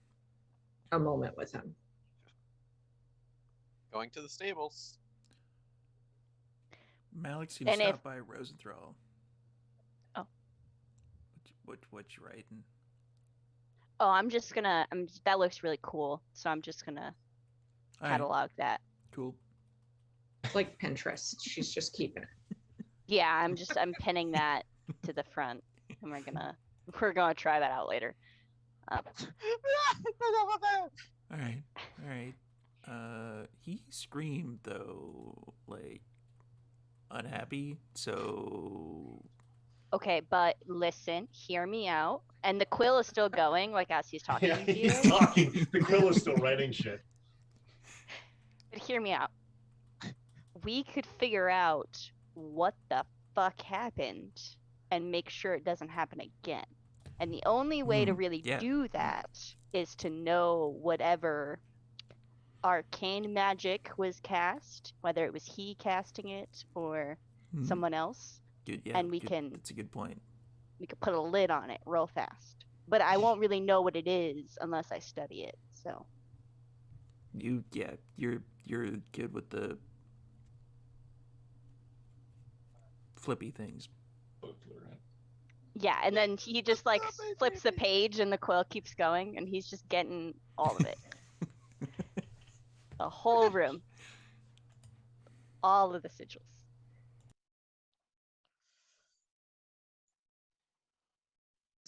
a moment with him. Going to the stables. Malik's gonna And if- stop by Rosenthal. Oh. What you writing? Oh, that looks really cool. So I'm just gonna All right, catalog that. cool. Like Pinterest, she's just keeping it. Yeah, I'm pinning that to the front, and we're gonna try that out later. All right. He screamed though, like unhappy. So Okay, but listen, hear me out. And the quill is still going, like as he's talking Yeah, to you. he's talking. The quill is still writing shit. But hear me out. We could figure out what the fuck happened and make sure it doesn't happen again. And the only way to really yeah. do that is to know whatever arcane magic was cast, whether it was he casting it or someone else. Good, yeah, and we good. can That's a good point. put a lid on it real fast. But I won't really know what it is unless I study it. So You're good with the flippy things. yeah, and then he just like flips the page and the quill keeps going and he's just getting all of it. The whole room. All of the sigils.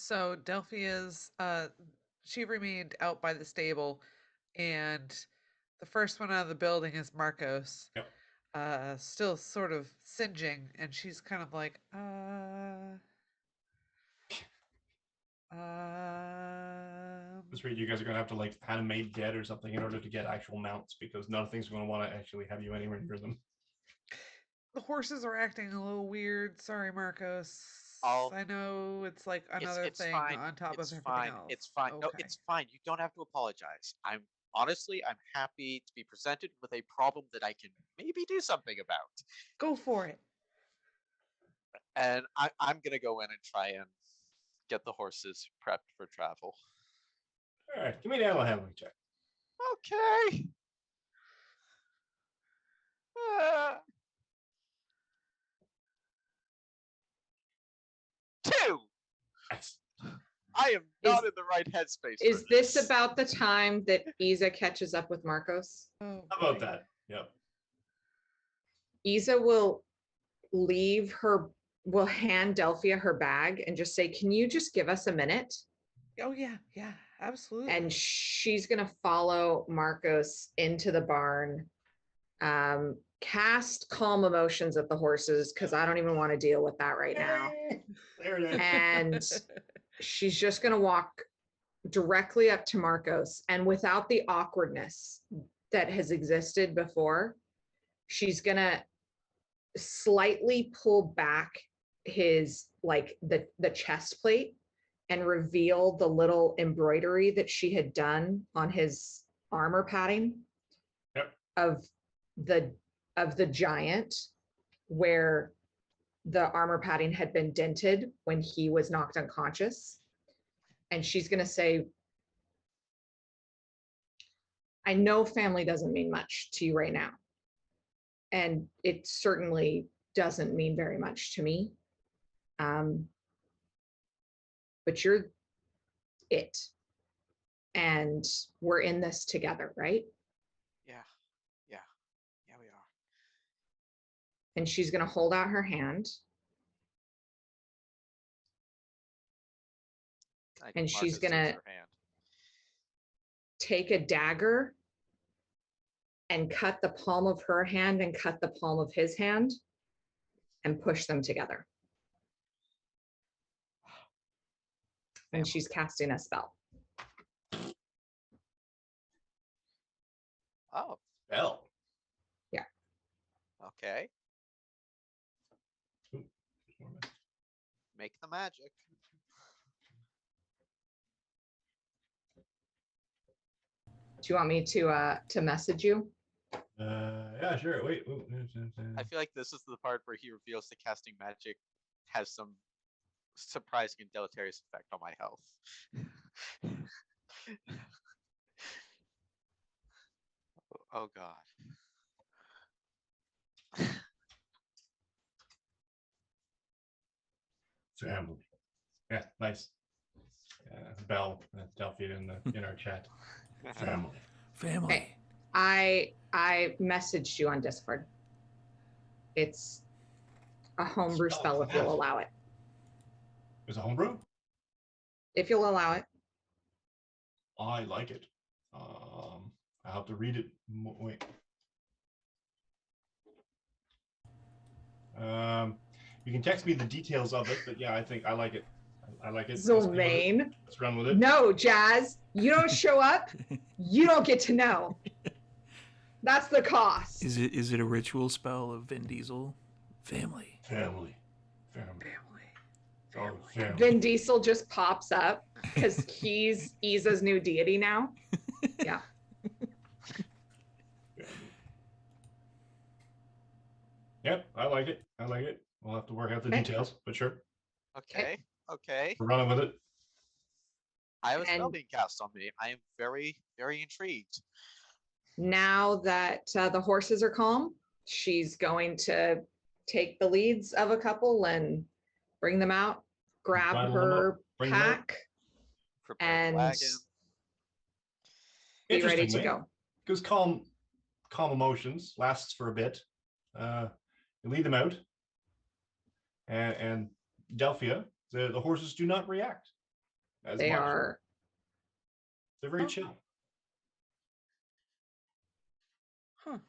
So Delphia's she remained out by the stable, and the first one out of the building is Marcos. Yep. Still sort of singeing, and she's kind of like, That's right. You guys are gonna have to like animate dead or something in order to get actual mounts because nothing's gonna want to actually have you anywhere near them. the horses are acting a little weird. Sorry, Marcos. I'll- I know it's like another it's thing fine. on top It's of everything fine. else. It's fine. No, Okay. it's fine. You don't have to apologize. I'm happy to be presented with a problem that I can maybe do something about. Go for it. And I'm gonna go in and try and get the horses prepped for travel. All right, give me an animal handling check. Okay. Two. Nice. I am not Is- in the right headspace. Is for this about the time that Isa catches up with Marcos? Oh, How about boy. that? Yep. Isa will will hand Delphia her bag and just say, can you just give us a minute? Oh yeah, yeah, absolutely. And she's going to follow Marcos into the barn, cast calm emotions at the horses because I don't even want to deal with that right now. There it is. And she's just going to walk directly up to Marcos, and without the awkwardness that has existed before, she's going to slightly pull back his like the chest plate and reveal the little embroidery that she had done on his armor padding. Yep. of the giant, where the armor padding had been dented when he was knocked unconscious. And she's going to say, I know family doesn't mean much to you right now, and it certainly doesn't mean very much to me. But you're it. And we're in this together, right? Yeah. Yeah, we are. And she's going to hold out her hand. I And think she's Marcos takes gonna her hand. take a dagger and cut the palm of her hand and cut the palm of his hand and push them together. And she's casting a spell. Oh, Bell. okay. Make the magic. Do you want me to message you? Yeah, sure. Wait. I feel like this is the part where he reveals the casting magic has some surprising and deleterious effect on my health. Oh God. Family. Yeah, nice. Bell, Delphia in our chat. Family. Family. Okay. I messaged you on Discord. It's a homebrew spell if you'll allow it. Is it homebrew? If you'll allow it. I like it. I have to read it. Wait. You can text me the details of it, but yeah, I think I like it. I like it. Zilmaine. Let's run with it. No, Jazz, you don't show up, you don't get to know. That's the cost. Is it a ritual spell of Vin Diesel? Family. Family. Oh, family. Vin Diesel just pops up because he's Isa's new deity now. Yeah. Yep, I like it. I like it. We'll have to work out the Okay. details, but sure. Okay. Okay. We're running with it. I have a spell And- being cast on me. I am very, very intrigued. Now that the horses are calm, she's going to take the leads of a couple and bring them out, grab Bridle them up, her bring them out. pack, Prepare the and wagon. be ready to Interestingly, go. because calm emotions lasts for a bit. You lead them out, and Delphia, the horses do not react. as They much. are. They're very Oh. chill. Huh.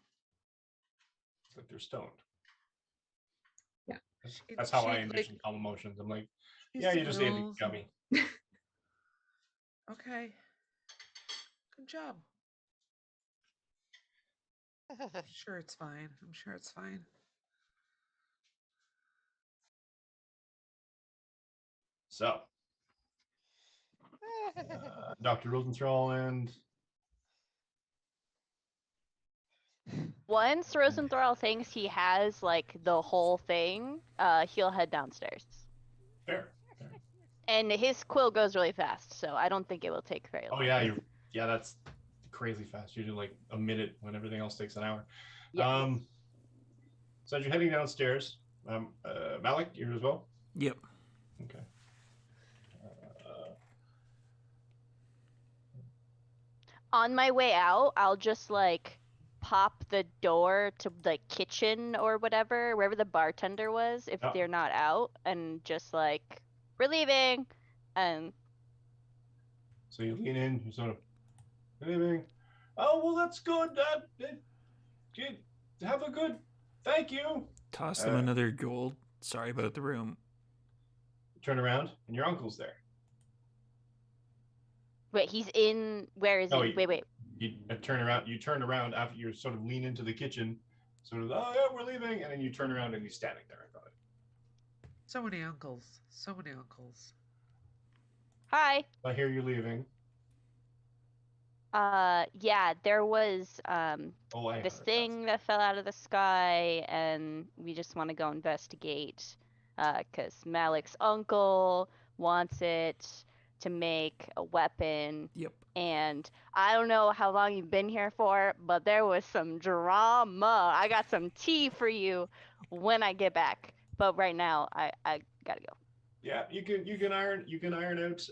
It's like they're stoned. Yeah. That's how I Shade, envision calm emotions. I'm like, use yeah, the you just ate a grills. gummy. Okay. Good job. I'm sure it's fine. I'm sure it's fine. So, Dr. Rosenthal and Once Rosenthal thinks he has like the whole thing, he'll head downstairs. Fair. And his quill goes really fast, so I don't think it will take very long. Oh yeah, that's crazy fast. Usually like a minute when everything else takes an hour. Yeah. So as you're heading downstairs, Malik, you're as well. Yep. Okay. On my way out, I'll just like pop the door to the kitchen or whatever, wherever the bartender was, if Yeah. they're not out, and just like, we're leaving. And So you lean in, you sort of leaving. Oh well, that's good. Good. Have a good. Thank you. Toss them another gold. Sorry about the room. Turn around, and your uncle's there. wait, he's in. Where is No, he? Wait. You turn around. You turn around after you sort of lean into the kitchen, sort of. Oh yeah, we're leaving, and then you turn around and he's standing there in front of you. So many uncles. So many uncles. Hi. I hear you leaving. Yeah, there was Oh, I this heard thing that fell out of the sky, and we just want to go investigate. Because Malik's uncle wants it to make a weapon. Yep. And I don't know how long you've been here for, but there was some drama. I got some tea for you when I get back. But right now, I gotta go. Yeah, you can iron out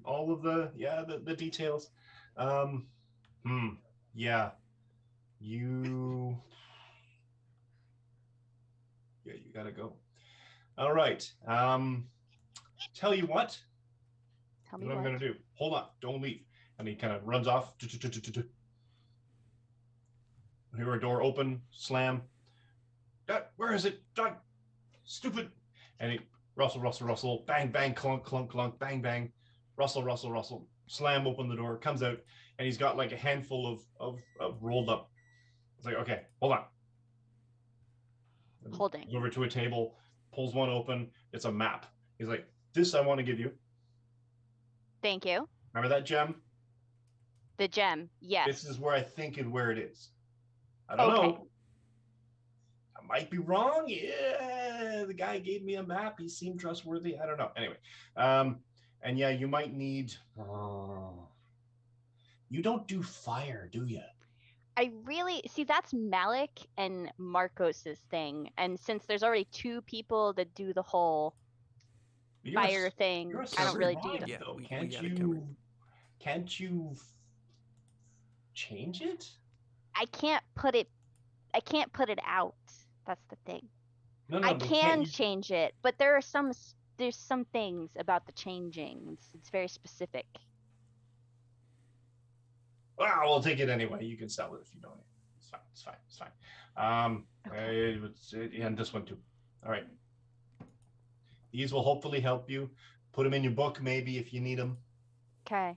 all of the details. Yeah. You gotta go. All right. Tell you what. Tell me What I'm what. gonna do. Hold on, don't leave. And he kind of runs off. Hear a door open, slam. Where is it? Stupid. And he rustle, bang, bang, clunk, clunk, clunk, bang, bang, rustle, slam open the door, comes out, and he's got like a handful of rolled up. It's like, okay, hold on. Holding. Goes over to a table, pulls one open. It's a map. He's like, this I want to give you. Thank you. Remember that gem? The gem. Yes. This is where I think and where it is. I don't Okay. know. I might be wrong. Yeah, the guy gave me a map. He seemed trustworthy. I don't know. Anyway, and yeah, you might need. You don't do fire, do you? I really see that's Malik and Marcos's thing, and since there's already two people that do the whole fire thing, I don't really do that. Yeah, though. we Can't got it covered. you change it? I can't put it out. That's the thing. No, I but can change it, but there's some things about the changing. It's very specific. Well, we'll take it anyway. You can sell it if you don't. It's fine. Okay. And this one too. All right. These will hopefully help you. Put them in your book, maybe if you need them. Okay.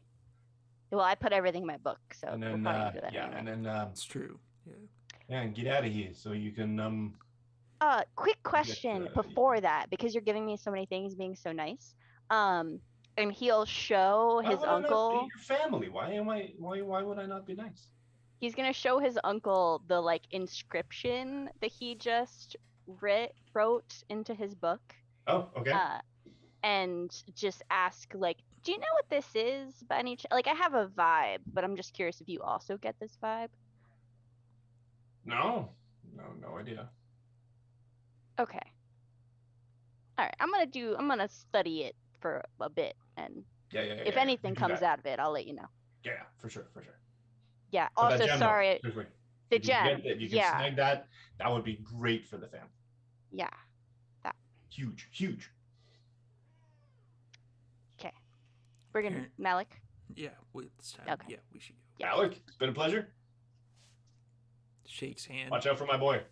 Well, I put everything in my book, so And we'll then, probably do that anyway. and then, It's true. Yeah. yeah, and get out of here so you can. Quick question before that, because you're giving me so many things, being so nice. And he'll show his uncle. Your family. Why would I not be nice? He's gonna show his uncle the like inscription that he just wrote into his book. Oh, okay. And just ask like, do you know what this is by any like I have a vibe, but I'm just curious if you also get this vibe. No idea. Okay. All right, I'm gonna study it for a bit, and if anything comes out of it, I'll let you know. Yeah, for sure. Yeah. But Also, that gem, sorry, though, the if you gem. get that, you can snag that. That would be great for the family. Yeah. That. Huge. Okay. We're gonna Parent- Malik. Yeah, it's time. Okay. Yeah, we should go. Yeah. Alec, it's been a pleasure. Shakes hand. Watch out for my boy.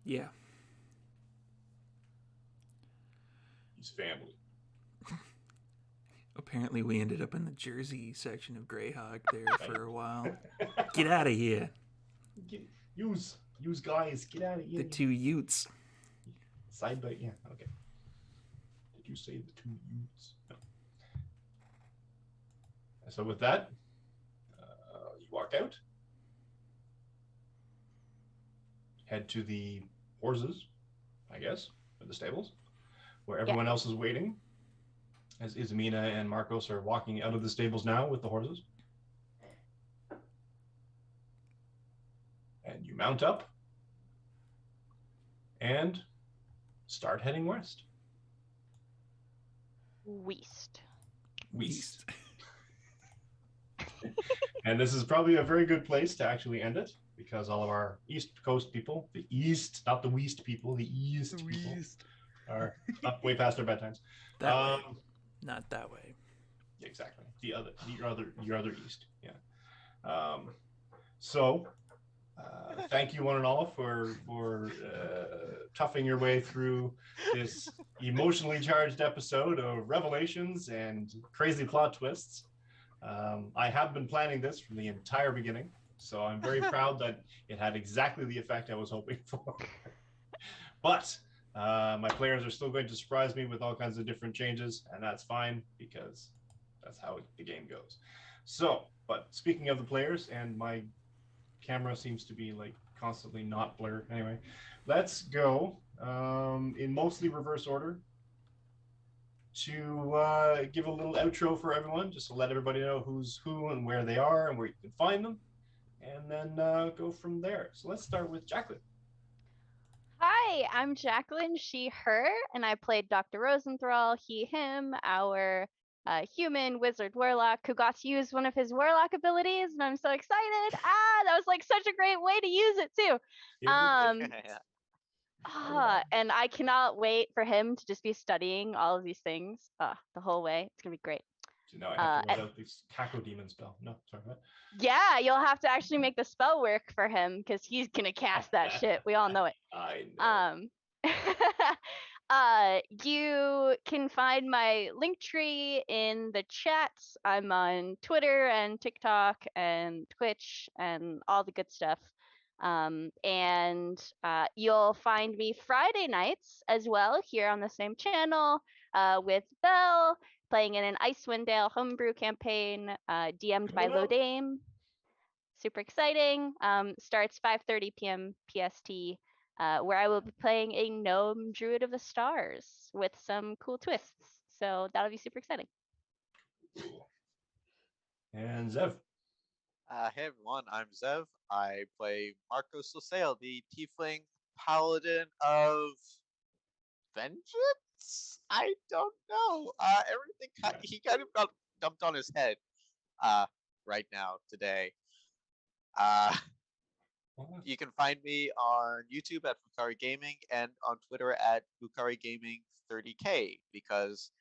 Yeah. He's family. Apparently, we ended up in the Jersey section of Greyhawk there for a while. Get out of here. Use guys, get out of here. The two Utes. Side by, yeah, okay. Did you say the two Utes? No. So with that, you walk out. Head to the horses, I guess, or the stables, where everyone else is waiting. As Ismina and Marcos are walking out of the stables now with the horses. And you mount up and start heading west. West. West. And this is probably a very good place to actually end it, because all of our East Coast people, the East, not the West people, the East people, are up way past their bedtimes. That way. Not that way. Exactly. Your other East. Yeah. So thank you one and all for toughing your way through this emotionally charged episode of revelations and crazy plot twists. I have been planning this from the entire beginning, so I'm very proud that it had exactly the effect I was hoping for. But my players are still going to surprise me with all kinds of different changes, and that's fine, because that's how the game goes. So, but speaking of the players, and my camera seems to be like constantly not blurred. Anyway, let's go in mostly reverse order to give a little outro for everyone, just to let everybody know who's who and where they are and where you can find them, and then go from there. So let's start with Jacqueline. Hi, I'm Jacqueline, she, her, and I played Dr. Rosenthal, he, him, our human wizard warlock who got to use one of his warlock abilities, and I'm so excited. That was like such a great way to use it too. And I cannot wait for him to just be studying all of these things the whole way. It's gonna be great. So now I have to write out this Caco Demon spell. No, sorry, what? Yeah, you'll have to actually make the spell work for him, because he's gonna cast that shit. We all know it. I know. You can find my link tree in the chat. I'm on Twitter and TikTok and Twitch and all the good stuff. And you'll find me Friday nights as well here on the same channel with Belle, playing in an Icewind Dale homebrew campaign DM'd by Lodame. Super exciting. Starts 5:30 p.m. PST, where I will be playing a gnome druid of the stars with some cool twists. So that'll be super exciting. Cool. And Zev. Hey everyone, I'm Zev. I play Marcos Losail, the tiefling paladin of vengeance? I don't know. Everything he kind of got dumped on his head right now today. You can find me on YouTube at Bukari Gaming and on Twitter at Bukari Gaming 30K, because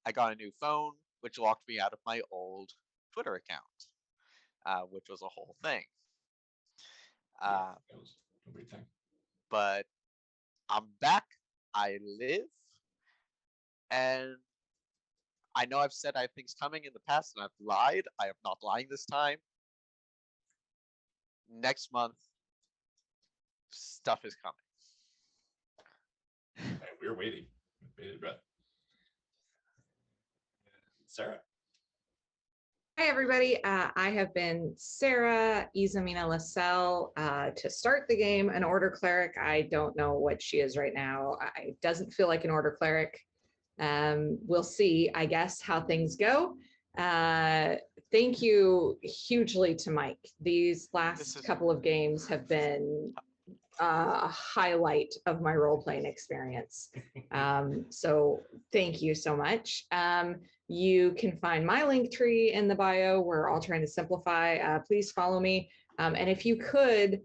I got a new phone, which locked me out of my old Twitter account, which was a whole thing. That was a weird thing. But I'm back. I live. And I know I've said I have things coming in the past, and I've lied. I am not lying this time. Next month, stuff is coming. And we're waiting with bated breath. Sarah. Hi, everybody. I have been Sarah Izamina Lascelle. To start the game, an Order Cleric. I don't know what she is right now. It doesn't feel like an Order Cleric. We'll see, I guess, how things go. Thank you hugely to Mike. These last couple of games have been a highlight of my role-playing experience. So thank you so much. You can find my link tree in the bio. We're all trying to simplify. Please follow me. And if you could,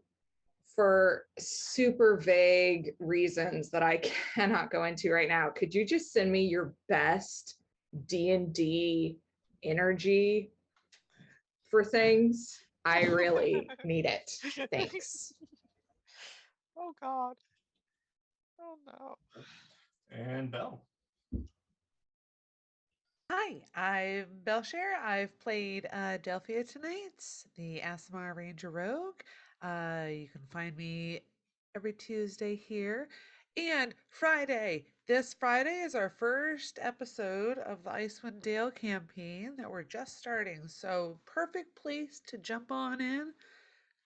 for super vague reasons that I cannot go into right now, could you just send me your best D&D energy for things, I really need it. Thanks. Oh God. Oh no. And Belle. Hi, I'm Belshare. I've played Delphia tonight, the Asimar Ranger Rogue. You can find me every Tuesday here. And Friday. This Friday is our first episode of the Icewind Dale campaign that we're just starting. So, perfect place to jump on in.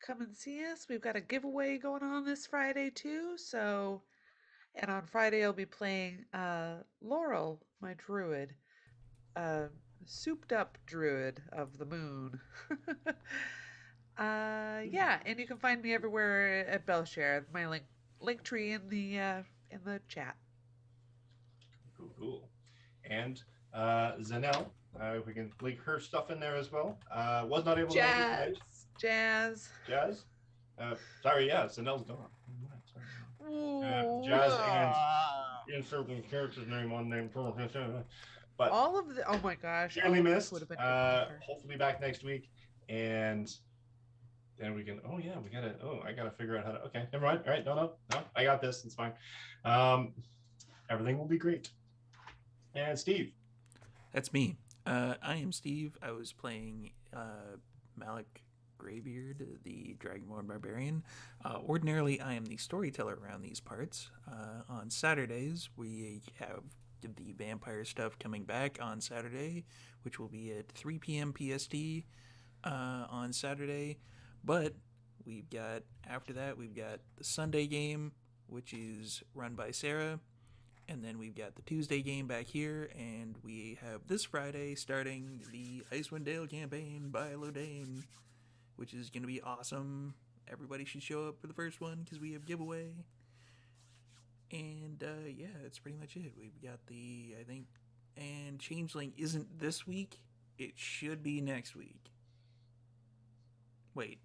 Come and see us. We've got a giveaway going on this Friday too. And on Friday I'll be playing Laurel, my druid, uh, souped up druid of the moon. Yeah, and you can find me everywhere at Belshare. My link tree in the chat. Cool. And Zanelle, if we can link her stuff in there as well. Was not able to make it tonight. Jazz. Jazz. Sorry, yeah, Zanelle's gone. Ooh. Jazz and insert the character's name on name. But All of the, oh my gosh. dearly all of this missed. would have been good with her. Hopefully back next week. And then we can, oh yeah, I gotta figure out how to, okay, never mind. All right, no, I got this. It's fine. Everything will be great. And Steve. That's me. I am Steve. I was playing Malik Greybeard, the Dragonborn Barbarian. Ordinarily, I am the storyteller around these parts. On Saturdays, we have the vampire stuff coming back on Saturday, which will be at 3 p.m. PST on Saturday. But after that, we've got the Sunday game, which is run by Sarah. And then we've got the Tuesday game back here, and we have this Friday starting the Icewind Dale campaign by Lodane, which is going to be awesome. Everybody should show up for the first one because we have giveaway. And yeah, that's pretty much it. We've got and Changeling isn't this week. It should be next week. Wait,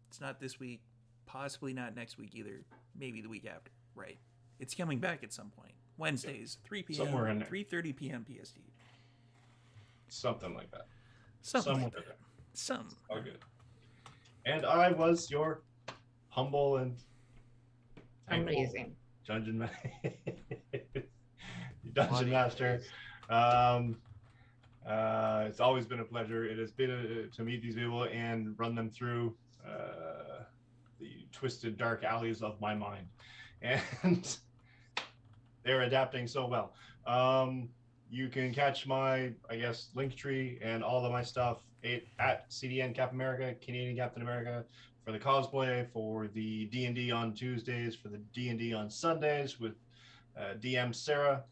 it's not this week. Possibly not next week either. Maybe the week after. Right. It's coming back at some point. Wednesdays, 3 p.m. Somewhere in there. 3:30 p.m. PST. Something like that. Something like that. Some. All good. And I was your humble and thankful Amazing. dungeon master. It's always been a pleasure. It has been to meet these people and run them through the twisted, dark alleys of my mind. And they're adapting so well. You can catch my, link tree and all of my stuff at CDN Cap America, Canadian Captain America, for the cosplay, for the D&D on Tuesdays, for the D&D on Sundays with DM Sarah,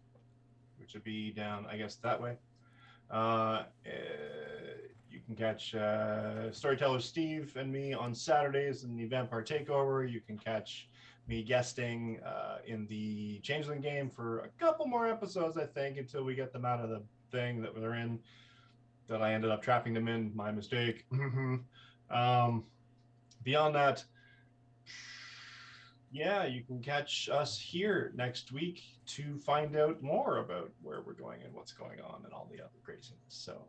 which would be down, that way. You can catch Storyteller Steve and me on Saturdays in the Vampire Takeover. You can catch me guesting in the Changeling game for a couple more episodes, I think, until we get them out of the thing that they're in, that I ended up trapping them in. My mistake. Beyond that, yeah, you can catch us here next week to find out more about where we're going and what's going on and all the other craziness. So,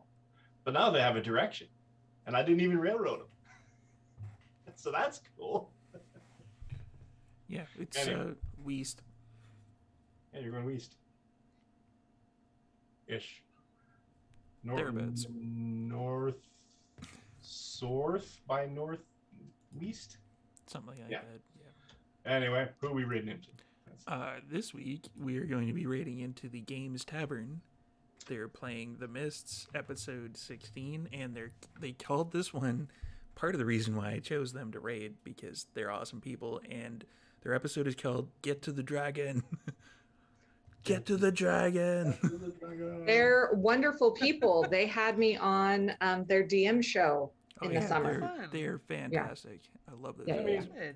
but now they have a direction, and I didn't even railroad them. So that's cool. Yeah, it's Anyway. Weast. Yeah, you're going west. Ish. Thereabouts. North by northeast. Something like Yeah. that, yeah. Anyway, who are we raiding into? This week, we are going to be raiding into the Games Tavern. They're playing The Mists, episode 16, and they called this one, part of the reason why I chose them to raid, because they're awesome people, and their episode is called Get to the Dragon. Get to the dragon. They're wonderful people. They had me on their DM show in the summer. They're fantastic. I love those. Yeah, guys. Good.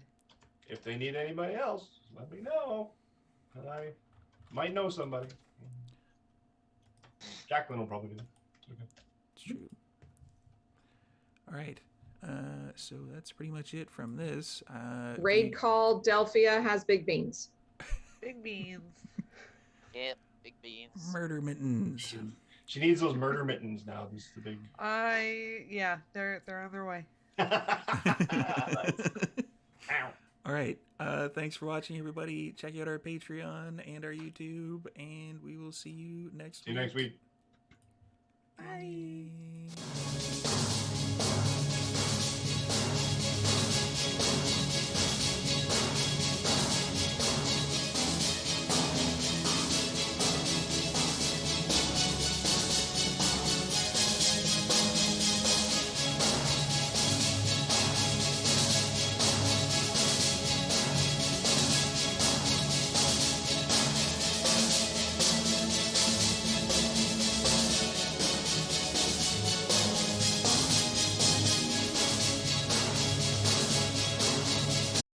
If they need anybody else, let me know. And I might know somebody. Jacqueline will probably do that. Okay. It's true. All right. So that's pretty much it from this. Raid called Delphia has big beans. Big beans. Yep, big beans. Murder Mittens. She needs those murder mittens now. This is the big. Yeah, they're on their way. Nice. Ow. All right. Thanks for watching, everybody. Check out our Patreon and our YouTube, and we will see you next See you next week. Bye.